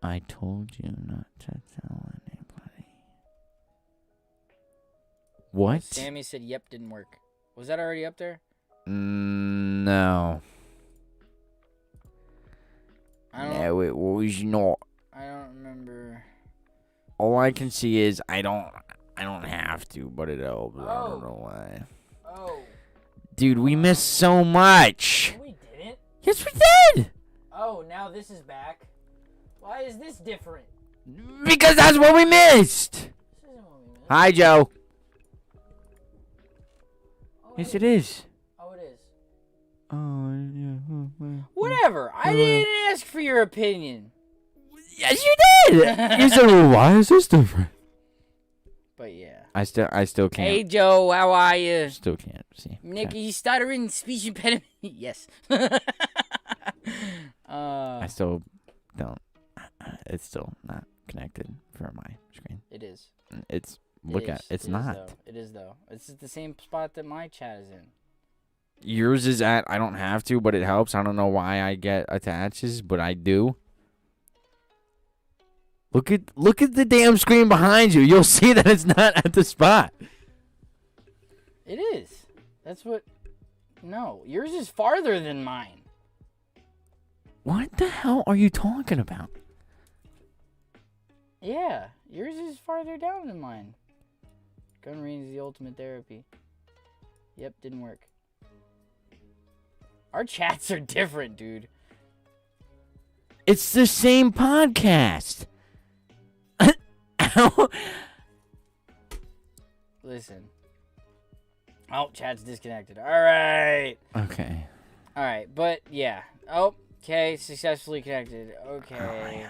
I told you not to tell anybody. What? Sammy said, "Yep, didn't work." Was that already up there? No. No, it was not. I don't remember. All I can see is I don't have to, but it helps. I Oh. don't know why. Oh. Dude, we missed so much. No, we didn't. Yes, Yes, we did. Oh, now this is back. Why is this different? Because that's what we missed. This isn't what we missed. Hi, Joe. Oh, Yes, it is. Oh, it is. Oh, yeah. Whatever. I didn't ask for your opinion. Yes, you did. You said, well, why is this different? But yeah. I still can't. Hey, Joe, how are you? Still can't see. Nick, you stuttering speech impediment? Yes. I still don't. It's still not connected for my screen. It is. It's It not. It is though. It's the same spot that my chat is in. Yours is at. I don't have to, but it helps. I don't know why I get attaches, but I do. Look at the damn screen behind you. You'll see that it's not at the spot. It is. That's what. No, yours is farther than mine. What the hell are you talking about? Yeah, yours is farther down than mine. Gun range is the ultimate therapy. Yep, didn't work. Our chats are different, dude. It's the same podcast. Listen. Oh, chat's disconnected. All right. Okay. All right, but yeah. Oh, okay, successfully connected. Okay.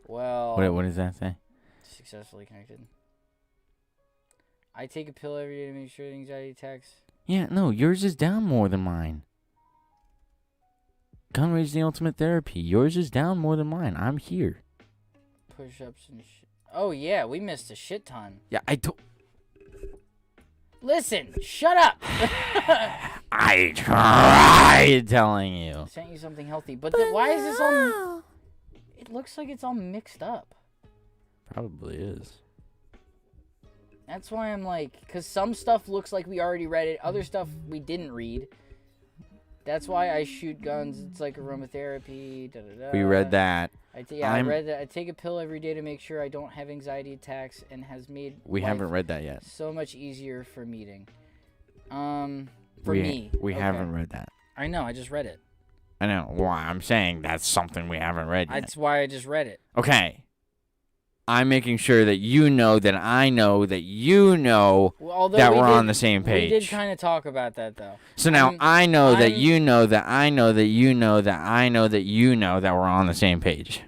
Well. What does that say? Successfully connected. I take a pill every day to make sure the anxiety attacks. Yeah, no, yours is down more than mine. Gun rage is the ultimate therapy. Yours is down more than mine. I'm here. Push-ups and shit. Oh, yeah, we missed a shit ton. Yeah, I don't. Listen, shut up. I tried telling you. Sent you something healthy, but why is this all? It looks like it's all mixed up. Probably is. That's why I'm like, because some stuff looks like we already read it, other stuff we didn't read. That's why I shoot guns. It's like aromatherapy. Da, da, da. We read that. I read that. I take a pill every day to make sure I don't have anxiety attacks, and has made We haven't read that yet. so much easier for meeting. For me. We Okay. haven't read that. I know. I just read it. I know. Why? I'm saying that's something we haven't read yet. That's why I just read it. Okay. I'm making sure that you know that I know that you know that we're on the same page. We did kind of talk about that, though. So now I know that you know that I know that you know that I know that you know that we're on the same page.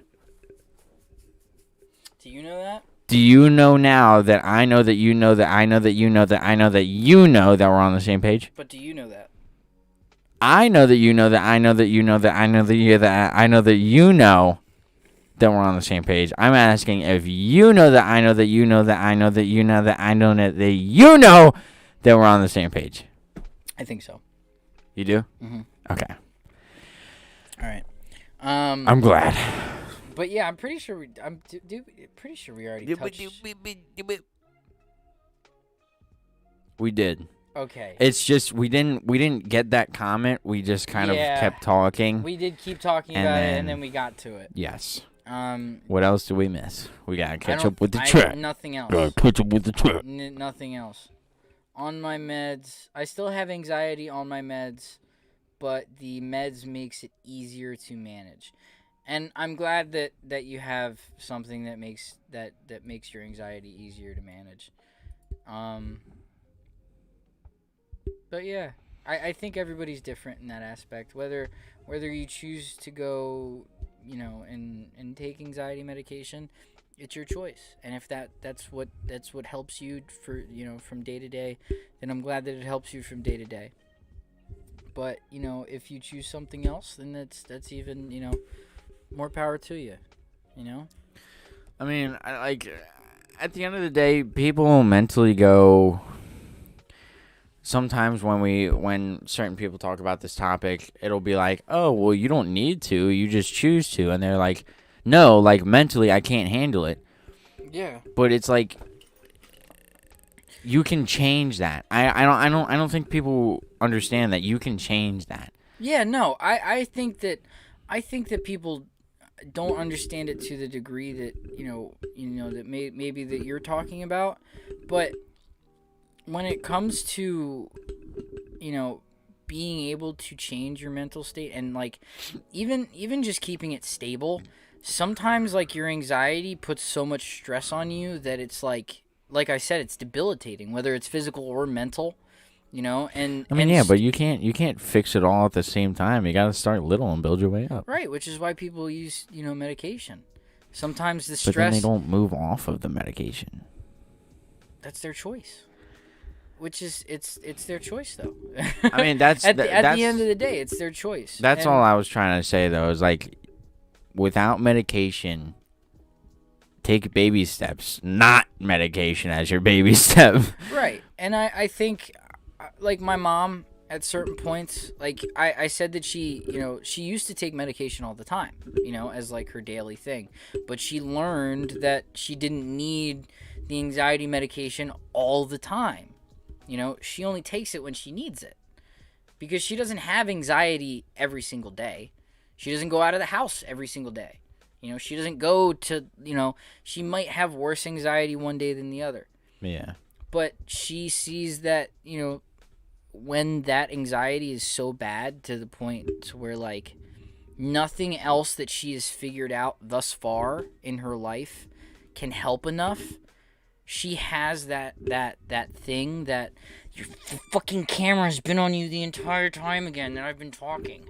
Do you know that? Do you know now that I know that you know that I know that you know that I know that you know that we're on the same page? But do you know that? I know that you know that I know that you know that I know that you that I know that you know that we're on the same page. I'm asking if you know that I know that you know that I know that you know that I know that you know that we're on the same page. I think so. You do? Mm-hmm. Okay. All right. I'm glad. But yeah, I'm pretty sure we already touched. We did. Okay. It's just we didn't get that comment. We just kind of kept talking. We did keep talking about it, and then we got to it. Yes. Um. What else do we miss? We gotta catch up with the chat. Nothing else. Catch up with the chat. Nothing else. On my meds, I still have anxiety on my meds, but the meds makes it easier to manage. And I'm glad that you have something that makes your anxiety easier to manage. But yeah, I think everybody's different in that aspect. Whether you choose to go, and take anxiety medication, it's your choice. And if that's what helps you for from day to day, then I'm glad that it helps you from day to day. But if you choose something else, then that's even more power to you. I mean, at the end of the day, people mentally go. Sometimes when certain people talk about this topic, it'll be like, oh, well, you don't need to, you just choose to, and they're like, no, like mentally, I can't handle it. Yeah. But it's like, you can change that. I don't think people understand that you can change that. Yeah, no, I think that people don't understand it to the degree that that maybe that you're talking about, but when it comes to being able to change your mental state and like even just keeping it stable, sometimes like your anxiety puts so much stress on you that it's like I said, it's debilitating, whether it's physical or mental, you know. And I mean, yeah, but you can't fix it all at the same time. You got to start little and build your way up. Right, which is why people use, you know, medication. Sometimes the But then they stress, don't move off of the medication. that's their choice. Which is it's their choice though. I mean, that's at the that's, end of the day, it's their choice. That's And- all I was trying to say though. Is like, without medication, take baby steps, not medication as your baby step. Right. And I think, like, my mom, at certain points, like, I said that she, you know, she used to take medication all the time, you know, as, like, her daily thing. But she learned that she didn't need the anxiety medication all the time. You know, she only takes it when she needs it. Because she doesn't have anxiety every single day. She doesn't go out of the house every single day. You know, she doesn't go to, you know, she might have worse anxiety one day than the other. Yeah. But she sees that, you know, when that anxiety is so bad to the point to where, like, nothing else that she has figured out thus far in her life can help enough, she has that thing that your fucking camera's been on you the entire time again that I've been talking.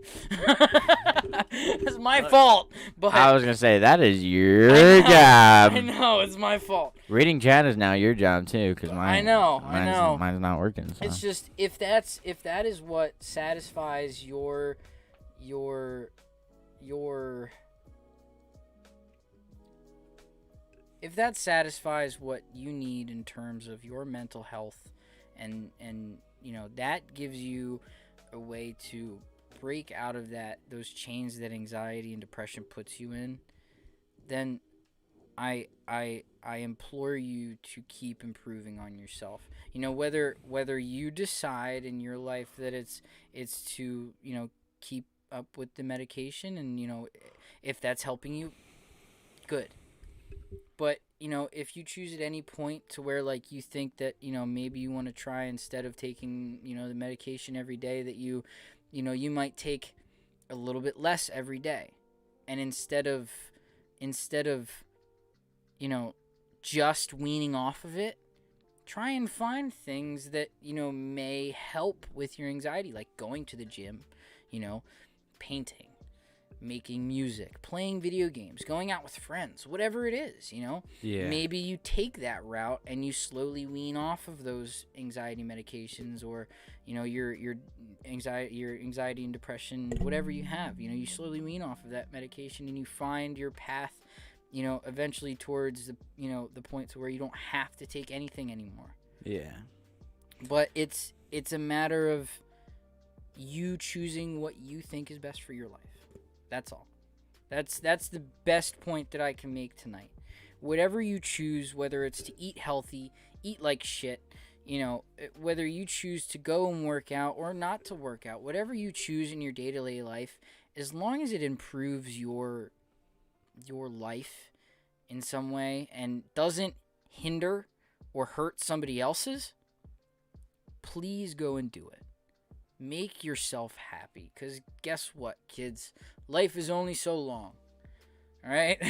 It's my fault. But I was gonna say that is your job. I know, it's my fault. Reading chat is now your job too, because I know. mine's not working. So. It's just if that is what satisfies your if that satisfies what you need in terms of your mental health and you know, that gives you a way to break out of those chains that anxiety and depression puts you in, then I implore you to keep improving on yourself. You know, whether you decide in your life that it's to, you know, keep up with the medication, and, you know, if that's helping you, good. But, you know, if you choose at any point to where, like, you think that, you know, maybe you want to try, instead of taking, you know, the medication every day, that you know, you might take a little bit less every day. And instead of, you know, just weaning off of it, try and find things that, you know, may help with your anxiety, like going to the gym, you know, painting, making music, playing video games, going out with friends, whatever it is, you know. Yeah. Maybe you take that route and you slowly wean off of those anxiety medications, or, you know, your anxiety and depression, whatever you have, you know, you slowly wean off of that medication and you find your path, you know, eventually towards the, you know, the point to where you don't have to take anything anymore. Yeah. But it's a matter of you choosing what you think is best for your life. That's all. That's the best point that I can make tonight. Whatever you choose, whether it's to eat healthy, eat like shit, you know, whether you choose to go and work out or not to work out, whatever you choose in your day-to-day life, as long as it improves your life in some way and doesn't hinder or hurt somebody else's, please go and do it. Make yourself happy, because guess what, kids? Life is only so long. All right?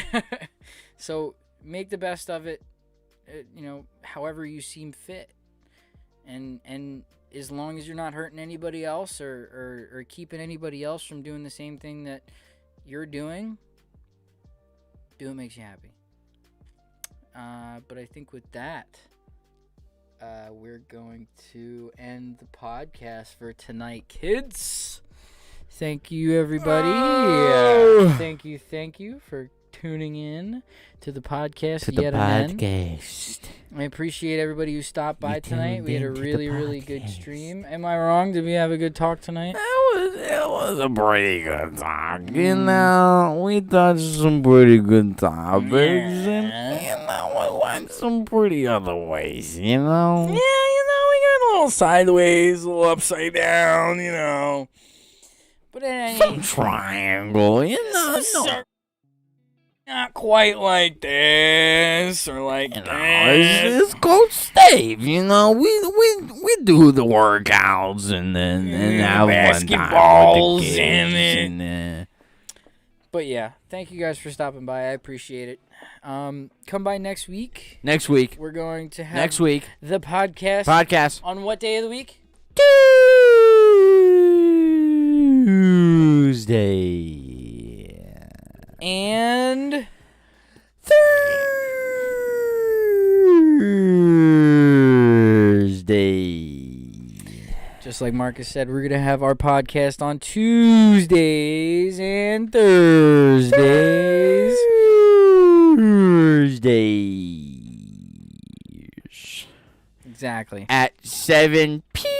So make the best of it, you know, however you seem fit. And as long as you're not hurting anybody else or keeping anybody else from doing the same thing that you're doing, do what makes you happy. But I think with that, we're going to end the podcast for tonight, kids. Thank you, everybody. Oh. Thank you for tuning in to the podcast To the yet again. podcast. I appreciate everybody who stopped by You tonight. We had a tuned in to really, the really good podcast. stream. Am I wrong? Did we have a good talk tonight? It was a pretty good talk. You know, we touched some pretty good topics, and you know, we went some pretty other ways. You know. Yeah, you know, we got a little sideways, a little upside down, you know. But Some triangle, you know. Some not quite like this or like You know, this. it's Coach Dave. You know, we do the workouts and then have fun time basketballs with the and kids it. and, But yeah, thank you guys for stopping by. I appreciate it. Come by next week. next week. We're going to have Next week. the podcast Podcast. on what day of the week? Tuesday. And Thursday. just like Marcus said, we're going to have our podcast on Tuesdays and Thursdays. Thursdays. Exactly. At 7 p.m.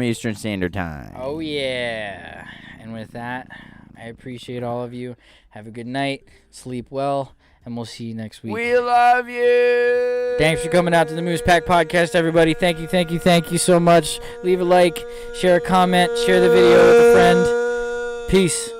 Eastern Standard Time. Oh, yeah. And with that, I appreciate all of you. Have a good night. Sleep well. And we'll see you next week. We love you. Thanks for coming out to the MoosePack Podcast, everybody. Thank you so much. Leave a like, share a comment, share the video with a friend. Peace.